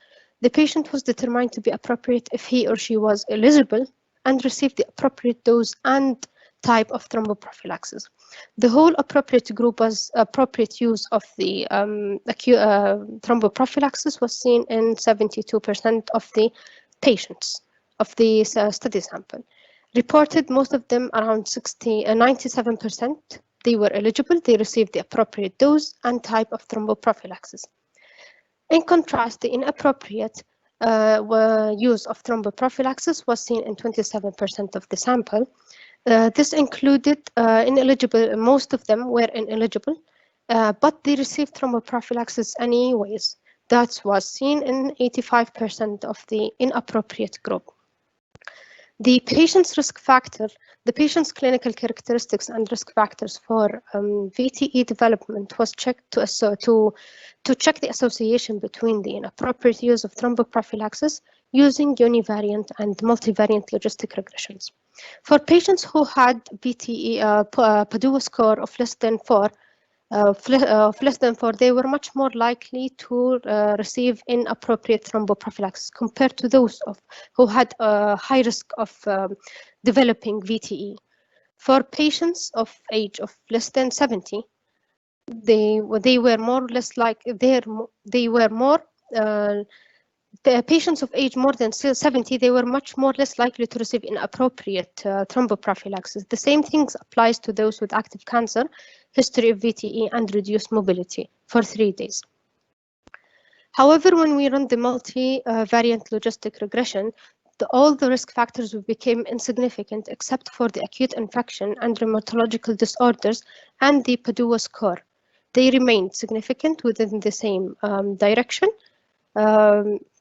The patient was determined to be appropriate if he or she was eligible and received the appropriate dose and type of thromboprophylaxis. The whole appropriate group was appropriate use of the thromboprophylaxis was seen in 72% of the patients of the study sample. Reported most of them around 97%. They were eligible, they received the appropriate dose and type of thromboprophylaxis. In contrast, the inappropriate use of thromboprophylaxis was seen in 27% of the sample. This included ineligible, most of them were ineligible, but they received thromboprophylaxis anyways. That was seen in 85% of the inappropriate group. The patient's risk factor, the patient's clinical characteristics and risk factors for VTE development was checked to check the association between the inappropriate use of thromboprophylaxis using univariant and multivariant logistic regressions. For patients who had VTE PADUA score of less than 4, they were much more likely to receive inappropriate thromboprophylaxis compared to those who had a high risk of developing VTE. For patients of age of less than 70, they were more or less like the patients of age more than 70, they were much more less likely to receive inappropriate thromboprophylaxis. The same thing applies to those with active cancer, history of VTE, and reduced mobility for 3 days. However, when we run the multivariant logistic regression, all the risk factors became insignificant except for the acute infection and rheumatological disorders and the PADUA score. They remained significant within the same direction.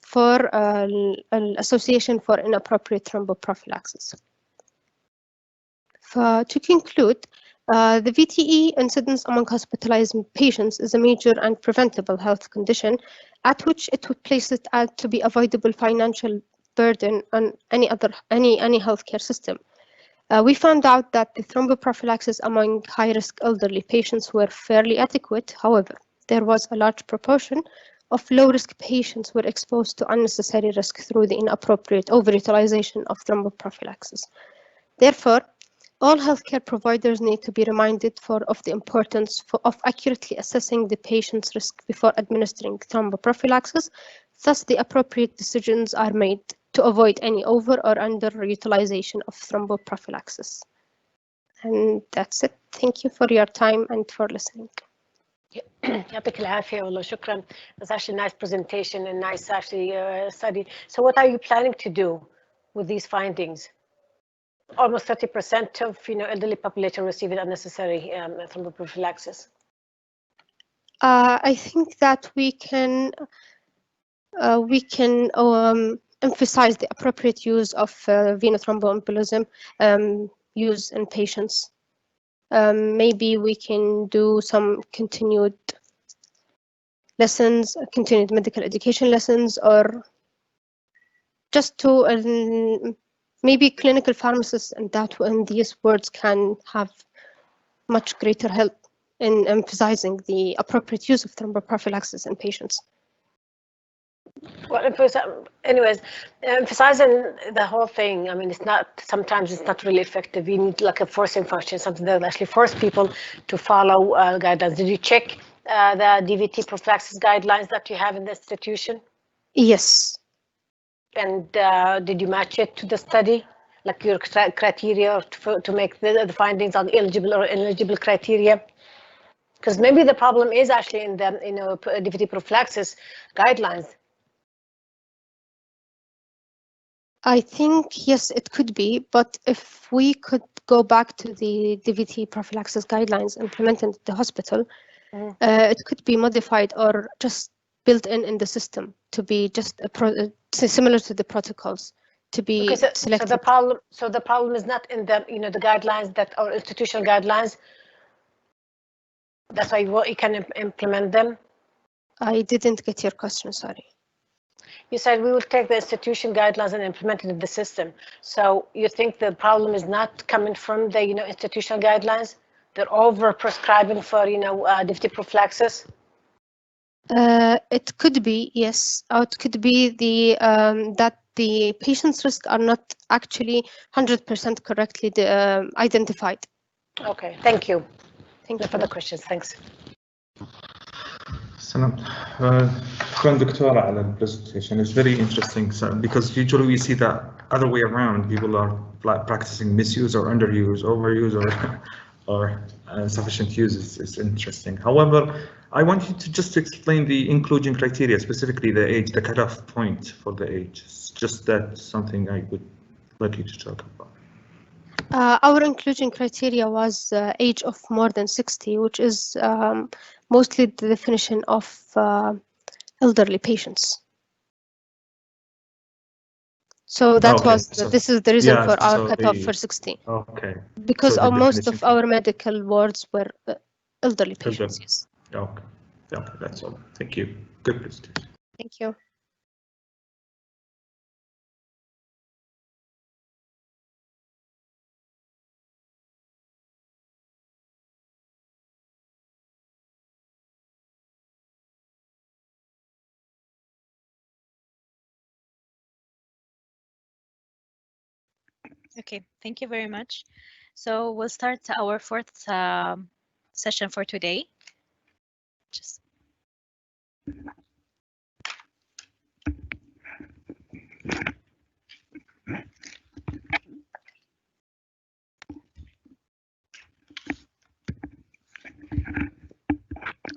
For an association for inappropriate thromboprophylaxis. To conclude, the VTE incidence among hospitalized patients is a major and preventable health condition at which it would place it to be avoidable financial burden on any healthcare system. We found out that the thromboprophylaxis among high-risk elderly patients were fairly adequate. However, there was a large proportion of low-risk patients were exposed to unnecessary risk through the inappropriate overutilization of thromboprophylaxis. Therefore, all healthcare providers need to be reminded of the importance of accurately assessing the patient's risk before administering thromboprophylaxis. Thus, the appropriate decisions are made to avoid any over or underutilization of thromboprophylaxis. And that's it. Thank you for your time and for listening. يعطيك العافية والله شكرا. That's actually a nice presentation and nice actually study. So what are you planning to do with these findings? Almost 30% of elderly population receiving unnecessary thromboprophylaxis. I think that we can emphasize the appropriate use of venous thromboembolism use in patients. Maybe we can do some continued lessons, continued medical education lessons, or just to maybe clinical pharmacists and that in these words can have much greater help in emphasizing the appropriate use of thromboprophylaxis in patients. Well, anyways, emphasizing the whole thing, I mean, sometimes it's not really effective. You need like a forcing function, something that actually force people to follow guidelines. Did you check the DVT prophylaxis guidelines that you have in the institution? Yes. And did you match it to the study? Like your criteria to make the findings on eligible or ineligible criteria? Because maybe the problem is actually in the DVT prophylaxis guidelines. I think, yes, it could be, but if we could go back to the DVT prophylaxis guidelines implemented at the hospital, it could be modified or just built in the system to be just similar to the protocols to be selected. So the problem is not in the the guidelines that are institutional guidelines. That's why you can implement them. I didn't get your question, sorry. You said we will take the institution guidelines and implement it in the system. So you think the problem is not coming from the institutional guidelines? They're over prescribing for DVT prophylaxis. It could be, yes. Or it could be the that the patient's risks are not actually 100% correctly identified. Okay, thank you. Thank you for the questions. Thanks. Salam. شكرا دكتورة على presentation. It's very interesting because usually we see that other way around. People are practicing misuse or underuse, overuse, or insufficient use. It's interesting. However, I want you to just explain the inclusion criteria, specifically the age, the cutoff point for the age. It's just that something I would like you to talk about. Our inclusion criteria was age of more than 60, which is mostly the definition of elderly patients. So that was this is the reason for our cutoff for 60. Okay. Because most of our medical wards were elderly patients. Yes. Okay. Okay, that's all. Thank you. Good presentation. Thank you. Okay, thank you very much. So we'll start our fourth session for today.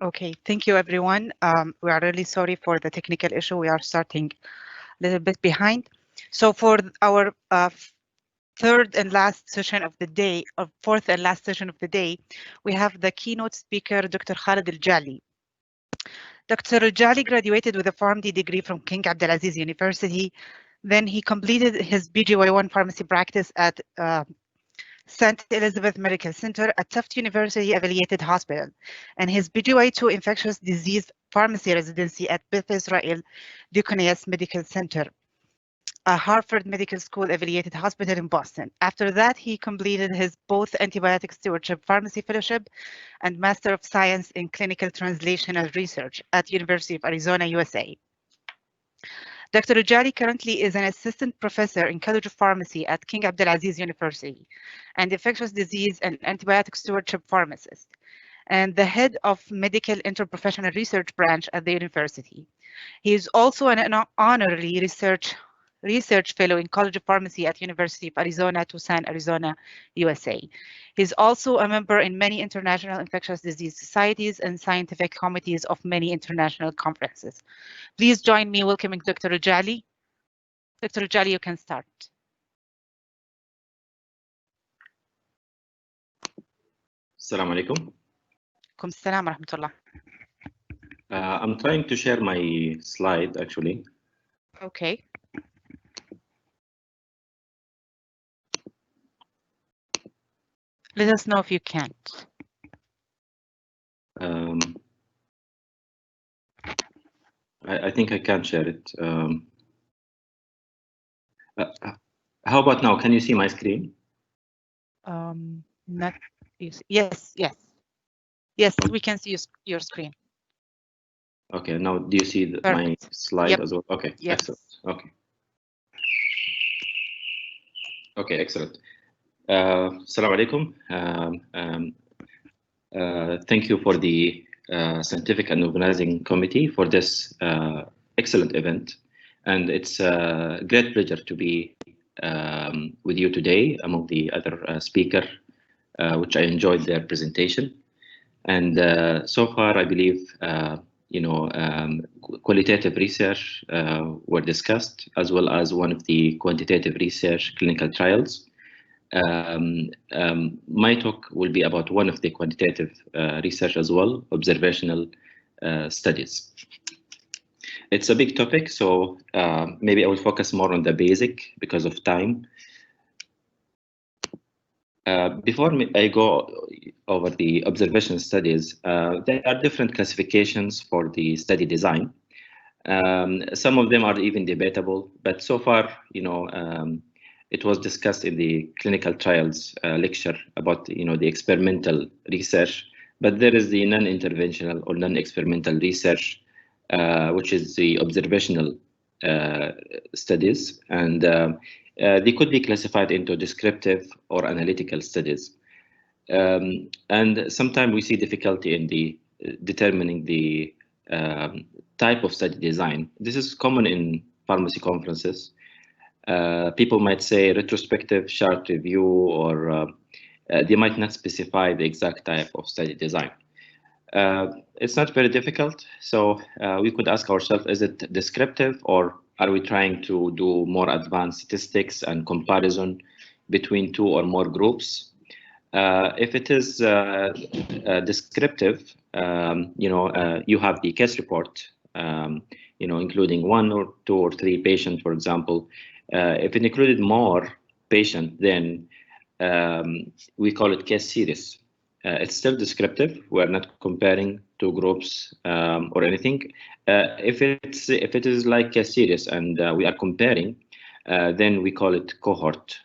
Okay, thank you everyone. We are really sorry for the technical issue. We are starting a little bit behind. So for our third and last session of the day, or fourth and last session of the day, we have the keynote speaker, Dr. Khalid Al-Jali. Dr. Al-Jali graduated with a PharmD degree from King Abdulaziz University. Then he completed his BGY1 pharmacy practice at St. Elizabeth Medical Center, a Tufts University affiliated hospital, and his BGY2 infectious disease pharmacy residency at Beth Israel Deaconess Medical Center, a Harvard Medical School affiliated hospital in Boston. After that, he completed his both antibiotic stewardship pharmacy fellowship and Master of Science in Clinical Translational Research at University of Arizona, USA. Dr. Al-Jali currently is an assistant professor in College of Pharmacy at King Abdulaziz University and infectious disease and antibiotic stewardship pharmacist, and the head of medical interprofessional research branch at the university. He is also an honorary research Research Fellow in College of Pharmacy at University of Arizona, Tucson, Arizona, USA. He's also a member in many international infectious disease societies and scientific committees of many international conferences. Please join me welcoming Dr. Rajali. Dr. Rajali, you can start. Assalamu alaikum. Alaikum assalam wa rahmatullah. I'm trying to share my slide actually. Okay. Let us know if you can't. I think I can share it. How about now? Can you see my screen? Not yes, yes, we can see your screen. Okay, now do you see my slide as well? Okay, yes. Excellent. Okay, excellent. Assalamu alaikum. Thank you for the scientific and organizing committee for this excellent event. And it's a great pleasure to be with you today among the other speakers, which I enjoyed their presentation. And so far, I believe, qualitative research were discussed, as well as one of the quantitative research clinical trials. My talk will be about one of the quantitative research as well, observational studies. It's a big topic, so maybe I will focus more on the basic because of time. Before I go over the observational studies, there are different classifications for the study design. Some of them are even debatable, but so far, it was discussed in the clinical trials lecture about, the experimental research, but there is the non-interventional or non-experimental research, which is the observational studies, and they could be classified into descriptive or analytical studies. And sometimes we see difficulty in the determining the type of study design. This is common in pharmacy conferences. People might say retrospective, short review, or they might not specify the exact type of study design. It's not very difficult, so we could ask ourselves, is it descriptive, or are we trying to do more advanced statistics and comparison between two or more groups? If it is descriptive, you have the case report, including 1 or 2 or 3 patients, for example. If it included more patients, then we call it case series. It's still descriptive. We're not comparing 2 groups or anything. If it is like a series and we are comparing, then we call it cohort.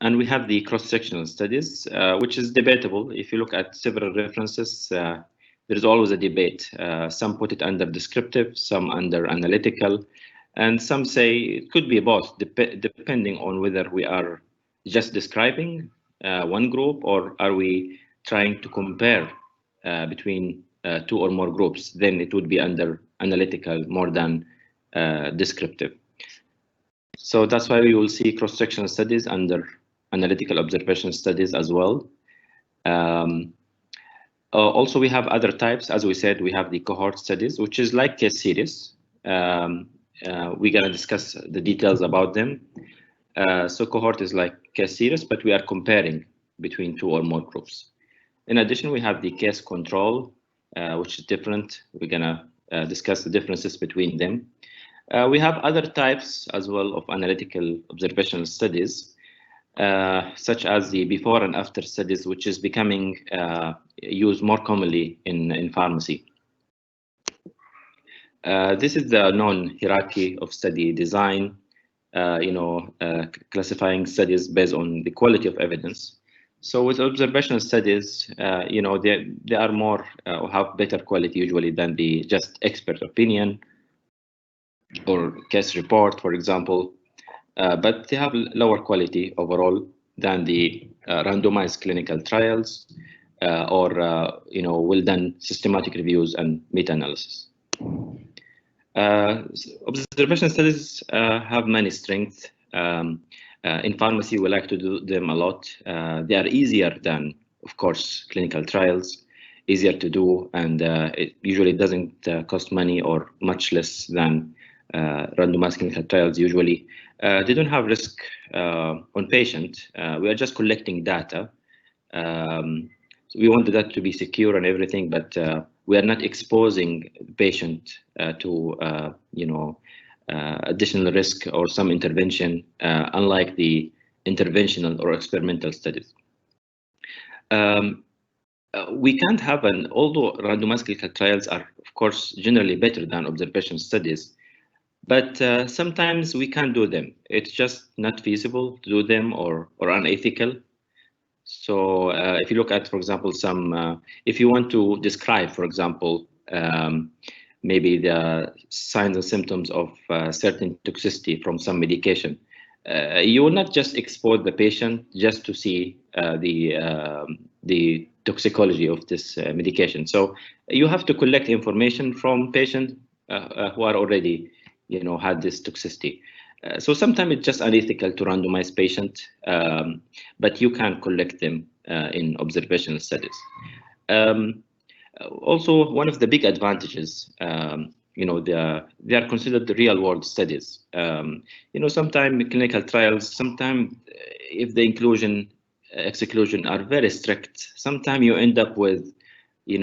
And we have the cross-sectional studies, which is debatable. If you look at several references, there is always a debate. Some put it under descriptive, some under analytical, and some say it could be both, depending on whether we are just describing one group, or are we trying to compare between 2 or more groups. Then it would be under analytical more than descriptive. So that's why we will see cross-sectional studies under analytical observation studies as well. Also, we have other types. As we said, we have the cohort studies, which is like case series. We're going to discuss the details about them. So cohort is like case series, but we are comparing between 2 or more groups. In addition, we have the case control, which is different. We're going to discuss the differences between them. We have other types as well of analytical observational studies, such as the before and after studies, which is becoming used more commonly in pharmacy. This is the known hierarchy of study design, classifying studies based on the quality of evidence. So with observational studies, they are more have better quality usually than the just expert opinion or case report, for example. But they have lower quality overall than the randomized clinical trials or well done systematic reviews and meta-analysis. Observation studies have many strengths. In pharmacy, we like to do them a lot. They are easier than, of course, clinical trials, easier to do, and it usually doesn't cost money or much less than randomized clinical trials usually. They don't have risk on patient. We are just collecting data. So we want the data to be secure and everything, but we are not exposing the patient to additional risk or some intervention, unlike the interventional or experimental studies. We can't have although randomized clinical trials are, of course, generally better than observation studies, but sometimes we can't do them. It's just not feasible to do them or unethical. So if you look at, for example, if you want to describe, for example, maybe the signs and symptoms of certain toxicity from some medication, you will not just expose the patient just to see the toxicology of this medication. So you have to collect information from patients who are already, had this toxicity. So sometimes it's just unethical to randomize patients, but you can collect them in observational studies. Also, one of the big advantages, they are considered the real-world studies. Sometimes clinical trials, sometimes if the inclusion, exclusion are very strict, sometimes you end up with, I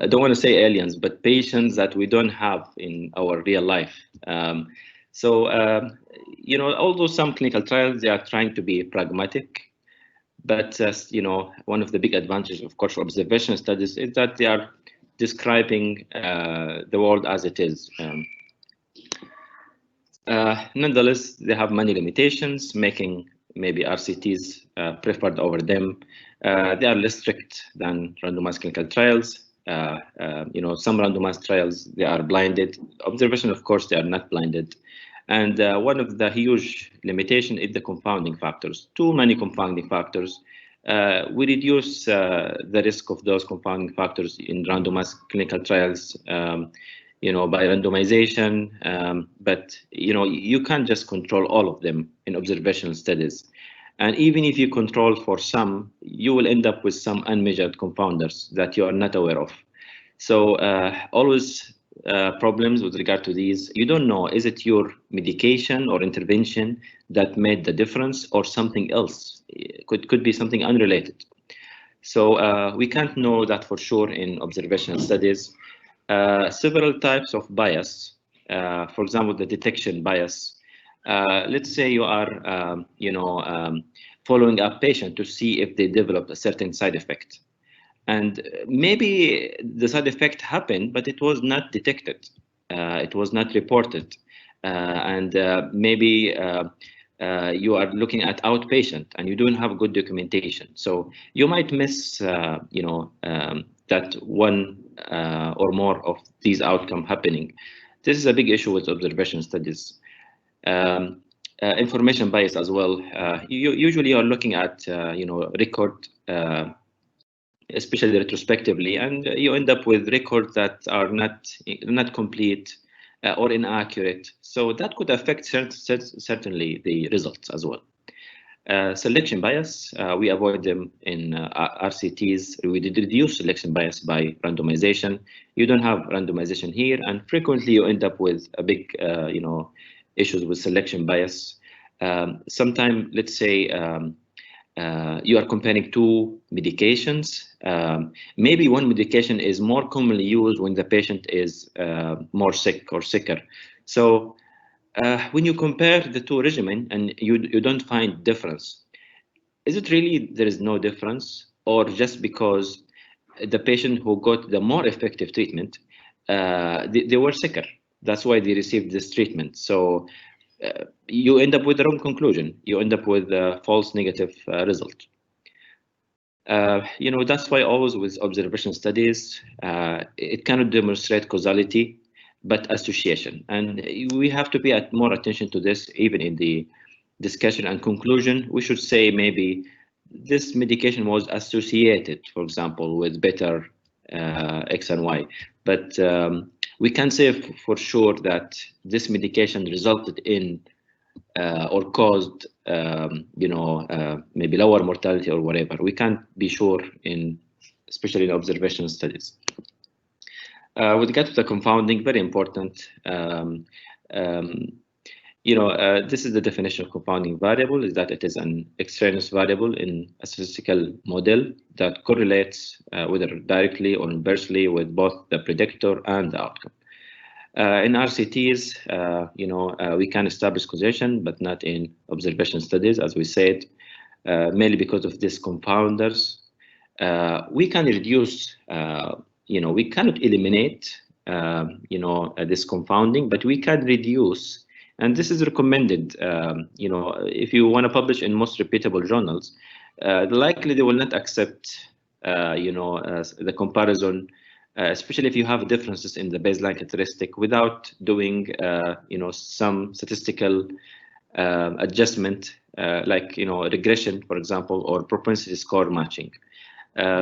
don't want to say aliens, but patients that we don't have in our real life. Although some clinical trials, they are trying to be pragmatic, but one of the big advantages, of course, for observational studies is that they are describing the world as it is. Nonetheless, they have many limitations, making maybe RCTs preferred over them. They are less strict than randomized clinical trials. Some randomized trials, they are blinded. Observation, of course, they are not blinded. And one of the huge limitations is the confounding factors. Too many confounding factors. We reduce the risk of those confounding factors in randomized clinical trials, by randomization. But you can't just control all of them in observational studies. And even if you control for some, you will end up with some unmeasured confounders that you are not aware of. So always problems with regard to these. You don't know, is it your medication or intervention that made the difference or something else? It could be something unrelated. So we can't know that for sure in observational studies. Several types of bias, for example, the detection bias. Let's say you are, following a patient to see if they develop a certain side effect. And maybe the side effect happened, but it was not detected. It was not reported. Maybe you are looking at outpatient and you don't have good documentation. So you might miss, that one or more of these outcomes happening. This is a big issue with observation studies. Information bias as well. You usually are looking at, record, especially retrospectively, and you end up with records that are not complete or inaccurate. So that could affect certainly the results as well. Selection bias, we avoid them in RCTs. We did reduce selection bias by randomization. You don't have randomization here, and frequently you end up with a big, issues with selection bias. Sometimes, let's say, you are comparing two medications. Maybe one medication is more commonly used when the patient is more sick or sicker. So when you compare the two regimens and you don't find difference, is it really there is no difference, or just because the patient who got the more effective treatment, they were sicker? That's why they received this treatment. So you end up with the wrong conclusion. You end up with a false negative result. That's why always with observation studies, it cannot demonstrate causality, but association. And we have to pay more attention to this, even in the discussion and conclusion. We should say maybe this medication was associated, for example, with better X and Y. But we can say for sure that this medication resulted in or caused, maybe lower mortality or whatever. We can't be sure especially in observational studies. With regard to the confounding, very important. This is the definition of confounding variable, is that it is an extraneous variable in a statistical model that correlates whether directly or inversely with both the predictor and the outcome. In RCTs, we can establish causation, but not in observation studies, as we said, mainly because of these confounders. We can reduce, we cannot eliminate, this confounding, but we can reduce, and this is recommended, if you want to publish in most reputable journals, likely they will not accept, the comparison, especially if you have differences in the baseline characteristic without doing, some statistical adjustment, like, regression, for example, or propensity score matching.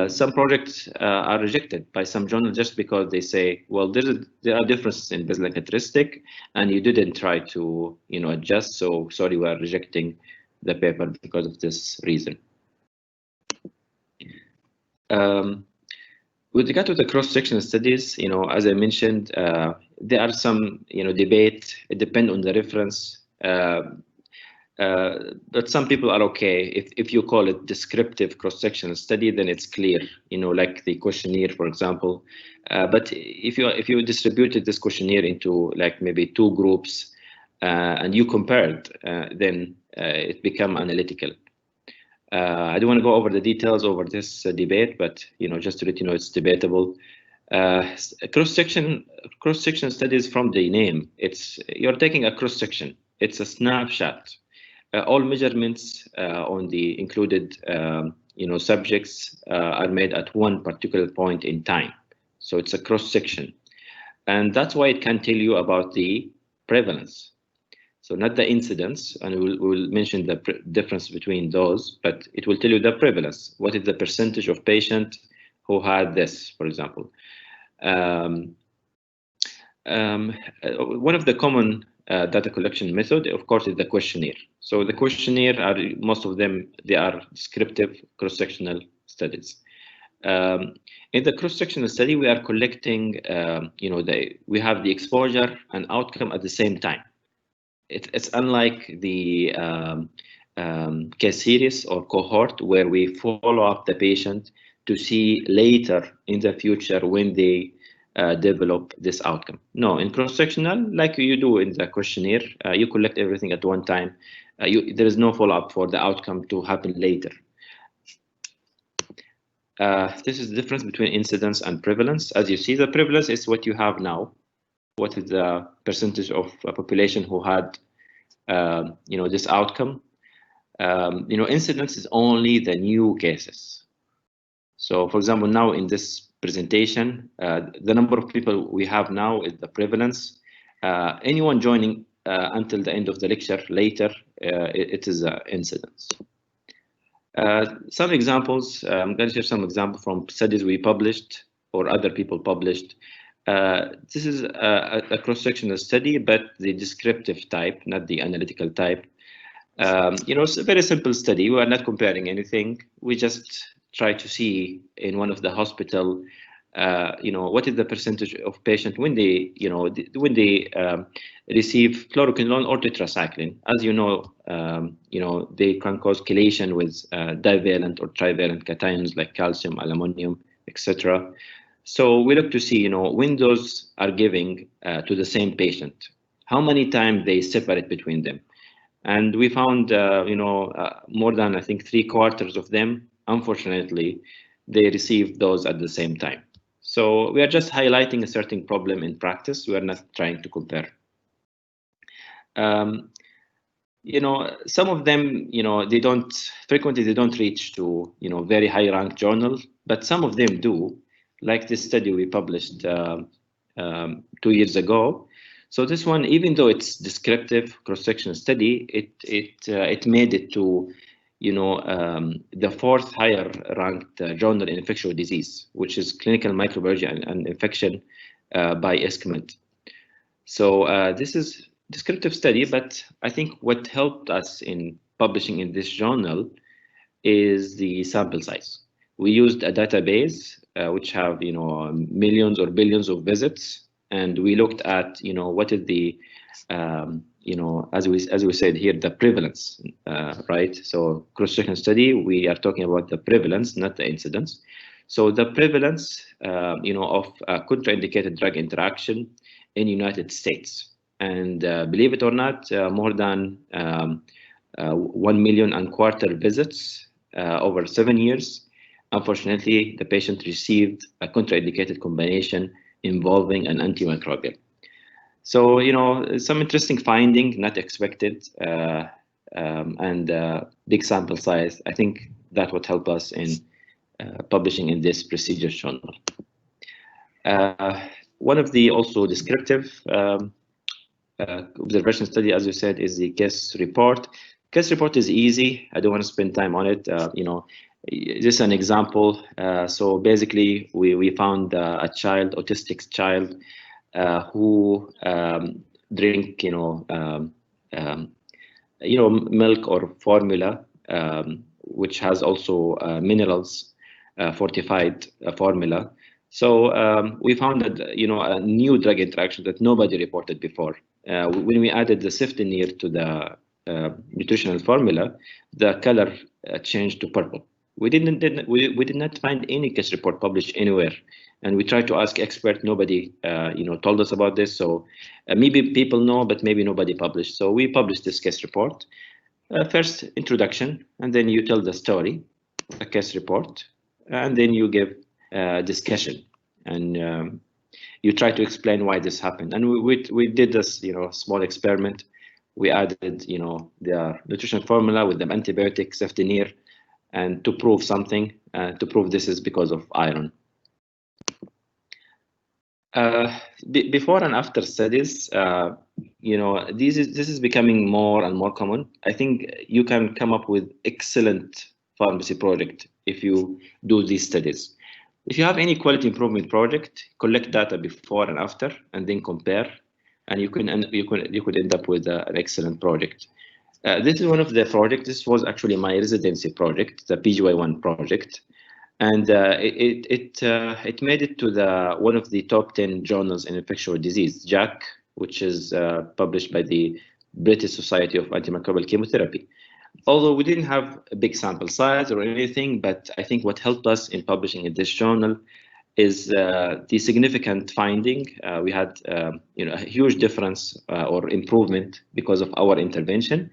Some projects are rejected by some journals just because they say, well, there are differences in baseline characteristic, and you didn't try to, adjust. So sorry, we are rejecting the paper because of this reason. With regard to the cross-sectional studies, as I mentioned, there are some, debate. It depends on the reference. But some people are okay if you call it descriptive cross-sectional study, then it's clear, like the questionnaire, for example. But if you distributed this questionnaire into like maybe 2 groups and you compared, then it become analytical. I don't want to go over the details over this debate, but just to let you know, it's debatable. Cross-section studies, from the name, you're taking a cross-section. It's a snapshot. All measurements on the included subjects are made at one particular point in time. So it's a cross-section. And that's why it can tell you about the prevalence. So not the incidence, and we'll mention the difference between those, but it will tell you the prevalence. What is the percentage of patients who had this, for example? One of the common data collection method, of course, is the questionnaire. So the questionnaire most of them, they are descriptive cross-sectional studies. In the cross-sectional study, we are collecting, we have the exposure and outcome at the same time. It's unlike the case series or cohort where we follow up the patient to see later in the future when they develop this outcome. No, in cross-sectional, like you do in the questionnaire, you collect everything at one time. There is no follow-up for the outcome to happen later. This is the difference between incidence and prevalence. As you see, the prevalence is what you have now. What is the percentage of a population who had, this outcome? Incidence is only the new cases. So, for example, now in this presentation, the number of people we have now is the prevalence. Anyone joining until the end of the lecture later, it is incidence. Some examples, I'm going to share some examples from studies we published or other people published. This is a cross-sectional study, but the descriptive type, not the analytical type. It's a very simple study. We are not comparing anything. We just try to see in one of the hospital, what is the percentage of patients when they, receive fluoroquinolone or tetracycline. As they can cause chelation with divalent or trivalent cations like calcium, aluminum, etc. So we look to see, when those are giving to the same patient, how many times they separate between them. And we found, more than, I think, 3/4 of them, unfortunately, they received those at the same time. So we are just highlighting a certain problem in practice. We are not trying to compare. Some of them, they don't reach to, very high ranked journals, but some of them do, like this study we published 2 years ago. So this one, even though it's descriptive cross-sectional study, it made it to, the fourth higher ranked journal in infectious disease, which is Clinical Microbiology and Infection by ESCMID. So this is descriptive study, but I think what helped us in publishing in this journal is the sample size. We used a database which have millions or billions of visits, and we looked at what is the as we said here, the prevalence, right? So cross-section study, we are talking about the prevalence, not the incidence. So the prevalence of contraindicated drug interaction in United States, and believe it or not, more than 1.25 million visits over 7 years. Unfortunately, the patient received a contraindicated combination involving an antimicrobial. So, some interesting finding, not expected, and big sample size. I think that would help us in publishing in this prestigious journal. One of the also descriptive observation study, as you said, is the case report. Case report is easy. I don't want to spend time on it. Just an example. So basically, we found a child, autistic child, who drink, milk or formula, which has also minerals, fortified formula. So we found that a new drug interaction that nobody reported before. When we added the ceftonir to the nutritional formula, the color changed to purple. We did not find any case report published anywhere, and we tried to ask experts. Nobody, told us about this. So maybe people know, but maybe nobody published. So we published this case report. First introduction, and then you tell the story, a case report, and then you give discussion, and you try to explain why this happened. And we did this, small experiment. We added, the nutritional formula with the antibiotic ceftonir, and to prove something, to prove this is because of iron. Before and after studies, this is becoming more and more common. I think you can come up with excellent pharmacy project if you do these studies. If you have any quality improvement project, collect data before and after, and then compare, and you could end up with an excellent project. This is one of the projects. This was actually my residency project, the PGY1 project, and it made it to one of the top 10 journals in infectious disease, JACC, which is published by the British Society of Antimicrobial Chemotherapy. Although we didn't have a big sample size or anything, but I think what helped us in publishing in this journal is the significant finding. We had a huge difference or improvement because of our intervention.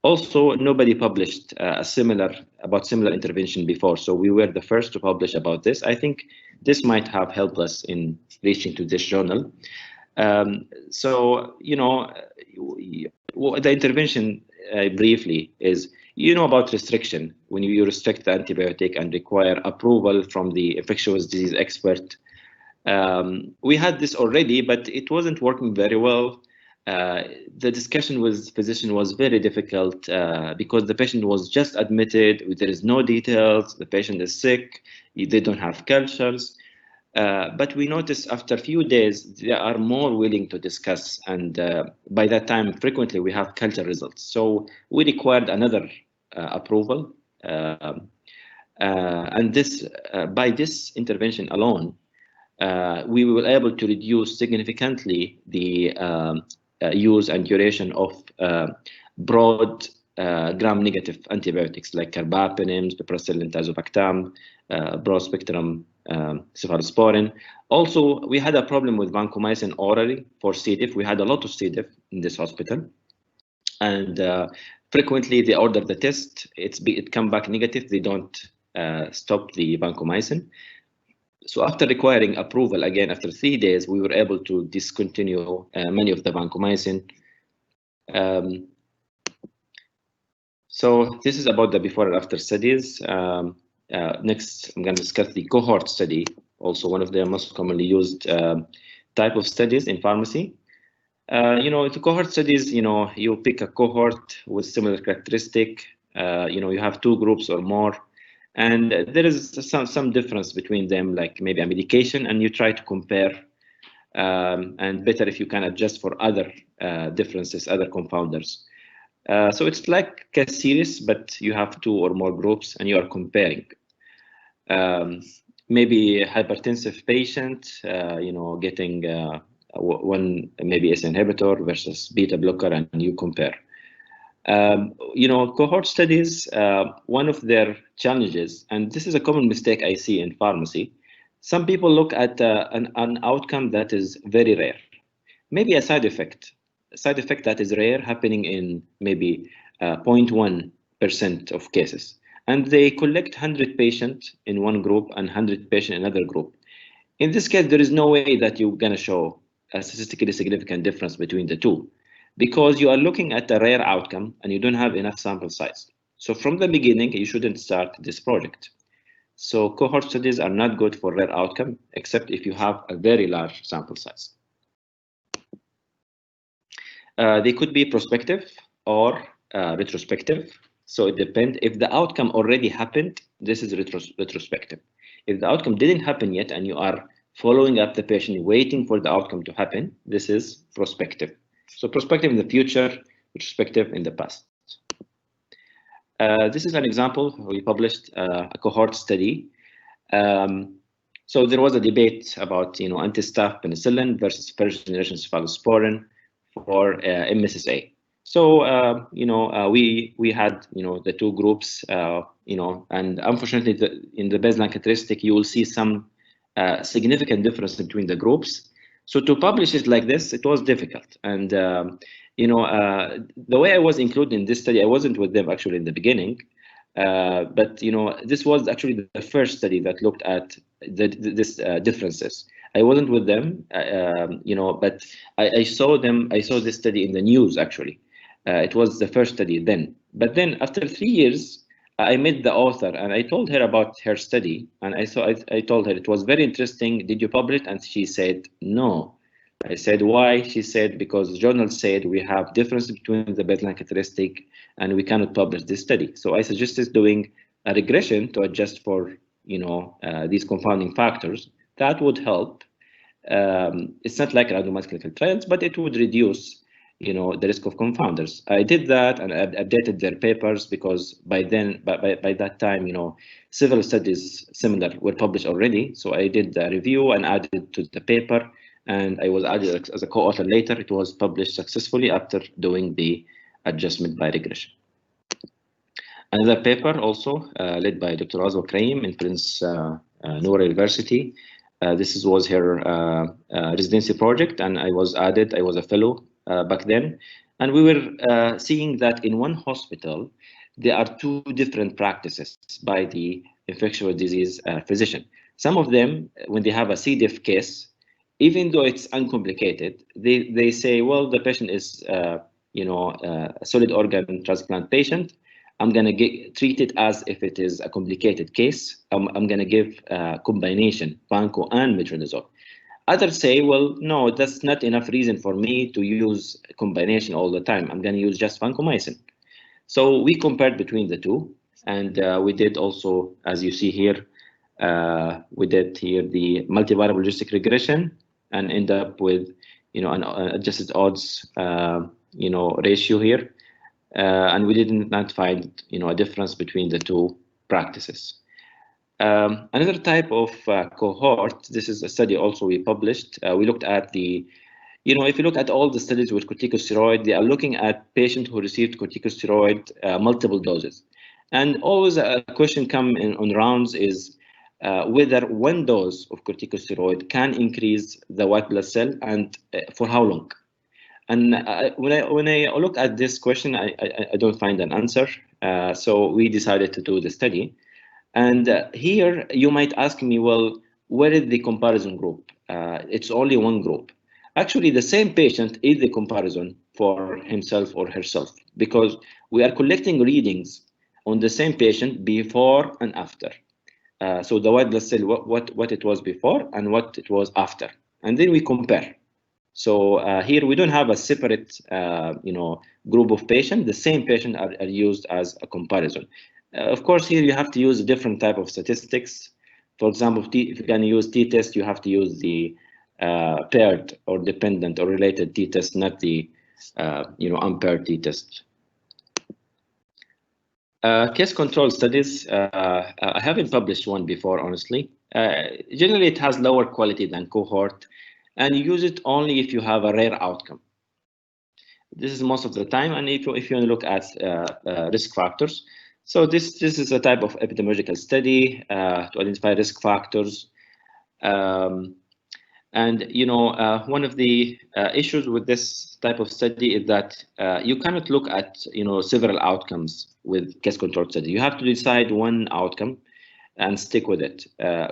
Also, nobody published similar intervention before, so we were the first to publish about this. I think this might have helped us in reaching to this journal. So, the intervention briefly is, about restriction. When you restrict the antibiotic and require approval from the infectious disease expert. We had this already, but it wasn't working very well. The discussion with physician was very difficult because the patient was just admitted. There is no details. The patient is sick. They don't have cultures. But we noticed after a few days, they are more willing to discuss. And by that time, frequently we have culture results. So we required another approval. And this, by this intervention alone, we were able to reduce significantly the use and duration of broad gram-negative antibiotics like carbapenems, piperacillin, tazobactam, broad-spectrum cephalosporin. Also, we had a problem with vancomycin orally for C. diff. We had a lot of C. diff in this hospital, and frequently they order the test. It come back negative. They don't stop the vancomycin. So after requiring approval again after 3 days, we were able to discontinue many of the vancomycin. So this is about the before and after studies. Next, I'm going to discuss the cohort study, also one of the most commonly used type of studies in pharmacy. The cohort studies, you pick a cohort with similar characteristic, You have two groups or more, and there is some difference between them, like maybe a medication, and you try to compare, and better if you can adjust for other differences, other confounders. So it's like a series, but you have two or more groups and you are comparing. Maybe a hypertensive patient, getting one maybe ACE inhibitor versus beta blocker, and you compare. Cohort studies, one of their challenges, and this is a common mistake I see in pharmacy, some people look at an outcome that is very rare, maybe a side effect that is rare, happening in maybe 0.1% of cases. And they collect 100 patients in one group and 100 patients in another group. In this case, there is no way that you're going to show a statistically significant difference between the two, because you are looking at a rare outcome and you don't have enough sample size. So from the beginning, you shouldn't start this project. So cohort studies are not good for rare outcome, except if you have a very large sample size. They could be prospective or retrospective. So it depends. If the outcome already happened, this is retrospective. If the outcome didn't happen yet and you are following up the patient, waiting for the outcome to happen, this is prospective. So prospective in the future, retrospective in the past. This is an example. We published a cohort study. So there was a debate about anti-staph penicillin versus first generation cephalosporin for MSSA. So we had the two groups, and unfortunately in the baseline characteristic you will see some significant difference between the groups. So to publish it like this, it was difficult. And the way I was included in this study, I wasn't with them actually in the beginning, but this was actually the first study that looked at this differences. I wasn't with them, but I saw them. I saw this study in the news actually. It was the first study then. But then after 3 years, I met the author and I told her about her study. And I told her it was very interesting. Did you publish it? And she said no. I said why? She said because the journal said we have difference between the baseline characteristic and we cannot publish this study. So I suggested doing a regression to adjust for these confounding factors. That would help. It's not like randomized clinical trials, but it would reduce the risk of confounders. I did that and I updated their papers because by then, by that time, several studies similar were published already. So I did the review and added to the paper, and I was added as a co-author later. It was published successfully after doing the adjustment by regression. Another paper also led by Dr. Azwa Kraim in Prince Noor University. This was her residency project, and I was added. I was a fellow back then, and we were seeing that in one hospital there are two different practices by the infectious disease physician. Some of them, when they have a C. diff case, even though it's uncomplicated, they say, well, the patient is a solid organ transplant patient. I'm going to treat it as if it is a complicated case. I'm going to give a combination, vanco and metronidazole. Others say, well, no, that's not enough reason for me to use a combination all the time. I'm going to use just vancomycin. So we compared between the two, and we did also, as you see here, we did here the multivariable logistic regression and end up with, an adjusted odds, ratio here. And we did not find, a difference between the two practices. Another type of cohort, this is a study also we published. We looked at the, if you look at all the studies with corticosteroid, they are looking at patients who received corticosteroid multiple doses. And always a question come in on rounds is whether one dose of corticosteroid can increase the white blood cell and for how long. And when I look at this question, I don't find an answer. So we decided to do the study. And here you might ask me, well, where is the comparison group? It's only one group. Actually, the same patient is the comparison for himself or herself, because we are collecting readings on the same patient before and after. So the white blood cell, what it was before and what it was after. And then we compare. So here we don't have a separate, group of patients. The same patient are used as a comparison. Of course, here you have to use a different type of statistics. For example, if you're going to use t-test, you have to use the paired or dependent or related t-test, not the unpaired t-test. Case control studies, I haven't published one before, honestly. Generally, it has lower quality than cohort, and you use it only if you have a rare outcome. This is most of the time, and if you look at risk factors. So this is a type of epidemiological study to identify risk factors. And one of the issues with this type of study is that you cannot look at several outcomes with case control study. You have to decide one outcome and stick with it.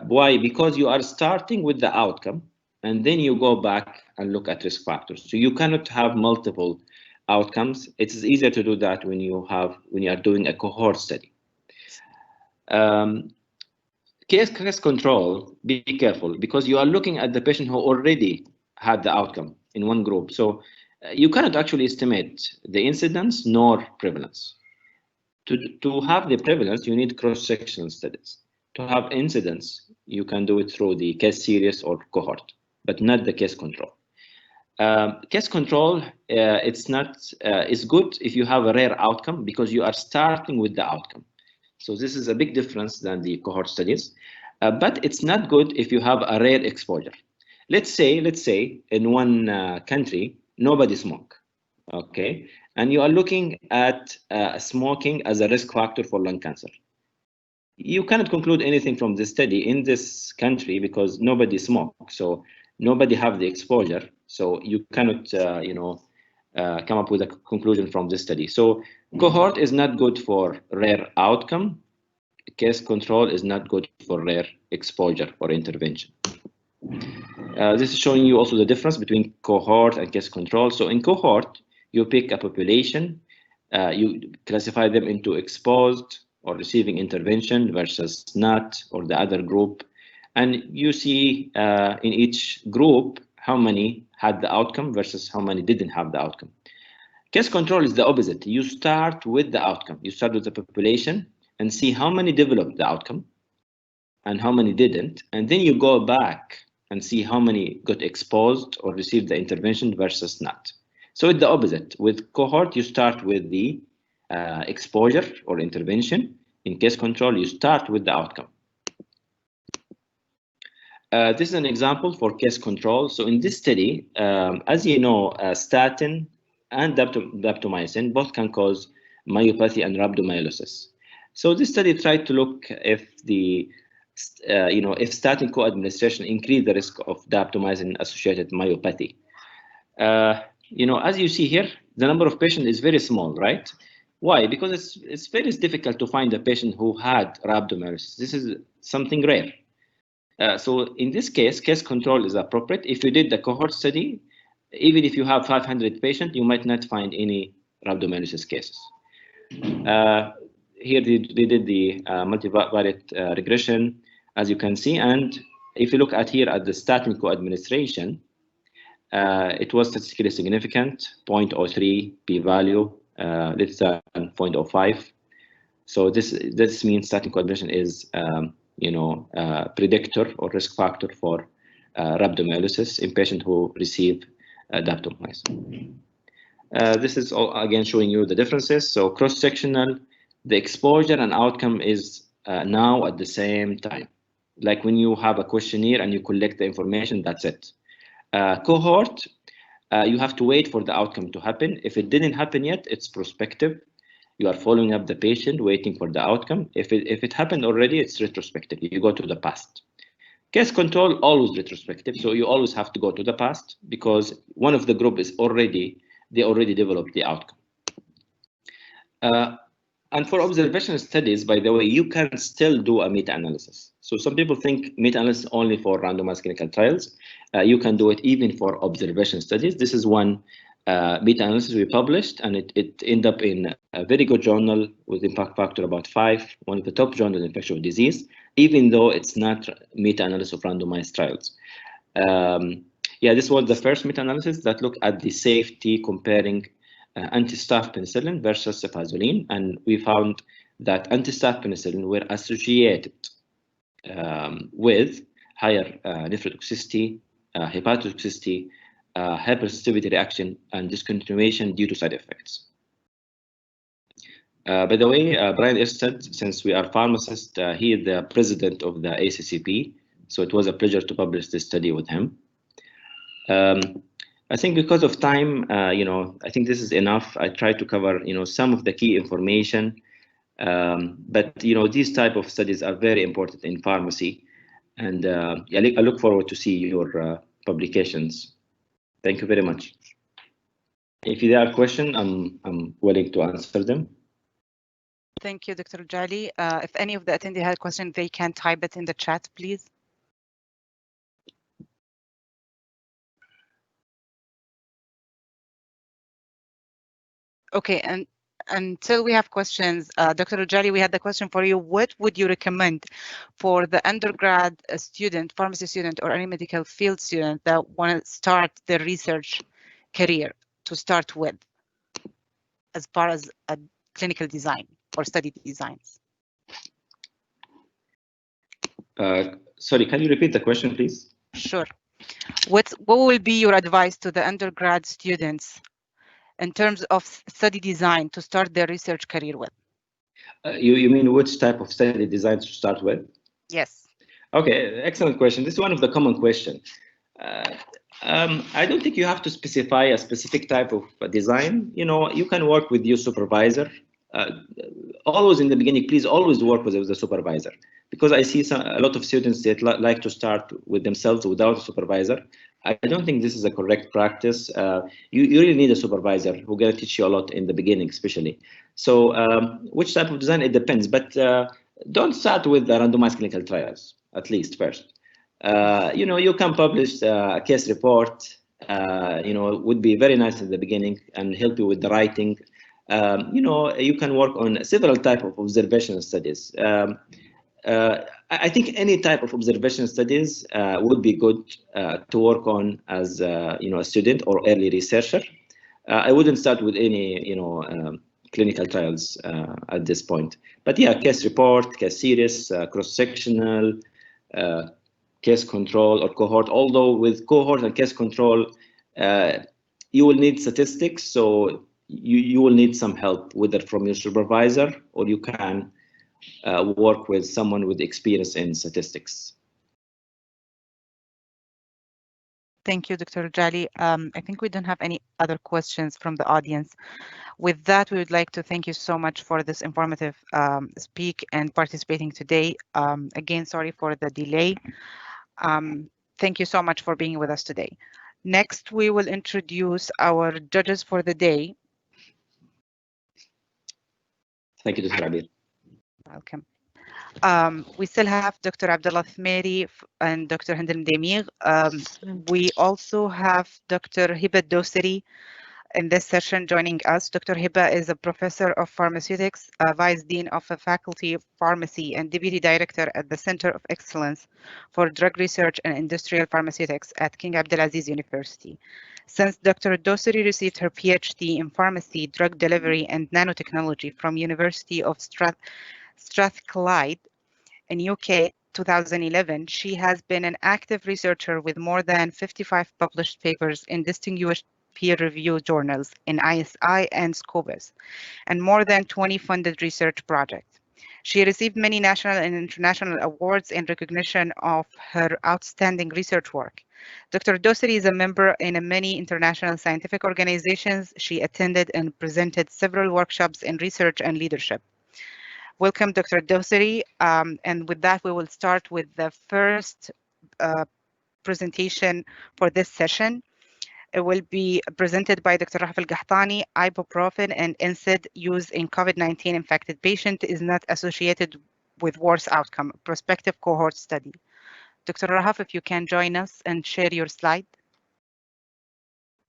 Why? Because you are starting with the outcome and then you go back and look at risk factors. So you cannot have multiple outcomes. It is easier to do that when you are doing a cohort study. Case control, be careful, because you are looking at the patient who already had the outcome in one group. So you cannot actually estimate the incidence nor prevalence. To have the prevalence, you need cross-sectional studies. To have incidence, you can do it through the case series or cohort, but not the case control. Case control, it's good if you have a rare outcome because you are starting with the outcome. So this is a big difference than the cohort studies, but it's not good if you have a rare exposure. Let's say in one country, nobody smoke, okay? And you are looking at smoking as a risk factor for lung cancer. You cannot conclude anything from this study in this country because nobody smokes, so nobody have the exposure. So you cannot, come up with a conclusion from this study. So cohort is not good for rare outcome. Case control is not good for rare exposure or intervention. This is showing you also the difference between cohort and case control. So in cohort, you pick a population, you classify them into exposed or receiving intervention versus not, or the other group. And you see in each group how many had the outcome versus how many didn't have the outcome. Case control is the opposite. You start with the outcome. You start with the population and see how many developed the outcome and how many didn't. And then you go back and see how many got exposed or received the intervention versus not. So it's the opposite. With cohort, you start with the exposure or intervention. In case control, you start with the outcome. This is an example for case control. So in this study, as you know, statin and daptomycin both can cause myopathy and rhabdomyolysis. So this study tried to look if the if statin co-administration increased the risk of daptomycin-associated myopathy. As you see here, the number of patients is very small, right? Why? Because it's very difficult to find a patient who had rhabdomyolysis. This is something rare. So in this case, case control is appropriate. If you did the cohort study, even if you have 500 patients, you might not find any rhabdomyolysis cases. Here they did the multivariate regression, as you can see. And if you look at here at the statin co-administration, it was statistically significant, 0.03 p-value, less than 0.05. So this means statin co-administration is predictor or risk factor for rhabdomyolysis in patients who receive daptomycin. This is all, again, showing you the differences. So cross-sectional, the exposure and outcome is now at the same time. Like when you have a questionnaire and you collect the information, that's it. Cohort, you have to wait for the outcome to happen. If it didn't happen yet, it's prospective. You are following up the patient, waiting for the outcome. If it happened already, it's retrospective. You go to the past. Case control, always retrospective. So you always have to go to the past because one of the group is they already developed the outcome. And for observational studies, by the way, you can still do a meta-analysis. So some people think meta-analysis only for randomized clinical trials. You can do it even for observation studies. This is one meta-analysis we published, and it ended up in a very good journal with impact factor about 5, one of the top journals in infectious disease, even though it's not meta-analysis of randomized trials. Yeah, this was the first meta-analysis that looked at the safety comparing anti-staph penicillin versus cefazolin, and we found that anti-staph penicillin were associated with higher nephrotoxicity, hepatotoxicity, hypersensitivity reaction, and discontinuation due to side effects. By the way, Brian Erstad, since we are pharmacists, he is the president of the ACCP, so it was a pleasure to publish this study with him. I think because of time, I think this is enough. I tried to cover, some of the key information, but these type of studies are very important in pharmacy, and I look forward to see your publications. Thank you very much. If there are questions, I'm willing to answer them. Thank you, Dr. Jali. If any of the attendees had questions, they can type it in the chat, please. Okay, and until we have questions, Dr. Jali, we had the question for you. What would you recommend for the undergrad student, pharmacy student, or any medical field student that want to start their research career to start with, as far as a clinical design or study designs? Sorry, can you repeat the question, please? Sure. What will be your advice to the undergrad students in terms of study design to start their research career with? You mean which type of study design to start with? Yes. Okay, excellent question. This is one of the common questions. I don't think you have to specify a specific type of design. You can work with your supervisor. Always in the beginning, please always work with the supervisor, because I see a lot of students that like to start with themselves without a supervisor. I don't think this is a correct practice. You really need a supervisor who's going to teach you a lot in the beginning, especially. So which type of design, it depends, but don't start with the randomized clinical trials, at least first. You can publish a case report, would be very nice in the beginning and help you with the writing. You can work on several types of observational studies. I think any type of observational studies would be good to work on as a student or early researcher. I wouldn't start with any clinical trials at this point. But yeah, case report, case series, cross-sectional, case control or cohort. Although with cohort and case control, you will need statistics, so you will need some help, whether from your supervisor or you can work with someone with experience in statistics. Thank you, Dr. Jali. I think we don't have any other questions from the audience. With that, we would like to thank you so much for this informative speak and participating today. Again, sorry for the delay. Thank you so much for being with us today. Next, we will introduce our judges for the day. Thank you, Dr. Abir. Welcome. We still have Dr. Abdullah Thmeri and Dr. Hind Demir. We also have Dr. Hiba Doseri in this session joining us. Dr. Hiba is a professor of pharmaceutics, vice dean of the Faculty of Pharmacy, and deputy director at the Center of Excellence for Drug Research and Industrial Pharmaceutics at King Abdulaziz University. Since Dr. Doseri received her PhD in pharmacy, drug delivery, and nanotechnology from University of Strathclyde in UK 2011, she has been an active researcher with more than 55 published papers in distinguished peer-reviewed journals in ISI and Scopus, and more than 20 funded research projects. She received many national and international awards in recognition of her outstanding research work. Dr. Doseri is a member in many international scientific organizations. She attended and presented several workshops in research and leadership. Welcome, Dr. Doseri. And with that, we will start with the first presentation for this session. It will be presented by Dr. Rahaf Al-Gahtani. Ibuprofen and NSAID used in COVID-19 infected patient is not associated with worse outcome, prospective cohort study. Dr. Rahaf, if you can join us and share your slide.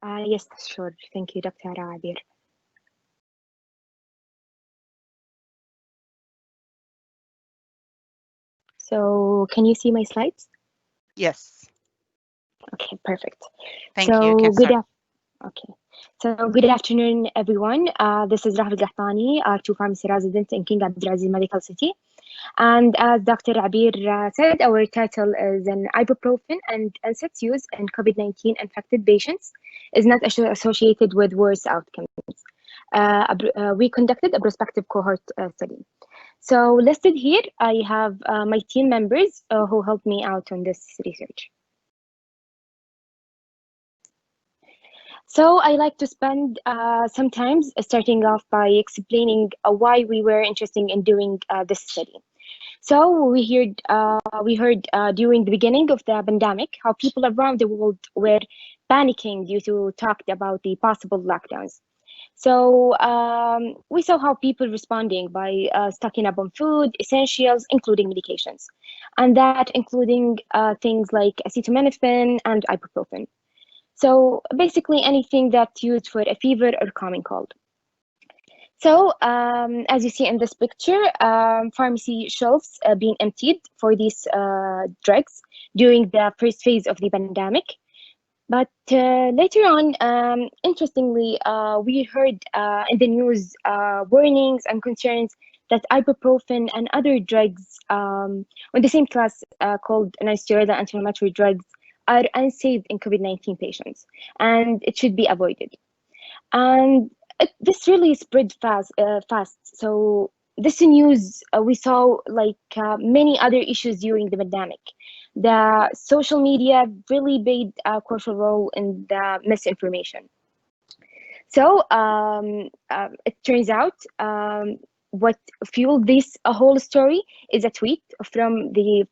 Yes, sure. Thank you, Dr. Abir. So can you see my slides? Yes. Okay, perfect. Thank you. Can Good start. Okay. So good afternoon, everyone. This is Rahul Gahtani, R2 pharmacy resident in King Abdulaziz Medical City. And as Dr. Abir said, our title is an ibuprofen and NSAIDs use in COVID-19 infected patients is not associated with worse outcomes. We conducted a prospective cohort study. So listed here, I have my team members who helped me out on this research. So I like to spend sometimes starting off by explaining why we were interested in doing this study. So we heard during the beginning of the pandemic how people around the world were panicking due to talked about the possible lockdowns. So we saw how people responding by stocking up on food, essentials, including medications, and that including things like acetaminophen and ibuprofen. So basically anything that's used for a fever or common cold. So as you see in this picture, pharmacy shelves being emptied for these drugs during the first phase of the pandemic. But later on, interestingly, we heard in the news warnings and concerns that ibuprofen and other drugs on the same class called non-steroidal anti-inflammatory drugs are unsafe in COVID-19 patients, and it should be avoided. And this really spread fast. So this news we saw like many other issues during the pandemic. The social media really played a crucial role in the misinformation. So it turns out what fueled this whole story is a tweet from the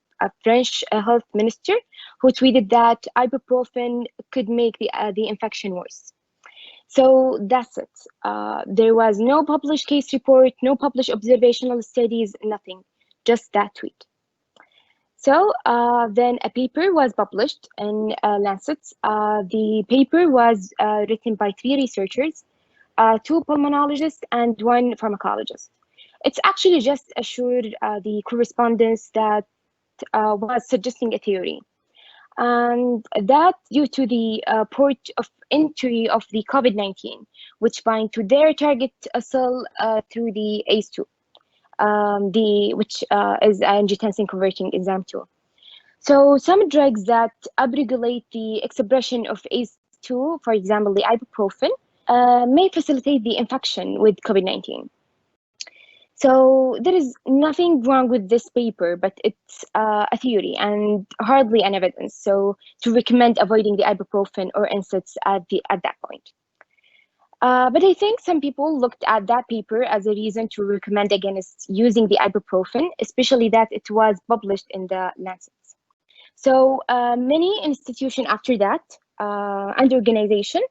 French health minister who tweeted that ibuprofen could make the infection worse. So that's it. There was no published case report, no published observational studies, nothing, just that tweet. So then a paper was published in Lancet. The paper was written by 3 researchers, 2 pulmonologists and 1 pharmacologist. It's actually just assured the correspondence that was suggesting a theory. And that due to the port of entry of the COVID-19, which bind to their target cell through the ACE2, which is angiotensin converting enzyme 2. So some drugs that upregulate the expression of ACE2, for example, the ibuprofen, may facilitate the infection with COVID-19. So there is nothing wrong with this paper, but it's a theory and hardly an evidence. So to recommend avoiding the ibuprofen or NSAIDs at that point. But I think some people looked at that paper as a reason to recommend against using the ibuprofen, especially that it was published in the Lancet. So many institutions after that and organization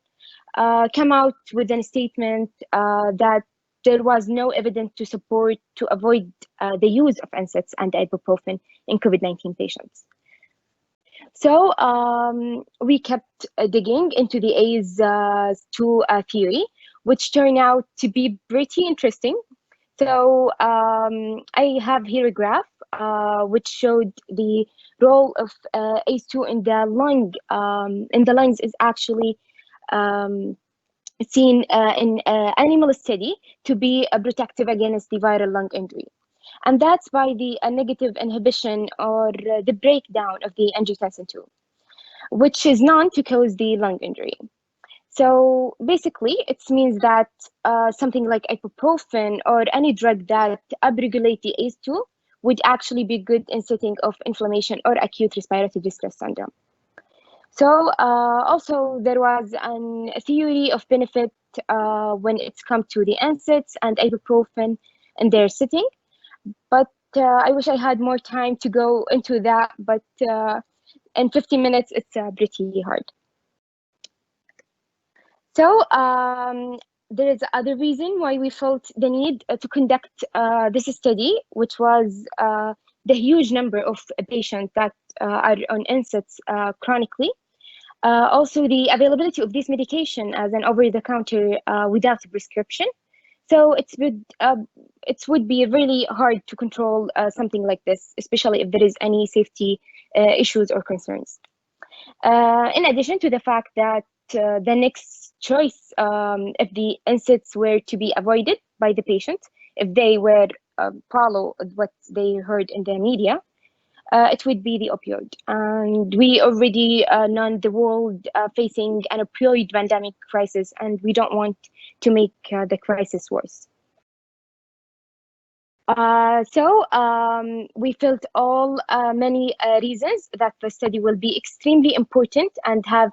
came out with a statement that there was no evidence to support to avoid the use of NSAIDs and ibuprofen in COVID-19 patients. So we kept digging into the ACE2 theory, which turned out to be pretty interesting. So I have here a graph which showed the role of ACE2 in the lung. In the lungs is actually seen in animal study to be protective against the viral lung injury. And that's by the negative inhibition or the breakdown of the angiotensin 2, which is known to cause the lung injury. So basically, it means that something like ibuprofen or any drug that upregulate the ACE2 would actually be good in setting of inflammation or acute respiratory distress syndrome. So also there was a theory of benefit when it's come to the NSAIDs and ibuprofen in their setting, but I wish I had more time to go into that, but in 15 minutes, it's pretty hard. So there is other reason why we felt the need to conduct this study, which was the huge number of patients that are on NSAIDs chronically. Also, the availability of this medication as an over-the-counter without a prescription. So it would be really hard to control something like this, especially if there is any safety issues or concerns. In addition to the fact that the next choice, if the NSAIDs were to be avoided by the patient, if they were follow what they heard in the media, it would be the opioid. And we already know the world facing an opioid pandemic crisis, and we don't want to make the crisis worse. We felt all many reasons that the study will be extremely important and have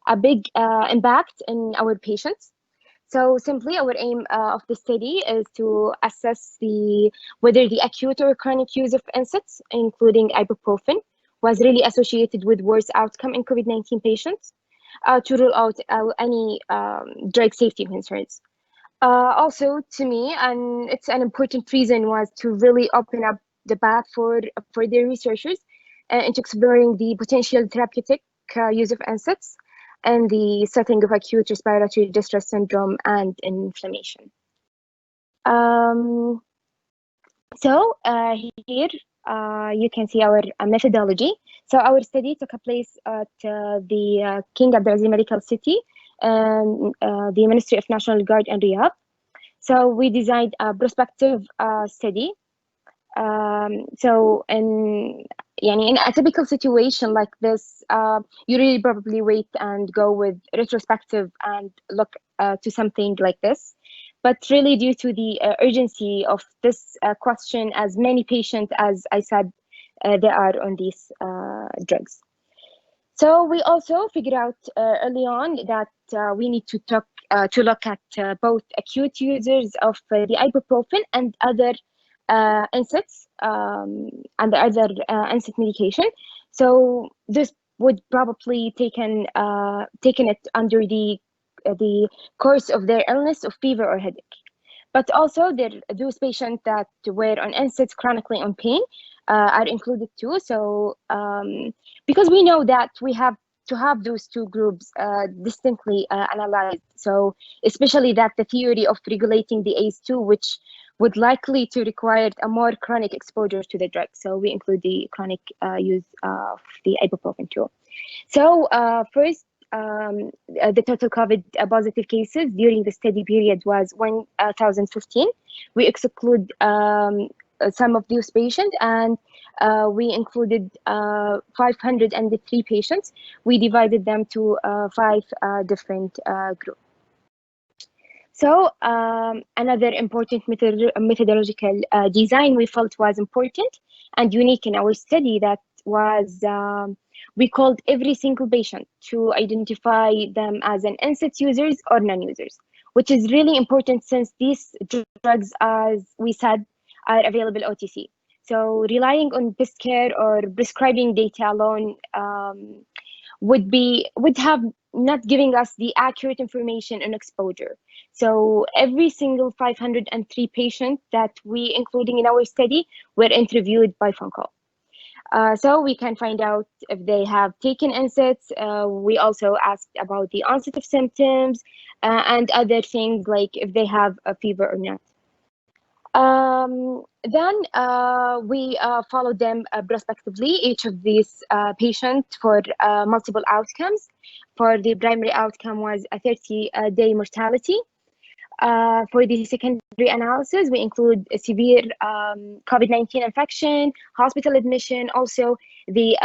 a big impact in our patients. So simply our aim of the study is to assess whether the acute or chronic use of NSAIDs, including ibuprofen, was really associated with worse outcome in COVID-19 patients, to rule out any drug safety concerns. Also, to me, and it's an important reason, was to really open up the path for the researchers into exploring the potential therapeutic use of NSAIDs and the setting of acute respiratory distress syndrome and inflammation. Here you can see our methodology. So our study took place at the King Abdulaziz Medical City and the Ministry of National Guard and Riyadh. So we designed a prospective study. In a typical situation like this, you really probably wait and go with retrospective and look to something like this. But really, due to the urgency of this question, as many patients, as I said, there are on these drugs. So we also figured out early on that we need to look at both acute users of the ibuprofen and other NSAIDs and the other NSAID medication. So this would probably taken it under the course of their illness of fever or headache. But also those patients that were on NSAIDs chronically on pain are included too. So because we know that we have to have those two groups distinctly analyzed. So especially that the theory of regulating the ACE2, which would likely to require a more chronic exposure to the drug. So we include the chronic use of the ibuprofen too. So first, the total COVID positive cases during the study period was 1,015. We exclude some of those patients, and we included 503 patients. We divided them to 5 different groups. So another important methodological design we felt was important and unique in our study, that was we called every single patient to identify them as an NSAID users or non-users, which is really important since these drugs, as we said, are available OTC. So relying on PIS care or prescribing data alone would have not giving us the accurate information on exposure. So every single 503 patients that we including in our study were interviewed by phone call. So we can find out if they have taken NSAIDs. We also asked about the onset of symptoms and other things like if they have a fever or not. Then we followed them prospectively, each of these patients for multiple outcomes. For the primary outcome was a 30-day mortality. For the secondary analysis, we include a severe COVID-19 infection, hospital admission, also the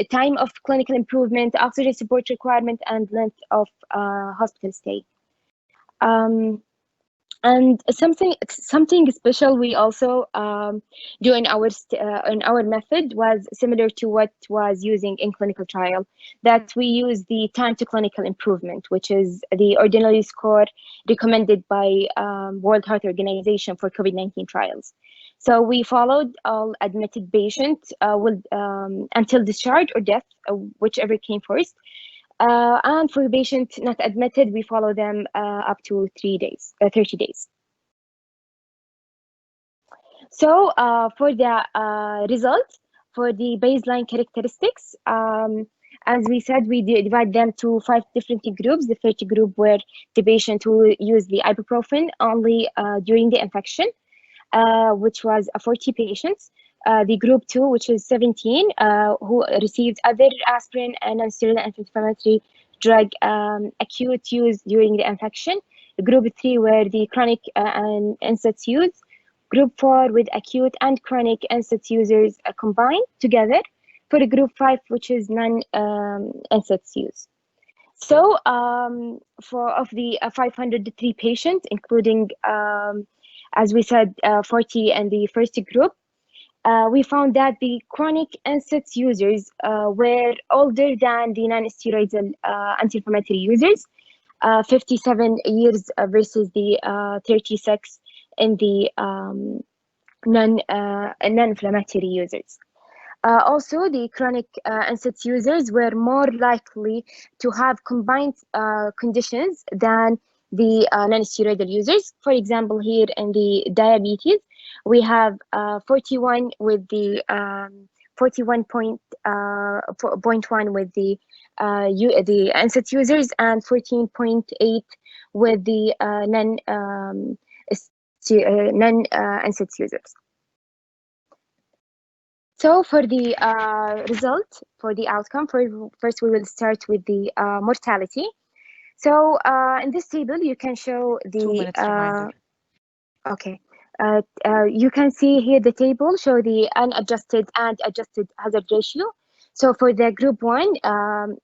time of clinical improvement, oxygen support requirement, and length of hospital stay. And something special we also do in our method was similar to what was using in clinical trial, that we use the time to clinical improvement, which is the ordinary score recommended by World Health Organization for COVID-19 trials. So we followed all admitted patients until discharge or death, whichever came first. And for patients not admitted, we follow them up to 30 days. So for the results, for the baseline characteristics, as we said, we divide them to 5 different groups. The first group were the patient who used the ibuprofen only during the infection, which was 40 patients. the group 2, which is 17, who received other aspirin and non-steroidal anti-inflammatory drug acute use during the infection. Group 3 were the chronic and NSAIDs use. Group 4 with acute and chronic NSAIDs users combined together. For the group 5, which is non-NSAIDs use. So of the 503 patients, including, as we said, 40 in the first group, we found that the chronic NSAIDs users were older than the non-steroidal anti-inflammatory users, 57 years versus the 36 in the non-inflammatory users. Also, the chronic NSAIDs users were more likely to have combined conditions than the non-steroidal users. For example, here in the diabetes, we have 41 with the 41.1 with the NSAIDs users and 14.8 with the non-NSAIDs users. So for the result, for the outcome, first we will start with the mortality. So in this table, you can show the 2 minutes reminder. Okay. You can see here the table show the unadjusted and adjusted hazard ratio. So for the group 1,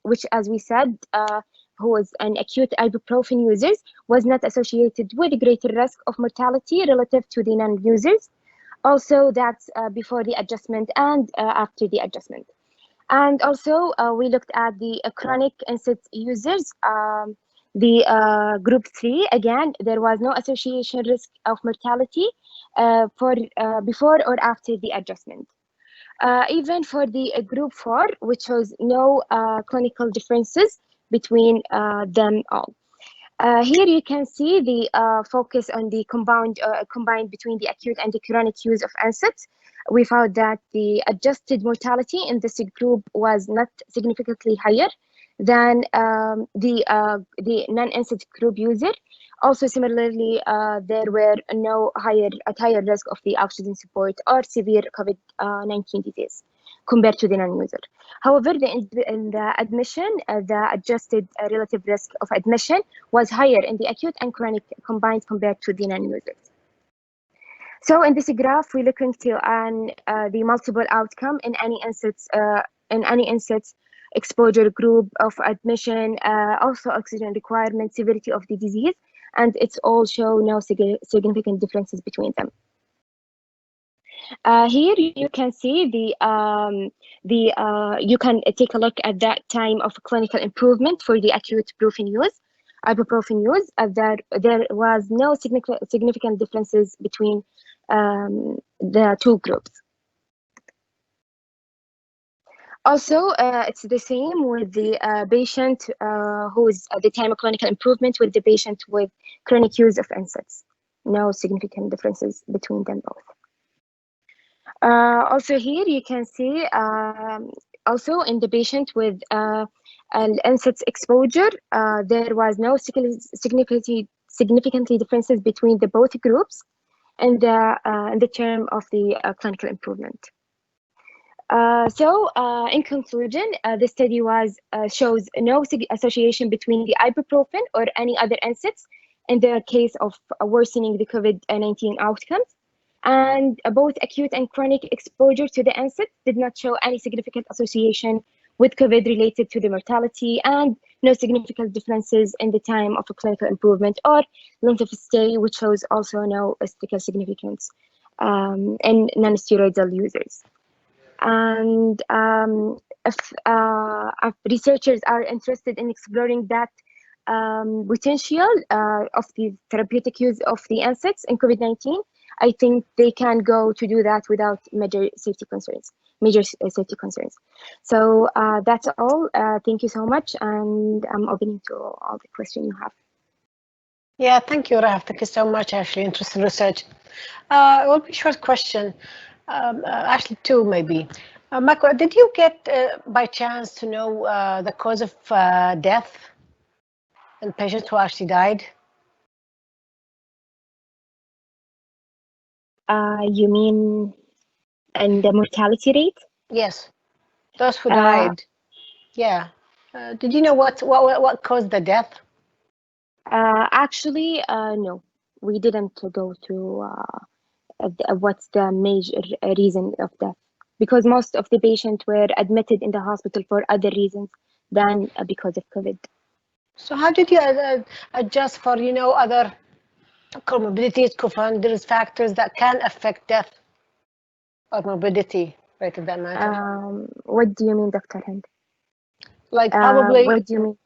which as we said, who was an acute ibuprofen users, was not associated with a greater risk of mortality relative to the non-users. Also, that's before the adjustment and after the adjustment. And also, we looked at the chronic NSAIDs users. The group 3, again, there was no association risk of mortality for before or after the adjustment. Even for the group 4, which shows no clinical differences between them all. Here you can see the focus on the combined between the acute and the chronic use of NSAIDs. We found that the adjusted mortality in this group was not significantly higher than the non-NSAID group user. Also, similarly, there were no higher risk of the oxygen support or severe COVID-19 disease compared to the non-user. However, in the admission, the adjusted relative risk of admission was higher in the acute and chronic combined compared to the non-users. So in this graph, we're looking to the multiple outcome in any NSAIDs exposure group of admission, also oxygen requirement, severity of the disease, and it's all show no significant differences between them. Here you can see you can take a look at that time of clinical improvement for the acute ibuprofen use. There was no significant differences between the two groups. Also, it's the same with the patient who is at the time of clinical improvement with the patient with chronic use of NSAIDs. No significant differences between them both. Also here you can see also in the patient with an NSAIDs exposure, there was no significantly differences between the both groups in the term of the clinical improvement. So in conclusion, the study shows no association between the ibuprofen or any other NSAIDs in the case of worsening the COVID-19 outcomes. And both acute and chronic exposure to the NSAIDs did not show any significant association with COVID related to the mortality, and no significant differences in the time of a clinical improvement or length of stay, which shows also no statistical significance in non-steroidal users. And if researchers are interested in exploring that potential of the therapeutic use of the NSAIDs in COVID-19, I think they can go to do that without major safety concerns. So that's all. Thank you so much, and I'm opening to all the questions you have. Yeah, thank you, Rahaf. Thank you so much. Actually, interesting research. It will be a short question. Actually, two maybe. Marco, did you get by chance to know the cause of death in patients who actually died? You mean And the mortality rate? Yes, those who died. Yeah. Did you know what caused the death? Actually, no, we didn't go through what's the major reason of death, because most of the patients were admitted in the hospital for other reasons than because of COVID. So how did you adjust for, other comorbidities, co-founders, factors that can affect death or morbidity rate of that matter? What do you mean, Dr. Hind? Like probably. What do you mean?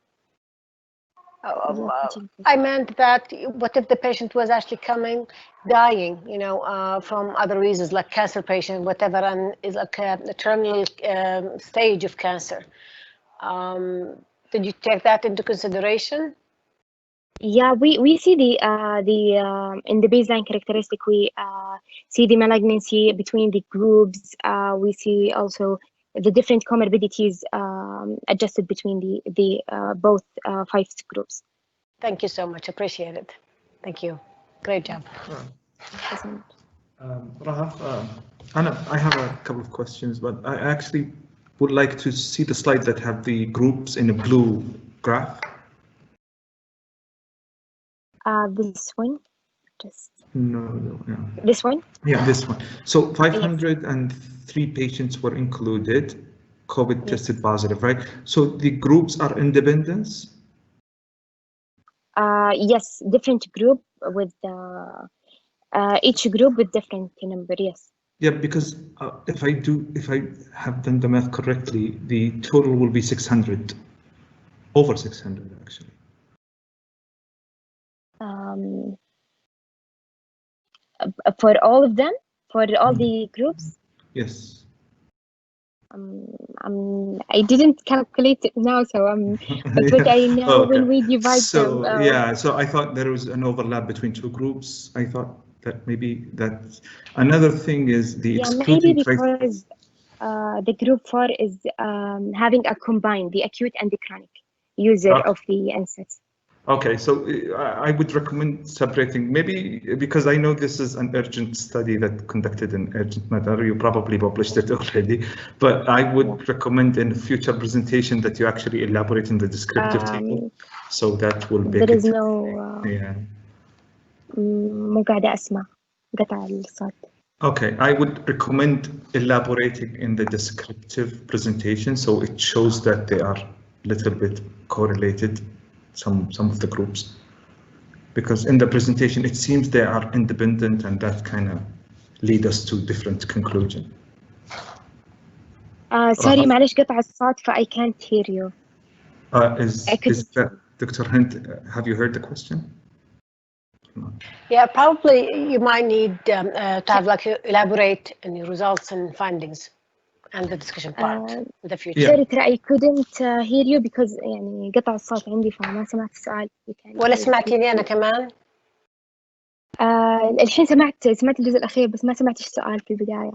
I meant that what if the patient was actually dying, from other reasons, like cancer patient, whatever, and is like a terminal stage of cancer. Did you take that into consideration? Yeah, we see the in the baseline characteristic, we see the malignancy between the groups. We see also the different comorbidities adjusted between the both 5 groups. Thank you so much. Appreciate it. Thank you. Great job. Rahaf, Anna, I have a couple of questions, but I actually would like to see the slides that have the groups in a blue graph. This one, just no, yeah. This one? Yeah, this one. So 503 patients were included, COVID tested positive, right? So the groups are independent? Yes, different group with each group with different number, yes. Yeah, because if I have done the math correctly, the total will be 600, over 600 actually. For all of them, for all the groups? Yes. I didn't calculate it now, so but what I know when we divide them. them. Yeah, so I thought there was an overlap between 2 groups. I thought that maybe that. Another thing is the excluding. Maybe because the group 4 is having a combined, the acute and the chronic user of the NSAIDs. Okay, so I would recommend separating, maybe because I know this is an urgent study that conducted in urgent matter. You probably published it already, but I would recommend in a future presentation that you actually elaborate in the descriptive table, so that will make it. There is no. مو قاعدة أسمع قطع الصوت. Okay, I would recommend elaborating in the descriptive presentation, so it shows that they are a little bit correlated. Some of the groups, because in the presentation it seems they are independent, and that kind of lead us to different conclusion. Sorry, معلش قطع الصوت, I can't hear you. Is that Dr. Hind? Have you heard the question? Yeah, probably you might need to have elaborate on your results and findings and the discussion part in the future. Sorry, I couldn't hear you because يعني قطع الصوت عندي فما سمعت السؤال. ولا سمعتيني أنا كمان؟ الحين سمعت الجزء الأخير بس ما سمعت السؤال في البداية.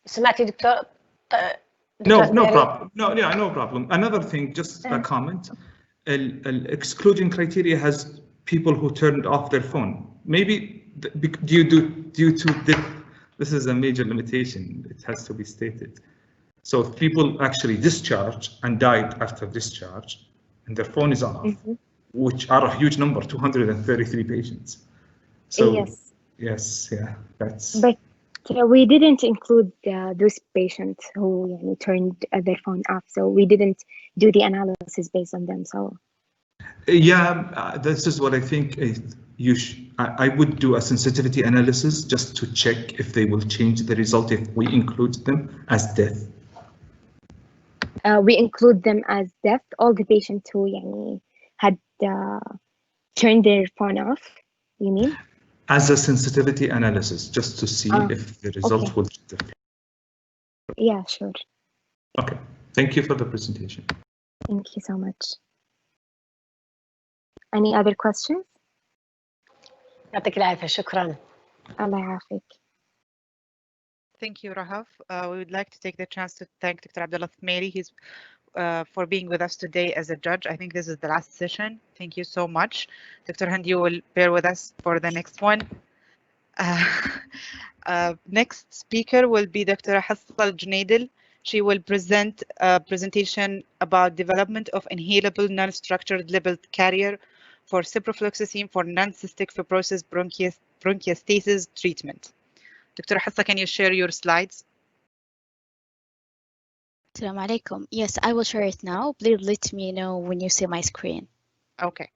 سمعتي دكتور؟ No problem. No problem. Another thing, just a comment. Exclusion criteria has people who turned off their phone. Maybe due to this is a major limitation. It has to be stated. So if people actually discharge and died after discharge and their phone is off, which are a huge number, 233 patients. So yes, yeah, that's. But we didn't include those patients who turned their phone off, so we didn't do the analysis based on them. So. Yeah, this is what I think. I would do a sensitivity analysis just to check if they will change the result if we include them as death. We include them as death, all the patients who had turned their phone off, you mean? As a sensitivity analysis, just to see if the result will differ. Yeah, sure. Okay, thank you for the presentation. Thank you so much. Any other questions? يعطيك العافية, شكرا. الله يعافيك. Thank you, Rahaf. We would like to take the chance to thank Dr. Abdullah Thmairi for being with us today as a judge. I think this is the last session. Thank you so much. Dr. Hind, you will bear with us for the next one. Next speaker will be Dr. Hassa Al-Junaidil. She will present a presentation about development of inhalable non-structured lipid carrier for ciprofloxacin for non-cystic fibrosis bronchiectasis treatment. Dr. Hassa, can you share your slides? Assalamu alaikum. Yes, I will share it now. Please let me know when you see my screen. Okay.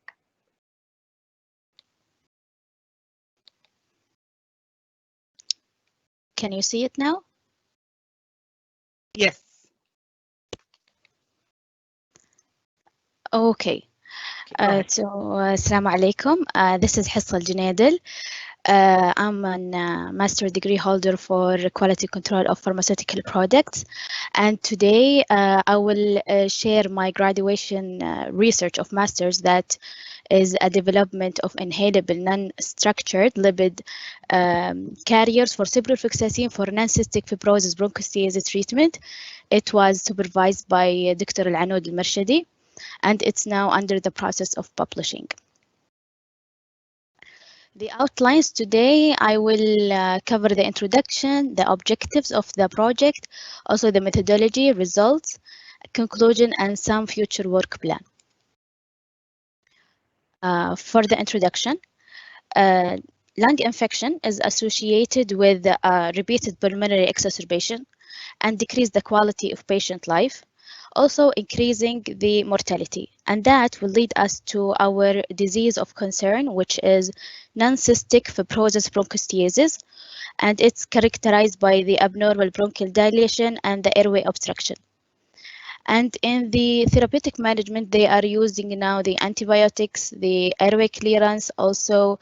Can you see it now? Yes. Okay. Assalamu alaikum. This is Hassa Al-Junaidil. I'm a master degree holder for quality control of pharmaceutical products, and today I will share my graduation research of masters that is a development of inhalable non-structured lipid carriers for ciprofloxacin for non-cystic fibrosis bronchiectasis treatment. It was supervised by Dr. Al-Anud Al-Marshadi, and it's now under the process of publishing. The outlines today, I will cover the introduction, the objectives of the project, also the methodology, results, conclusion, and some future work plan. For the introduction, lung infection is associated with repeated pulmonary exacerbation and decrease the quality of patient life, also increasing the mortality. And that will lead us to our disease of concern, which is non-cystic fibrosis bronchiectasis, and it's characterized by the abnormal bronchial dilation and the airway obstruction. And in the therapeutic management, they are using now the antibiotics, the airway clearance, also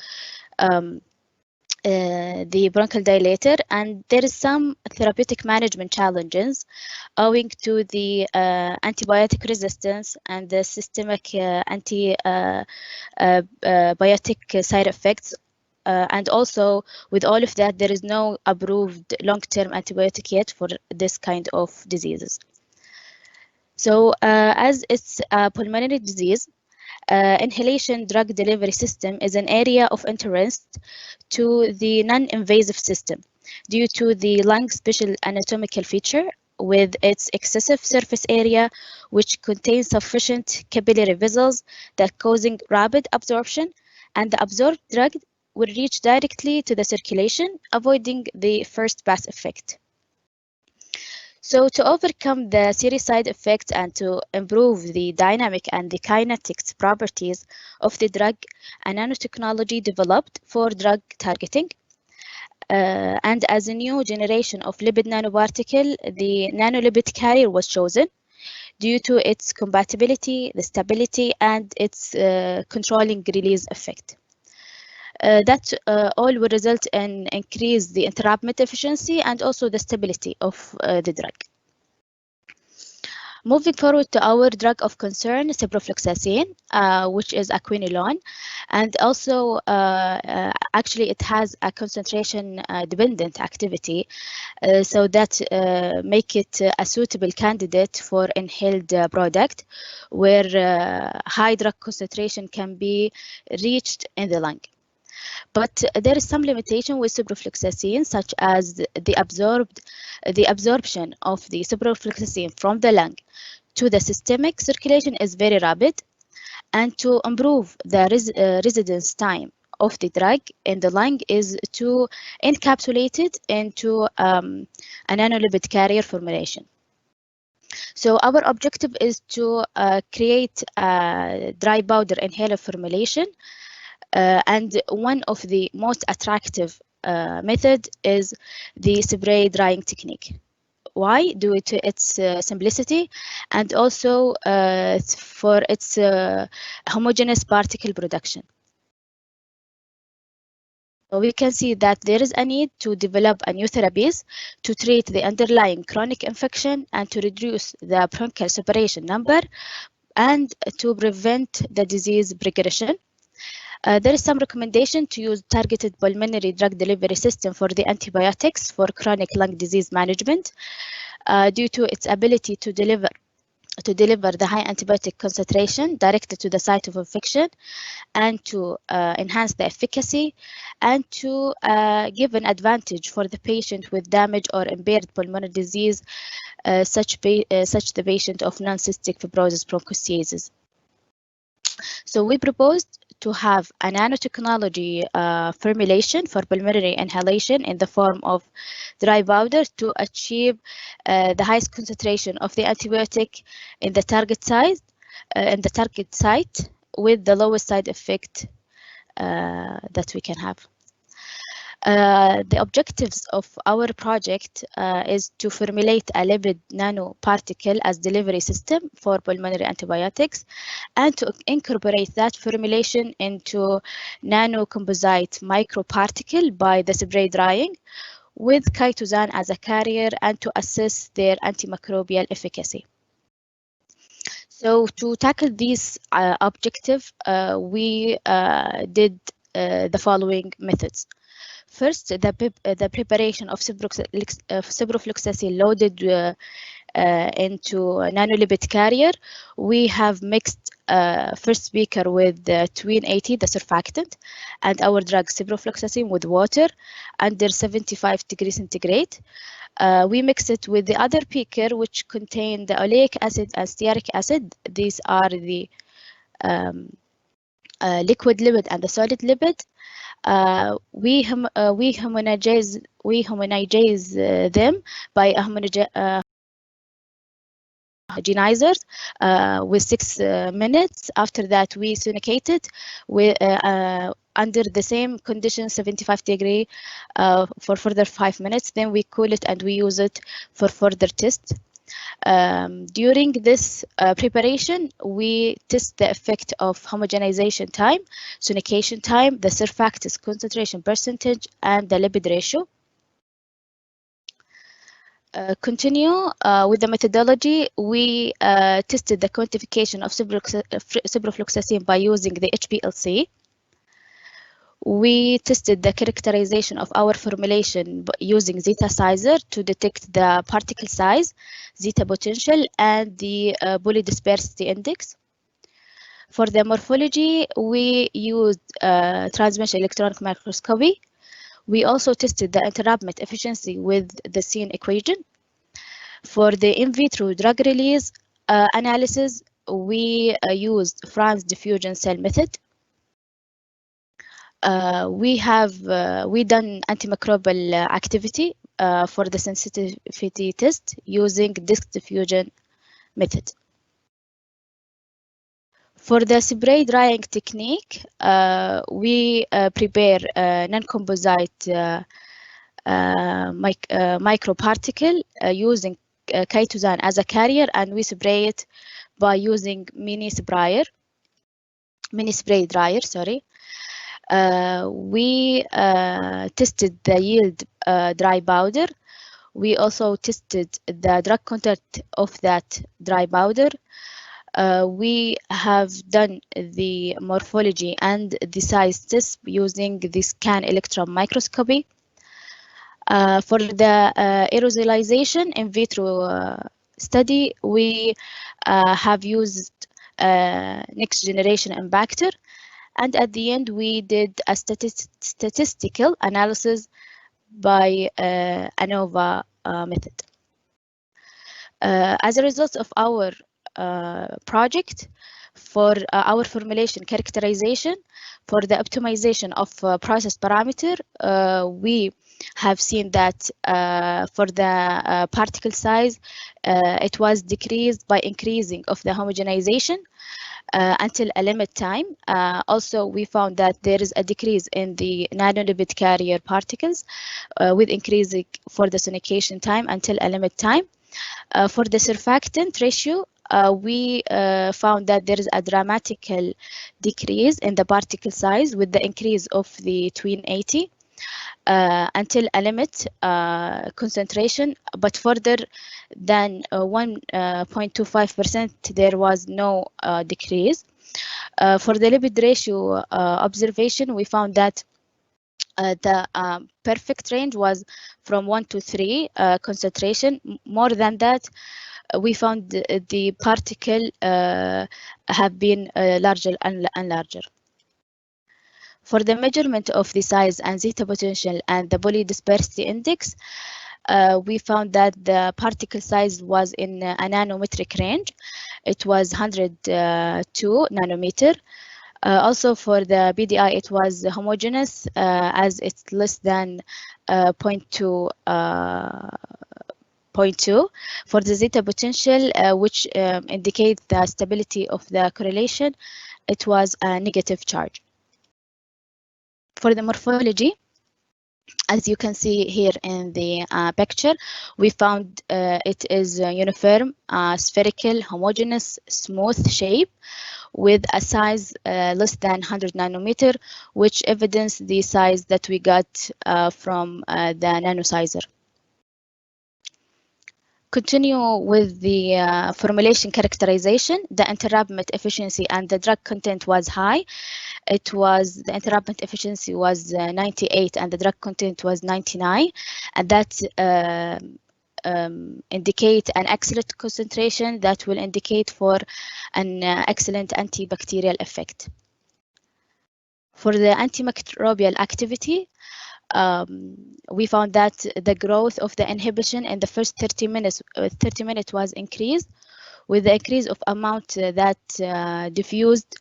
the bronchial dilator, and there is some therapeutic management challenges owing to the antibiotic resistance and the systemic antibiotic side effects. And also with all of that, there is no approved long-term antibiotic yet for this kind of diseases. So as it's a pulmonary disease, inhalation drug delivery system is an area of interest to the non-invasive system due to the lung special anatomical feature with its excessive surface area, which contains sufficient capillary vessels that causing rapid absorption, and the absorbed drug will reach directly to the circulation, avoiding the first pass effect. So to overcome the serious side effects and to improve the dynamic and the kinetics properties of the drug, a nanotechnology developed for drug targeting. And as a new generation of lipid nanoparticle, the nanolipid carrier was chosen due to its compatibility, the stability, and its controlling release effect. That all will result in increase the entrapment efficiency and also the stability of the drug. Moving forward to our drug of concern, ciprofloxacin, which is a quinolone, and also actually it has a concentration dependent activity, so that make it a suitable candidate for inhaled product where high drug concentration can be reached in the lung. But there is some limitation with ciprofloxacin, such as the absorption of the ciprofloxacin from the lung to the systemic circulation is very rapid, and to improve the residence time of the drug in the lung is to encapsulate it into a nanolipid carrier formulation. So our objective is to create a dry powder inhaler formulation. And one of the most attractive method is the spray drying technique. Why? Due to its simplicity and also for its homogeneous particle production. So we can see that there is a need to develop a new therapies to treat the underlying chronic infection and to reduce the bronchial separation number and to prevent the disease progression. There is some recommendation to use targeted pulmonary drug delivery system for the antibiotics for chronic lung disease management due to its ability to deliver to deliver the high antibiotic concentration directly to the site of infection, and to enhance the efficacy, and to give an advantage for the patient with damaged or impaired pulmonary disease, such the patient of non-cystic fibrosis bronchiectasis. So we proposed to have a nanotechnology formulation for pulmonary inhalation in the form of dry powder to achieve the highest concentration of the antibiotic in the target site, with the lowest side effect that we can have. The objectives of our project is to formulate a lipid nanoparticle as delivery system for pulmonary antibiotics, and to incorporate that formulation into nanocomposite microparticle by the spray drying, with chitosan as a carrier, and to assess their antimicrobial efficacy. So to tackle this objective, we did the following methods. First, the preparation of ciprofloxacin loaded into a nanolipid carrier. We have mixed first beaker with twin 80, the surfactant, and our drug ciprofloxacin with water under 75 degrees centigrade. We mix it with the other beaker, which contain the oleic acid and stearic acid. These are the liquid lipid and the solid lipid. We homogenize them by homogenizers with 6 minutes. After that, we sonicate it with under the same condition, 75 degree, for further 5 minutes. Then we cool it and we use it for further tests. During this preparation, we test the effect of homogenization time, sonication time, the surfactants concentration percentage, and the lipid ratio. Continue with the methodology. We tested the quantification of ciprofloxacin by using the HPLC. We tested the characterization of our formulation using zeta sizer to detect the particle size, zeta potential, and the polydispersity index. For the morphology, we used transmission electron microscopy. We also tested the entrapment efficiency with the SEEN equation. For the in vitro drug release analysis, we used Franz diffusion cell method. We done antimicrobial activity for the sensitivity test using disk diffusion method. For the spray drying technique, we prepare non-composite microparticle using chitosan as a carrier, and we spray it by using mini spray dryer. Sorry. We tested the yield dry powder. We also tested the drug content of that dry powder. We have done the morphology and the size test using the scan electron microscopy. For the aerosolization in vitro study, we have used next generation impactor. And at the end, we did a statistical analysis by ANOVA method. As a result of our project, for our formulation characterization, for the optimization of process parameter, we have seen that for the particle size, it was decreased by increasing of the homogenization until a limit time. Also, we found that there is a decrease in the nanolipid carrier particles with increasing for the sonication time until a limit time. For the surfactant ratio, we found that there is a dramatical decrease in the particle size with the increase of the twin 80 until a limit concentration, but further than 1.25%, there was no decrease. For the lipid ratio observation, we found that the perfect range was from 1 to 3 concentration. More than that, we found the particle have been larger and larger. For the measurement of the size and zeta potential and the polydispersity index, we found that the particle size was in a nanometric range. It was 102 nanometer. Also for the BDI, it was homogeneous as it's less than 0.2. 0.2. For the zeta potential, which indicates the stability of the correlation, it was a negative charge. For the morphology, as you can see here in the picture, we found it is uniform, spherical, homogeneous, smooth shape with a size less than 100 nanometer, which evidence the size that we got from the nanosizer. Continue with the formulation characterization. The entrapment efficiency and the drug content was high. The entrapment efficiency was 98 and the drug content was 99, and that indicate an excellent concentration that will indicate for an excellent antibacterial effect. For the antimicrobial activity, we found that the growth of the inhibition in the first 30 minutes was increased with the increase of amount that diffused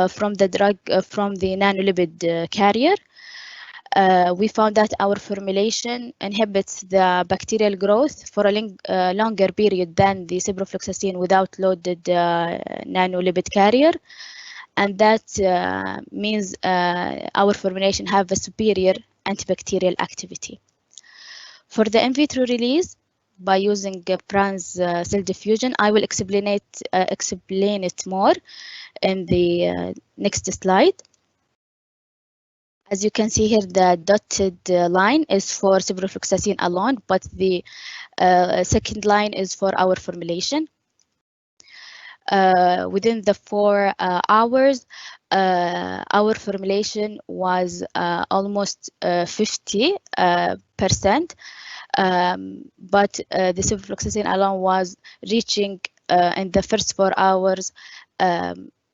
from the drug from the nanolipid carrier. We found that our formulation inhibits the bacterial growth for a longer period than the ciprofloxacin without loaded nanolipid carrier. And that means our formulation have a superior antibacterial activity. For the in vitro release, by using Brand's cell diffusion, I will explain it more in the next slide. As you can see here, the dotted line is for ciprofloxacin alone, but the second line is for our formulation. Within the 4 hours, our formulation was almost 50%, but the ciprofloxacin alone was reaching in the first 4 hours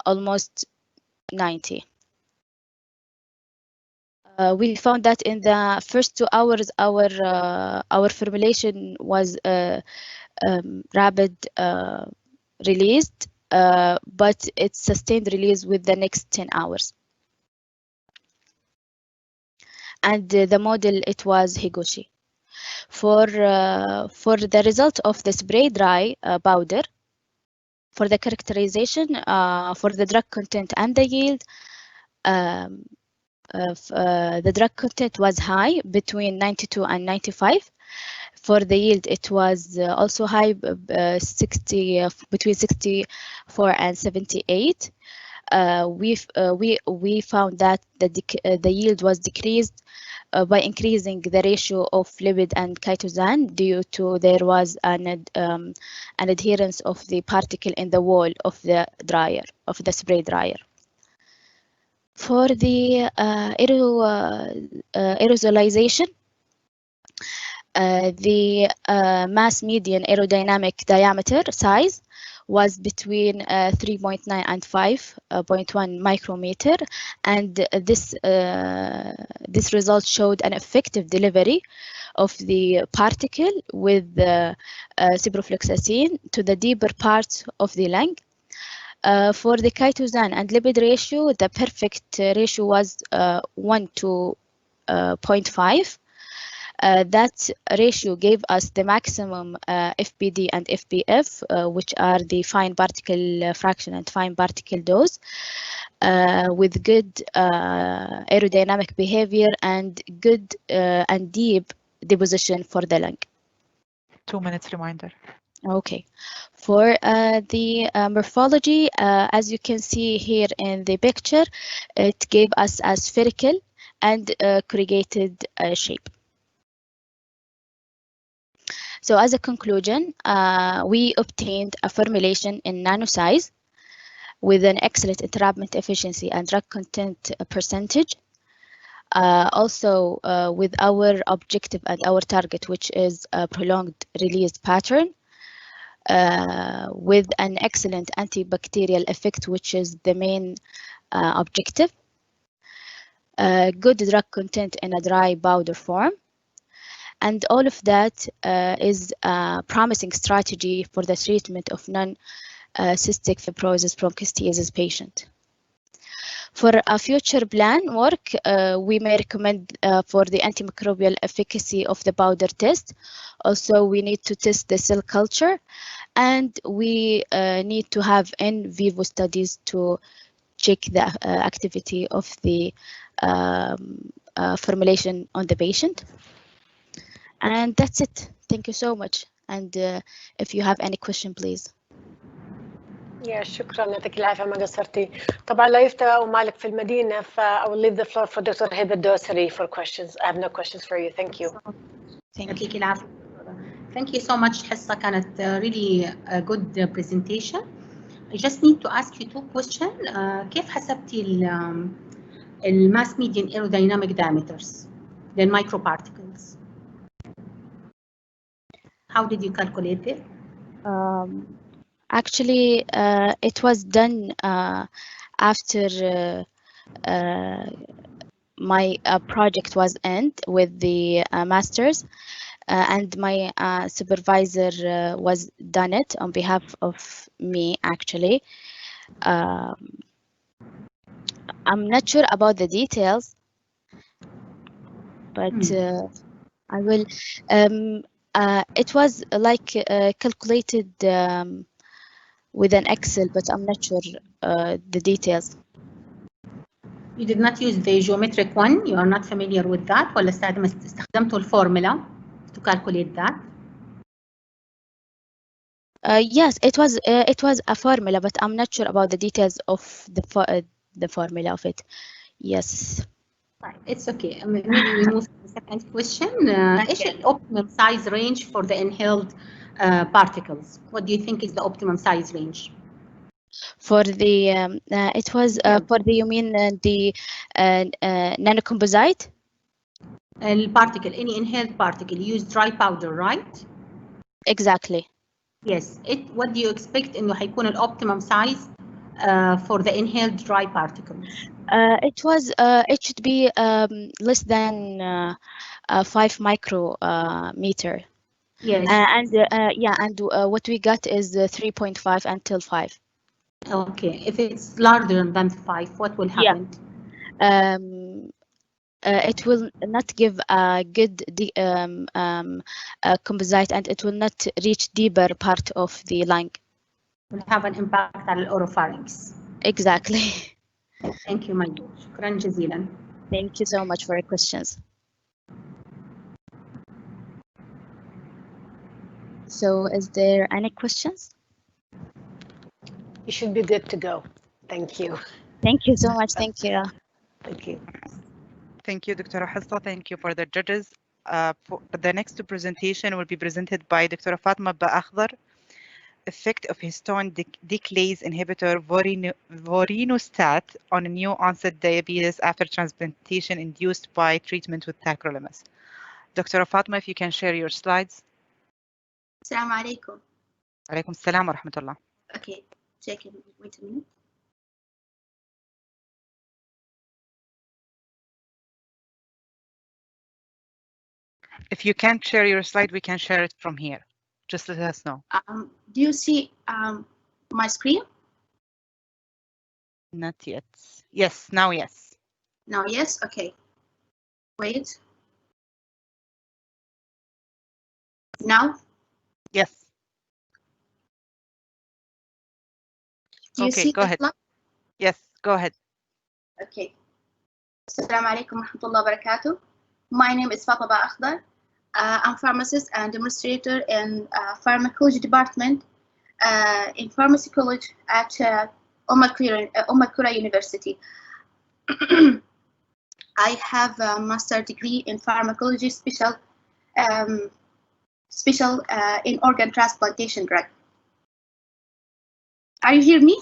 almost 90. We found that in the first 2 hours, our formulation was rapid released, but it's sustained release with the next 10 hours. And the model, it was Higoshi. For the result of the spray dry powder, for the characterization, for the drug content and the yield, the drug content was high between 92 and 95. For the yield, it was also high, between 64 and 78. We found that the yield was decreased by increasing the ratio of lipid and chitosan due to there was an adherence of the particle in the wall of the dryer, of the spray dryer. For the aerosolization, the mass median aerodynamic diameter size was between 3.9 and 5.1 micrometer, and this result showed an effective delivery of the particle with ciprofloxacin to the deeper parts of the lung. For the chitosan and lipid ratio, the perfect ratio was 1 to 0.5. That ratio gave us the maximum FPD and FPF, which are the fine particle fraction and fine particle dose, with good aerodynamic behavior and good and deep deposition for the lung. 2 minutes reminder. Okay. For the morphology, as you can see here in the picture, it gave us a spherical and corrugated shape. So as a conclusion, we obtained a formulation in nano size with an excellent entrapment efficiency and drug content percentage. Also with our objective and our target, which is a prolonged release pattern. with an excellent antibacterial effect, which is the main objective. Good drug content in a dry powder form. And all of that is a promising strategy for the treatment of non-cystic fibrosis bronchiectasis patient. For a future plan work, we may recommend for the antimicrobial efficacy of the powder test. Also, we need to test the cell culture, and we need to have in vivo studies to check the activity of the formulation on the patient. And that's it. Thank you so much. And if you have any question, please. يا شكرا يعطيك العافيه ما قصرتي. طبعا لا يفتى ومالك في المدينه ف I will leave the floor for Dr. Hiba Dosari for questions. I have no questions for you. Thank you. يعطيك العافيه. Thank you so much. حصه كانت really a good presentation. I just need to ask you two questions. كيف حسبتي الماس median aerodynamic diameters للmicroparticles? How did you calculate it? Actually, it was done after my project was end with the masters, and my supervisor was done it on behalf of me. Actually, I'm not sure about the details, but I will. It was like calculated with an Excel, but I'm not sure the details. You did not use the geometric one. You are not familiar with that. ولا استخدمتوا الفورمولا to calculate that? Yes, it was a formula, but I'm not sure about the details of the formula of it. Yes. Right. It's okay. Maybe we move to the second question. إيش optimum size range for the inhaled particles? What do you think is the optimum size range? For the it was for the, you mean the nanocomposite? Particle, any inhaled particle. You use dry powder, right? Exactly. Yes. What do you expect إنه حيكون الoptimum size for the inhaled dry particles? It should be less than 5 micrometer. Yes. And what we got is 3.5 until 5. Okay. If it's larger than 5, what will happen? It will not give a good composite, and it will not reach deeper part of the lung. Will have an impact on the oropharynx. Exactly. Thank you, my dear. شكرا جزيلا. Thank you so much for your questions. So, is there any questions? You should be good to go. Thank you. Thank you so much. Thank you. Thank you. Thank you, Dr. Hassa. Thank you for the judges. The next presentation will be presented by Dr. Fatma Ba'akhdar, effect of histone decalase inhibitor vorinostat on new onset diabetes after transplantation induced by treatment with tacrolimus. Dr. Fatma, if you can share your slides. Assalamu alaikum. Alaikum salam wa rahmatullah. Okay, wait a minute. If you can't share your slide, we can share it from here. Just let us know. Do you see my screen? Not yet. Yes, now yes. Now yes, okay. Wait. Now? Yes. Do you okay, see go ahead. slide? Yes, go ahead. Okay. Assalamu alaikum wa rahmatullahi wa barakatuh. My name is Fatma Ba'akhdar. I'm pharmacist and demonstrator in pharmacology department in pharmacy college at Qura University. I have a master's degree in pharmacology, special in organ transplantation drug. Are you hear me?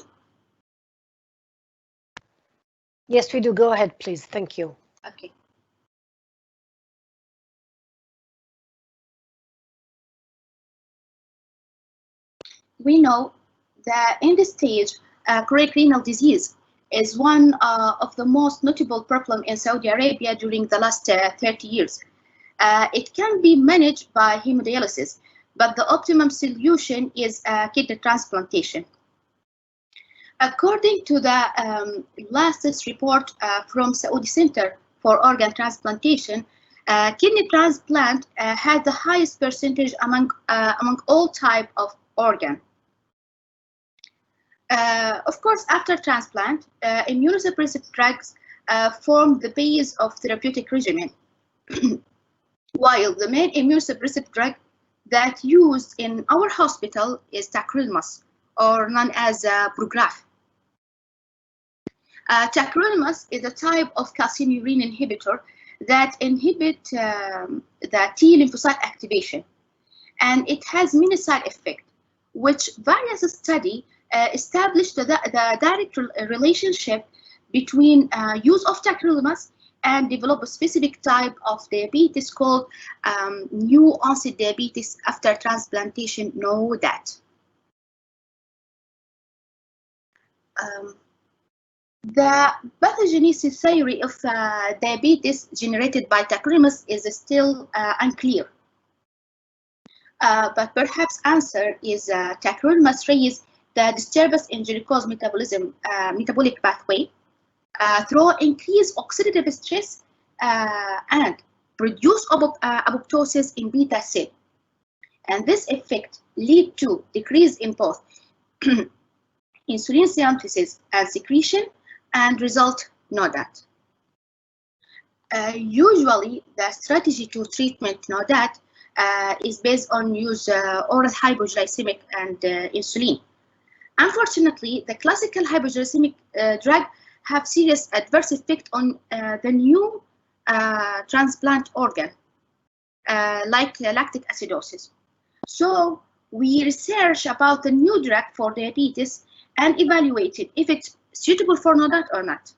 Yes, we do. Go ahead, please. Thank you. Okay. we know that in this stage, chronic renal disease is one of the most notable problems in Saudi Arabia during the last 30 years. It can be managed by hemodialysis, but the optimum solution is kidney transplantation. According to the latest report from Saudi Center for Organ Transplantation, kidney transplant has the highest percentage among all types of organ. Of course, after transplant, immunosuppressive drugs form the base of therapeutic regimen, while the main immunosuppressive drug that used in our hospital is tacrolimus, or known as Prograf. Tacrolimus is a type of calcineurin inhibitor that inhibit the T lymphocyte activation, and it has many side effects, which various studies established the direct relationship between use of tacrolimus and develop a specific type of diabetes called new onset diabetes after transplantation, NODAT. The pathogenesis theory of diabetes generated by tacrolimus is still unclear. But perhaps answer is tacrolimus raises the disturbance in glucose metabolism, metabolic pathway through increased oxidative stress and produce apoptosis in beta cell. And this effect lead to decrease in both insulin synthesis and secretion and result NODAT. Usually, the strategy to treatment NODAT is based on use oral hypoglycemic and insulin. Unfortunately, the classical hypoglycemic drug have serious adverse effect on the new transplant organ, like lactic acidosis. So we research about the new drug for diabetes and evaluated if it's suitable for NODAT or not.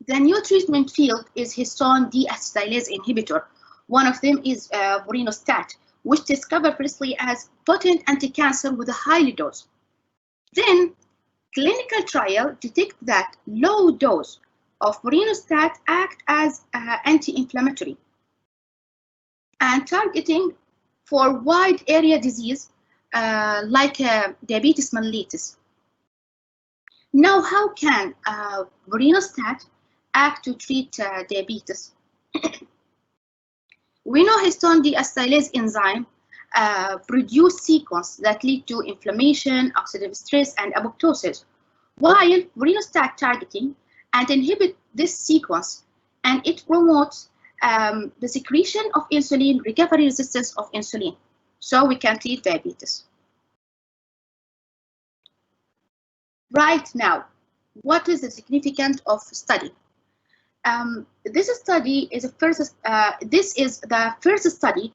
The new treatment field is histone deacetylase inhibitor. One of them is vorinostat, which discovered firstly as potent anti-cancer with a high dose. Then, clinical trial detect that low dose of vorinostat act as anti-inflammatory and targeting for wide area disease like diabetes mellitus. Now, how can vorinostat act to treat diabetes? We know histone deacetylase enzyme produce sequence that lead to inflammation, oxidative stress, and apoptosis, while vorinostat targeting and inhibit this sequence, and it promotes the secretion of insulin, recovery resistance of insulin, so we can treat diabetes. Right now, what is the significance of study? This study is the first study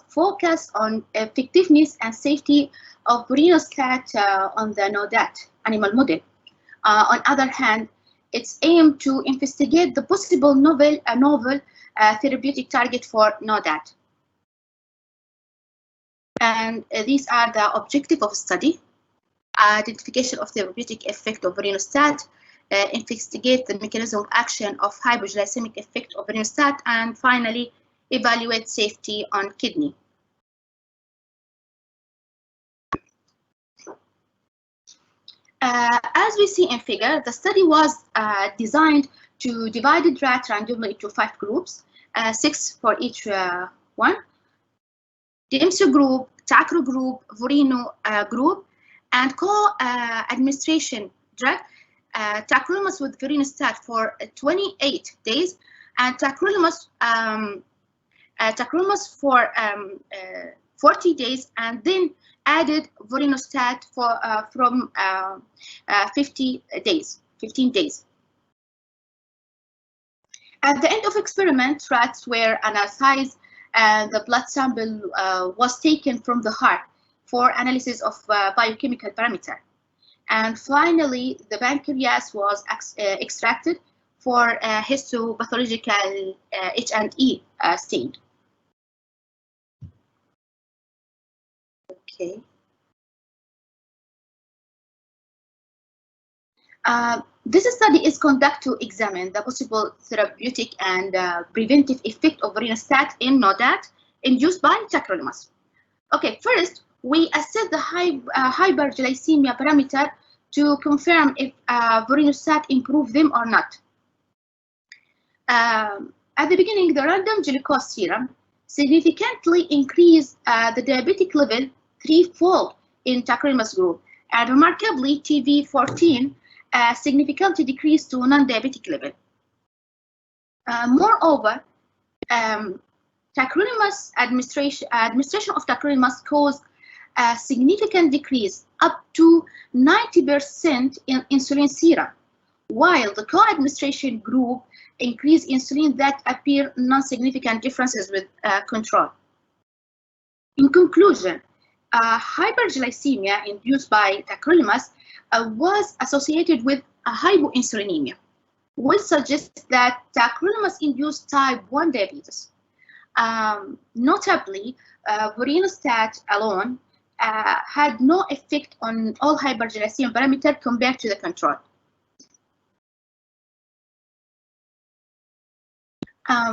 focused on effectiveness and safety of vorinostat on the NODAT animal model. On other hand, it's aimed to investigate the possible novel therapeutic target for NODAT. And these are the objectives of study: identification of therapeutic effect of vorinostat, investigate the mechanism of action of hypoglycemic effect of vorinostat, and finally, evaluate safety on kidney. As we see in figure, the study was designed to divide the rat randomly into 5 groups, 6 for each one. Deanship group, tacro group, vorino group, and co-administration drug, tacrolimus with vorinostat for 28 days, and tacrolimus for 40 days, and then added vorinostat for from 15 days. At the end of experiment, rats were anesthetized and the blood sample was taken from the heart for analysis of biochemical parameter. And finally, the pancreas was extracted for histopathological H&E stain. Okay. This study is conducted to examine the possible therapeutic and preventive effect of vorinostat in NODAT induced by tacrolimus. Okay, first, we assess the hyperglycemia parameter to confirm if vorinostat improve them or not. At the beginning, the random glucose serum significantly increased the diabetic level threefold in tacrolimus group, and remarkably, TV14 significantly decreased to non-diabetic level. Moreover, tacrolimus administration of tacrolimus caused a significant decrease up to 90% in insulin serum, while the co-administration group increased insulin that appear non-significant differences with control. In conclusion, hyperglycemia induced by tacrolimus was associated with a hypoinsulinemia, which suggests that tacrolimus induced type 1 diabetes. Notably, vorinostat alone had no effect on all hyperglycemia parameters compared to the control.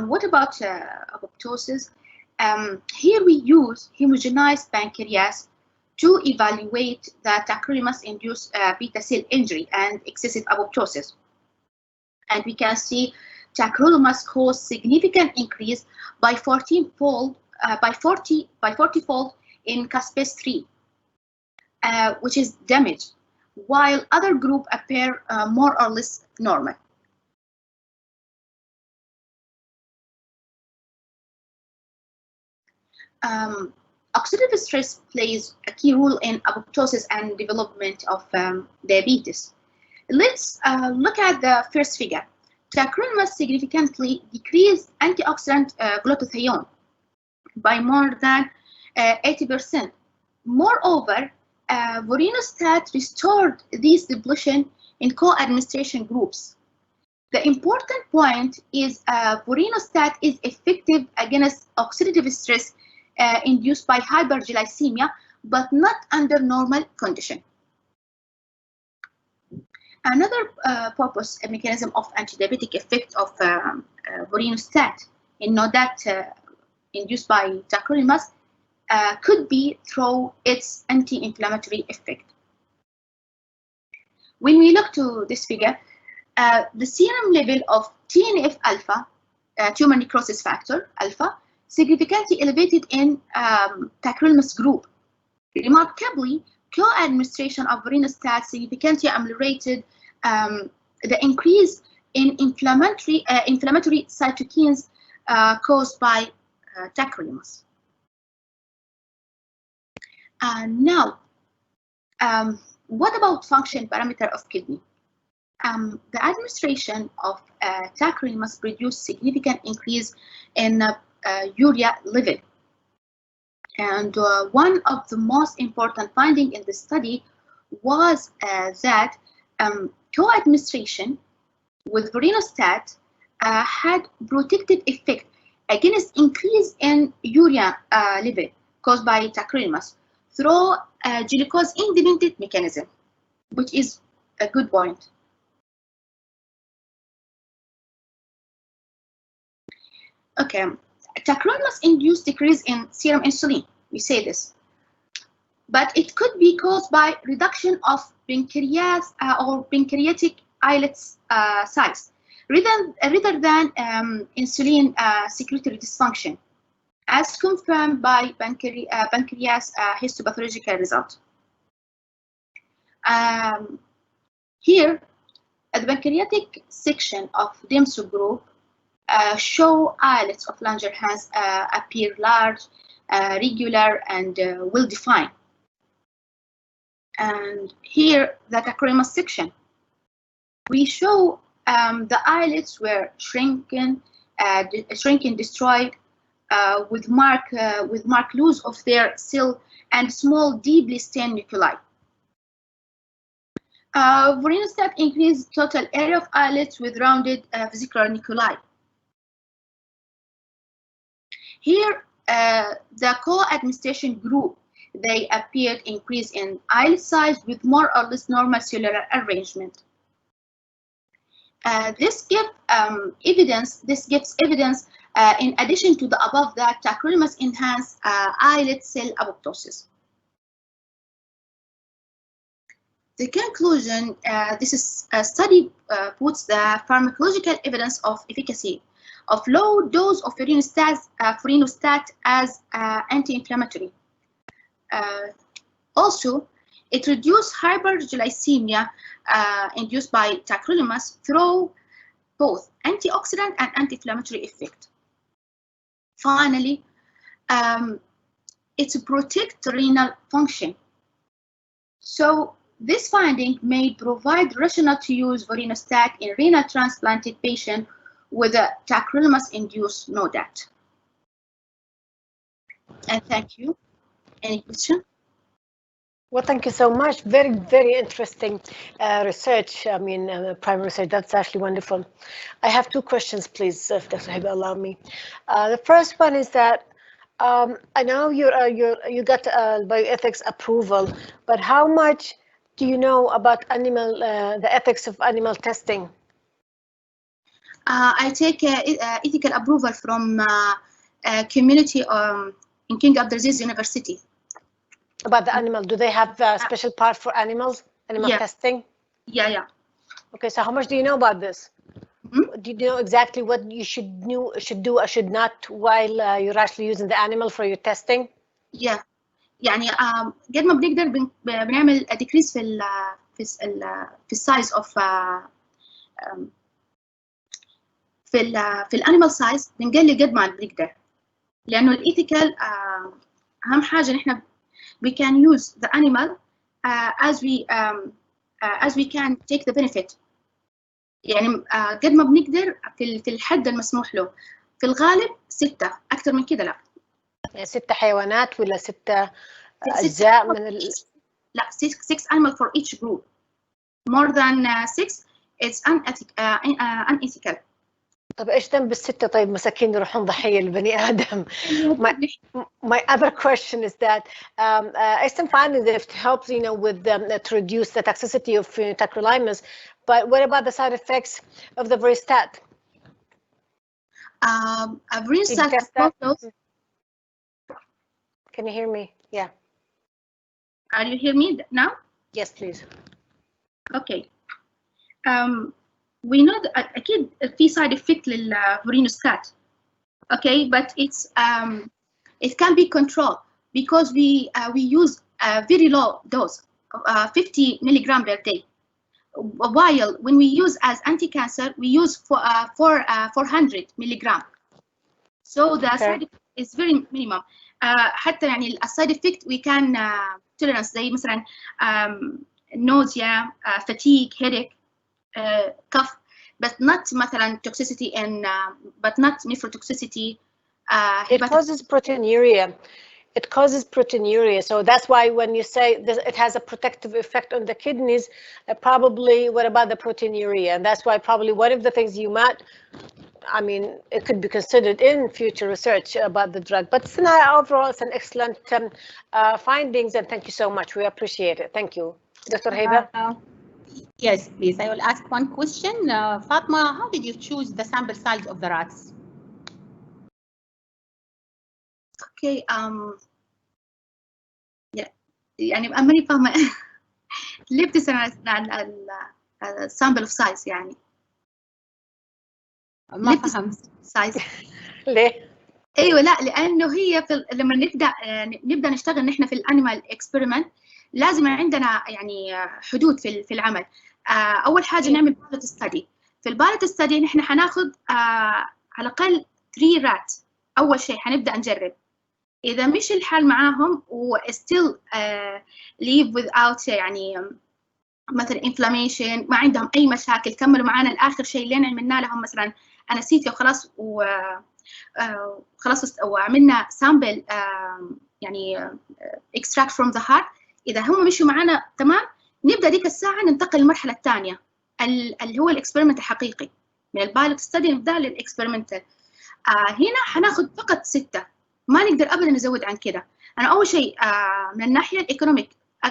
What about apoptosis? Here we use homogenized pancreas to evaluate the tacrolimus-induced beta cell injury and excessive apoptosis. And we can see tacrolimus caused significant increase by 40-fold in caspase-3, which is damaged, while other groups appear more or less normal. Oxidative stress plays a key role in apoptosis and development of diabetes. Let's look at the first figure. Tacrolimus significantly decreased antioxidant glutathione by more than 80%. Moreover, vorinostat restored this depletion in co-administration groups. The important point is vorinostat is effective against oxidative stress induced by hyperglycemia, but not under normal condition. Another purpose mechanism of antidiabetic effect of vorinostat in NODAT induced by tacrolimus could be through its anti-inflammatory effect. When we look to this figure, the serum level of TNF-alpha, tumor necrosis factor alpha, significantly elevated in tacrolimus group. Remarkably, co-administration of vorinostat significantly ameliorated the increase in inflammatory cytokines caused by tacrolimus. Now, what about function parameter of kidney? The administration of tacrolimus produced significant increase in urea level. And one of the most important findings in the study was that co-administration with vorinostat had protective effect against increase in urea level caused by tacrolimus through a glucose-independent mechanism, which is a good point. Okay, tacrolimus induced decrease in serum insulin. We say this, but it could be caused by reduction of pancreas or pancreatic islets size, rather than insulin secretory dysfunction, as confirmed by pancreas histopathological result. Here, the pancreatic section of DEMSO group show islets of Langerhans appear large, regular, and well-defined. And here, the tacrolimus section, we show the islets were shrinking, destroyed, with mark loss of their cell and small, deeply stained nuclei. Vorinostat increased total area of islets with rounded vesicular nuclei. Here, the co-administration group they appeared increase in islet size with more or less normal cellular arrangement. This gives evidence in addition to the above that tacrolimus enhance islet cell apoptosis. The conclusion, this study puts the pharmacological evidence of efficacy of low dose of vorinostat as anti-inflammatory. Also, it reduced hyperglycemia induced by tacrolimus through both antioxidant and anti-inflammatory effect. Finally, it protects renal function. So this finding may provide rationale to use vorinostat in renal transplanted patient with a tacrolimus-induced NODAT. And thank you. Any question? Well, thank you so much. Very, very interesting research. I mean, primary research. That's actually wonderful. I have two questions, please, if Dr. Heba allow me. The first one is that I know you got bioethics approval, but how much do you know about animal the ethics of animal testing? I take ethical approval from community in King Abdulaziz University. About the animal, do they have a special part for animals, animal testing? Yeah. Okay, so how much do you know about this? Mm-hmm. Do you know exactly what you should do or should not while you're actually using the animal for your testing? Yeah. يعني قد ما بنقدر بنعمل decrease في السايز of في الانيمال سايز بنقلل قد ما بنقدر، لانه الايثيكال اهم حاجه نحن we can use the animal as we can take the benefit. يعني قد ما بنقدر في الحد المسموح له. في الغالب 6 اكثر من كده لا. يعني 6 حيوانات ولا 6 اجزاء من لا 6 animal for each group. More than 6 it's unethical. طب ايش ذنب ال6 طيب مساكين يروحون ضحيه لبني ادم. My other question is that I still find that it helps, you know, with to reduce the toxicity of tacrolimus, but what about the side effects of the Voristat? Can you hear me? Yeah. Are you hear me now? Yes, please. Okay. We know that أكيد في side effect للفورينوستات. Okay, but it can be controlled because we use a very low dose, 50 milligram per day. While when we use as anti-cancer, we use 400 milligram. So the side effect is very minimum. حتى يعني السايد effect we can tolerance زي مثلا nausea, fatigue, headache, cough, but not مثلا toxicity and but not nephrotoxicity. It causes proteinuria. It causes proteinuria. So that's why when you say this, it has a protective effect on the kidneys, probably what about the proteinuria? And that's why probably one of the things you might, I mean, it could be considered in future research about the drug. But overall, it's an excellent findings, and thank you so much. We appreciate it. Thank you. Dr. Heba? Yes, please. I will ask one question. Fatma, how did you choose the sample size of the rats? Okay, yeah, يعني ماني فاهمة ليه بتسأل عن sample of size يعني؟ ما فهمت. size ليه؟ أيوة لا لأنه هي لما نبدأ نشتغل نحن في الانيمال اكسبيرمنت لازم عندنا يعني حدود في العمل. أول حاجة نعمل بايلوت ستدي. في البايلوت ستدي نحن حناخذ على الأقل 3 رات. أول شيء حنبدأ نجرب. إذا مش الحال معاهم و still leave without يعني مثلا inflammation ما عندهم أي مشاكل كملوا معانا لآخر شيء لين عملنا لهم مثلا أنستيزيا وخلاص وخلاص وعملنا sample يعني extract from the heart. إذا هم مشوا معانا تمام نبدأ ديك الساعة ننتقل للمرحلة الثانية اللي هو الإكسبيرمنت الحقيقي من البايلوت ستدي نبدأ للإكسبيرمنتال. هنا حناخد فقط 6 ما نقدر ابدا نزود عن كده أنا أول شيء من الناحية الإيكونوميك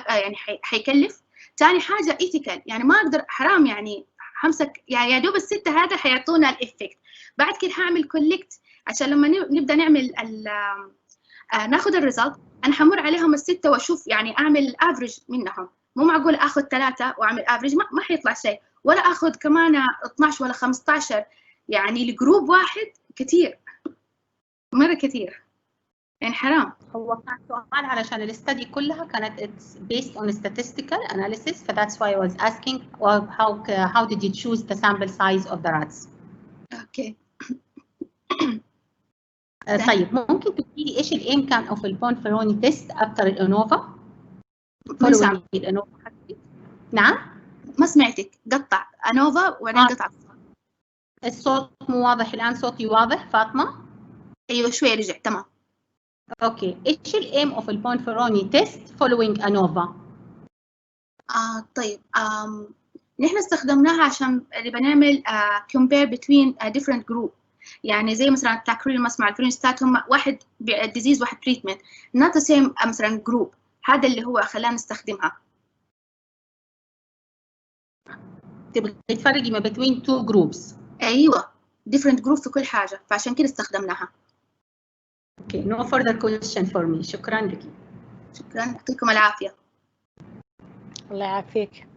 يعني حيكلف. ثاني حاجة إيثيكال، يعني ما أقدر حرام يعني همسك يعني يا دوب الستة هذا حيعطونا الإفكت. بعد كده هعمل كولكت عشان لما نبدأ نعمل ناخذ الريزلت، أنا حمر عليهم الستة وأشوف يعني أعمل افريج منهم. مو معقول آخذ 3 وأعمل افريج، ما حيطلع شيء. ولا آخذ كمان 12 ولا 15 يعني لجروب واحد، كثير مرة كثير، يعني حرام. هو كان سؤال علشان الاستدي كلها كانت it's based on statistical analysis, so that's why I was asking how did you choose the sample size of the rats. اوكي. طيب ممكن تقولي لي ايش الايم كان of البونفيروني تيست after الانوفا؟ following الانوفا حقتك؟ نعم؟ ما سمعتك، قطع انوفا وبعدين قطع. الصوت مو واضح الان، صوتي واضح فاطمه؟ ايوه شوي رجع تمام. اوكي، ايش الايم اوف البونفيروني تيست following انوفا؟ طيب نحن استخدمناها عشان نبغى نعمل compare between different group. يعني زي مثلا التاكريل مع الفرينستات هم واحد ديزيز واحد تريتمنت، not the same مثلا جروب. هذا اللي هو خلانا نستخدمها. تبغي تفرقي ما between two groups. ايوه different group في كل حاجه، فعشان كده استخدمناها. اوكي no further question for me. شكرا لك. شكرا، يعطيكم العافيه. الله يعافيك.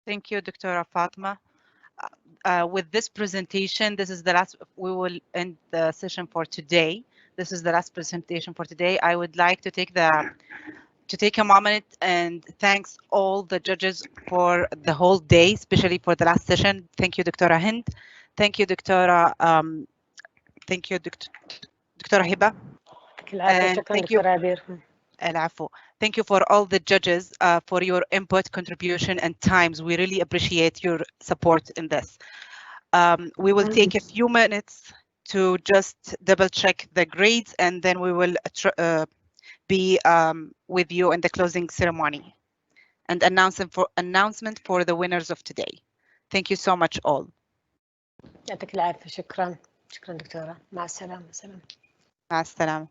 Thank you, Dr. Fatma. With this presentation, this is the last, we will end the session for today. This is the last presentation for today. I would like to take a moment and thanks all the judges for the whole day, especially for the last session. Thank you, Dr. Hind. Thank you, Dr. Hiba. And thank you. Thank you for all the judges for your input, contribution, and times. We really appreciate your support in this. We will take a few minutes to just double check the grades, and then we will be with you in the closing ceremony and announcement for the winners of today. Thank you so much all. يعطيك العافية. شكرا دكتورة. مع السلامة. مع السلامة.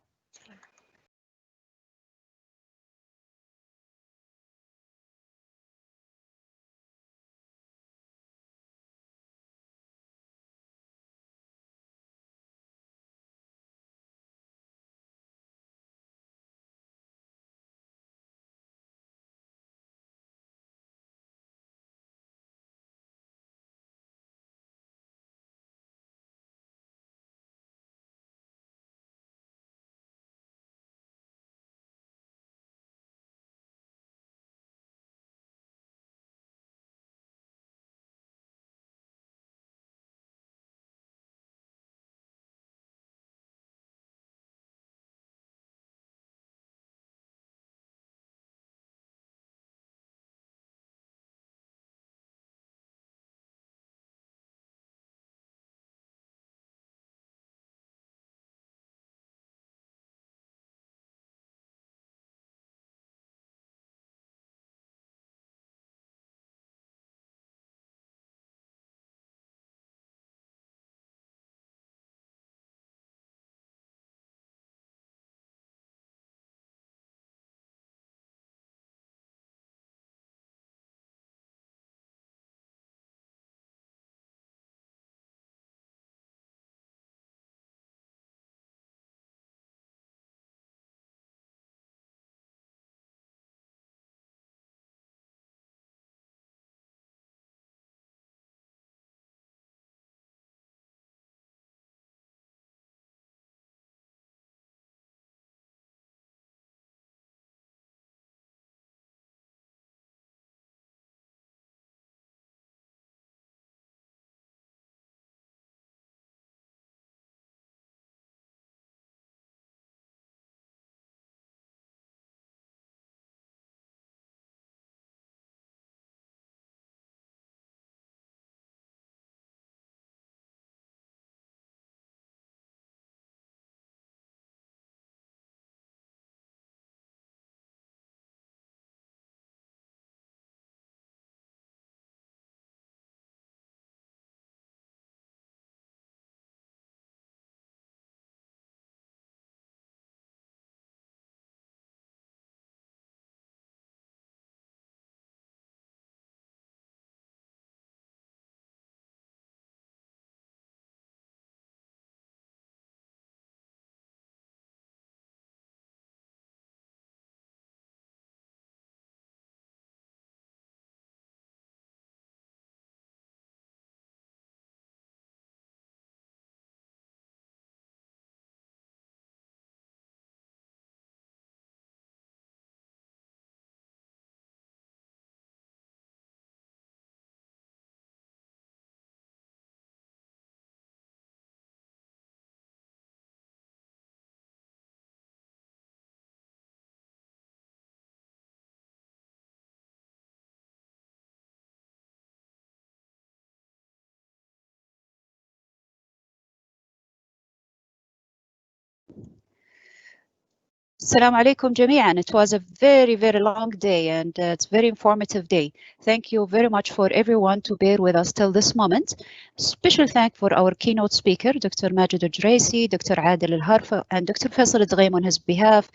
Assalamu alaikum jami'an. It was a very, very long day and it's a very informative day. Thank you very much for everyone to bear with us till this moment. Special thank for our keynote speaker, Dr. Majid al-Juraisi, Dr. Adil al-Harfa, and Dr. Faisal al-Dghaim on his behalf,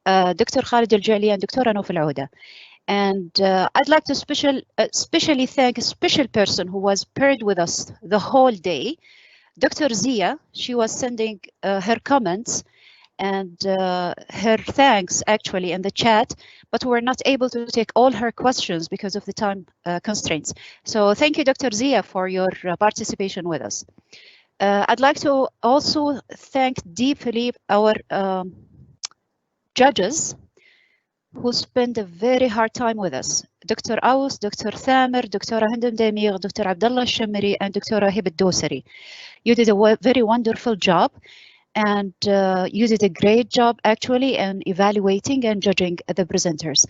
Dr. Khalid al-Jali, and Dr. Anouf al-Ouda. And I'd like to especially thank a special person who was paired with us the whole day, Dr. Zia. She was sending her comments and her thanks actually in the chat, but we were not able to take all her questions because of the time constraints. So thank you, Dr. Zia, for your participation with us. I'd like to also thank deeply our judges who spent a very hard time with us. Dr. Aus, Dr. Thamer, Dr. Hindam Damir, Dr. Abdullah Shamiri, and Dr. Hib Dosari. You did a very wonderful job. And you did a great job actually in evaluating and judging the presenters.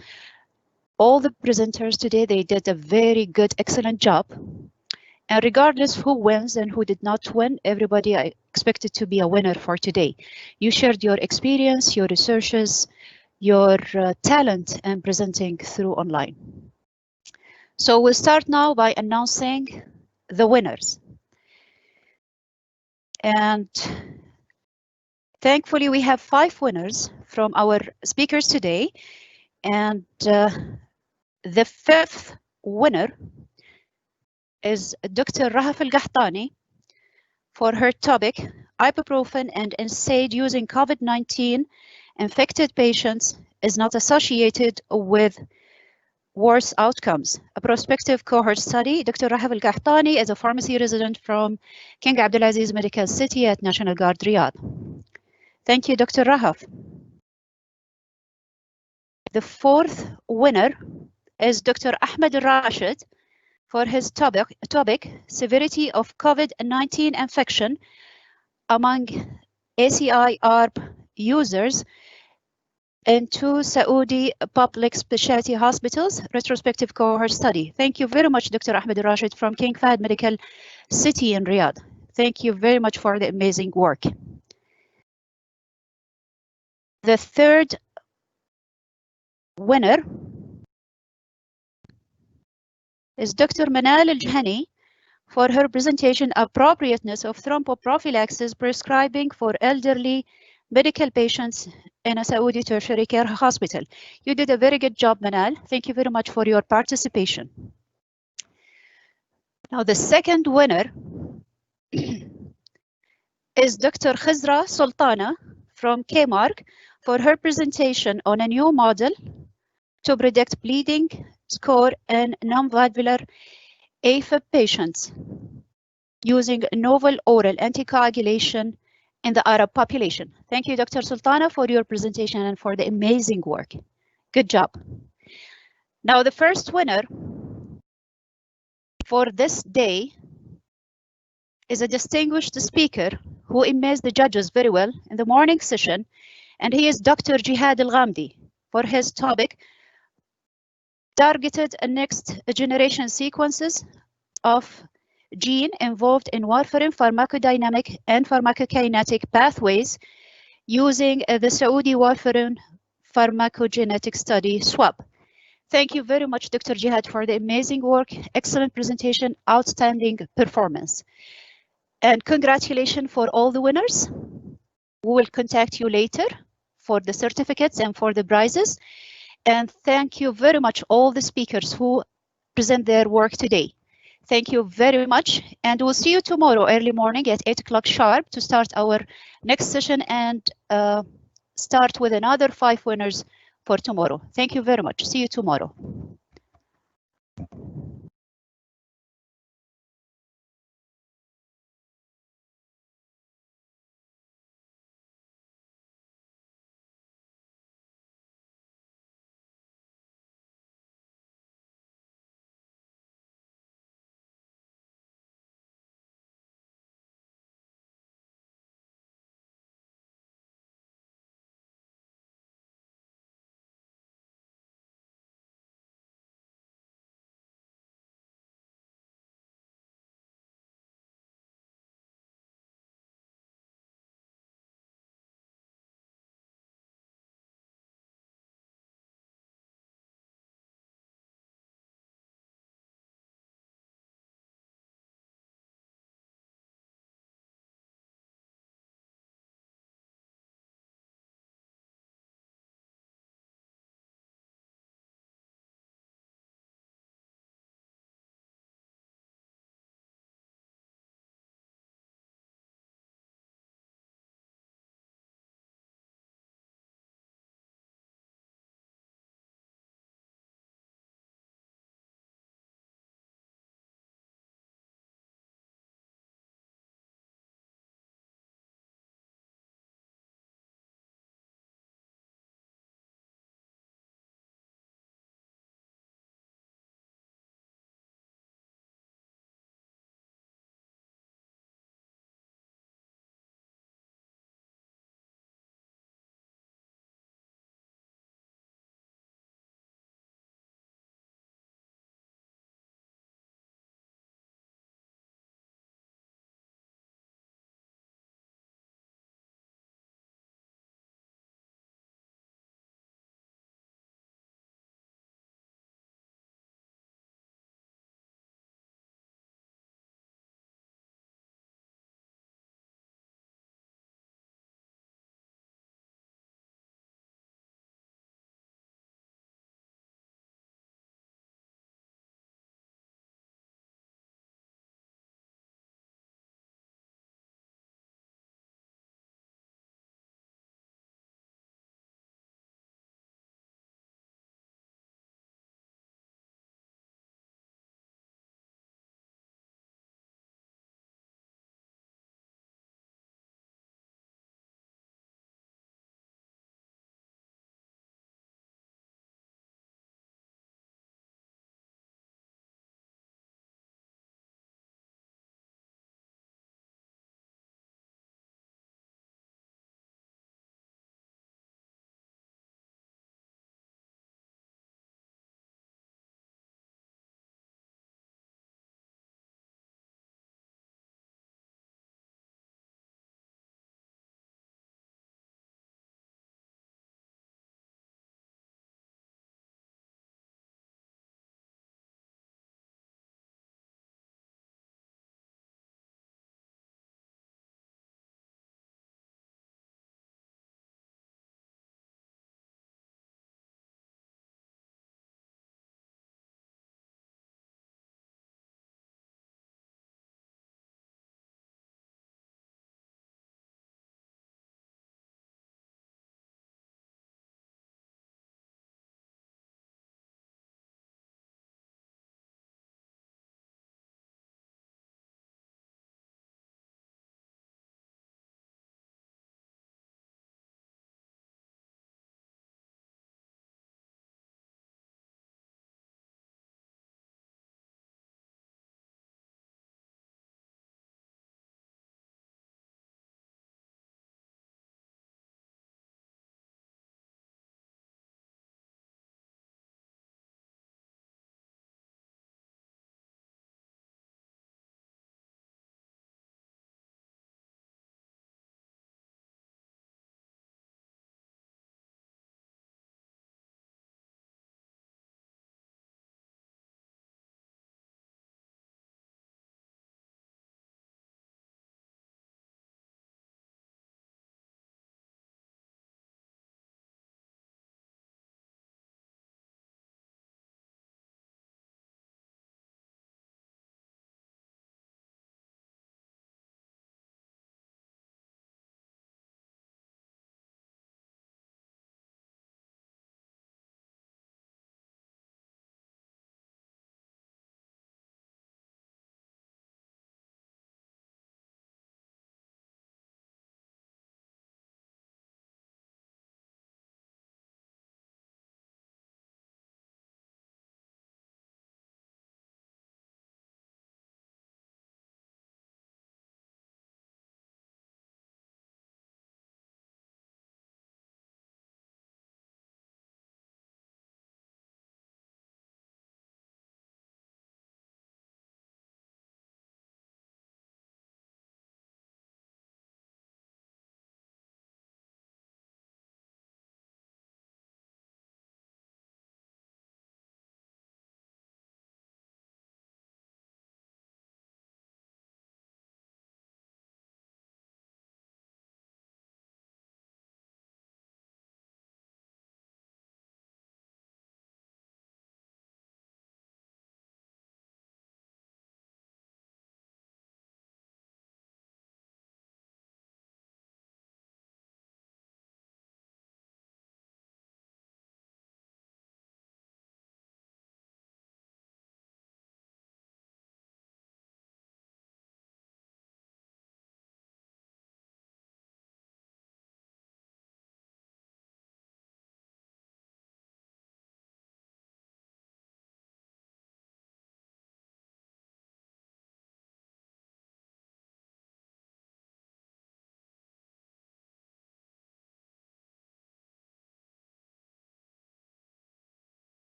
All the presenters today, they did a very good, excellent job. And regardless who wins and who did not win, everybody I expected to be a winner for today. You shared your experience, your researches, your talent in presenting through online. So we'll start now by announcing the winners. And thankfully, we have 5 winners from our speakers today, and the 5th winner is Dr. Rahaf al-Gahtani for her topic, ibuprofen and NSAID using COVID-19 infected patients is not associated with worse outcomes. A prospective cohort study. Dr. Rahaf al-Gahtani is a pharmacy resident from King Abdulaziz Medical City at National Guard, Riyadh. Thank you, Dr. Rahaf. The 4th winner is Dr. Ahmed Rashid for his topic severity of COVID-19 infection among ACI-ARB users in 2 Saudi public specialty hospitals, retrospective cohort study. Thank you very much, Dr. Ahmed Rashid from King Fahd Medical City in Riyadh. Thank you very much for the amazing work. The 3rd winner is Dr. Manal Al-Jahani for her presentation appropriateness of thromboprophylaxis prescribing for elderly medical patients in a Saudi tertiary care hospital. You did a very good job, Manal. Thank you very much for your participation. Now, the 2nd winner is Dr. Khizra Sultana from KMARC for her presentation on a new model to predict bleeding score in non-valvular AFib patients using novel oral anticoagulation in the Arab population. Thank you, Dr. Sultana, for your presentation and for the amazing work. Good job. Now, the 1st winner for this day is a distinguished speaker who amazed the judges very well in the morning session, and he is Dr. Jihad Al-Ghamdi for his topic, targeted next generation sequences of gene involved in warfarin pharmacodynamic and pharmacokinetic pathways using the Saudi warfarin pharmacogenetic study SWAP. Thank you very much, Dr. Jihad, for the amazing work, excellent presentation, outstanding performance. And congratulations for all the winners. We will contact you later for the certificates and for the prizes. And thank you very much, all the speakers who present their work today. Thank you very much. And we'll see you tomorrow early morning at 8 o'clock sharp to start our next session and start with another 5 winners for tomorrow. Thank you very much. See you tomorrow.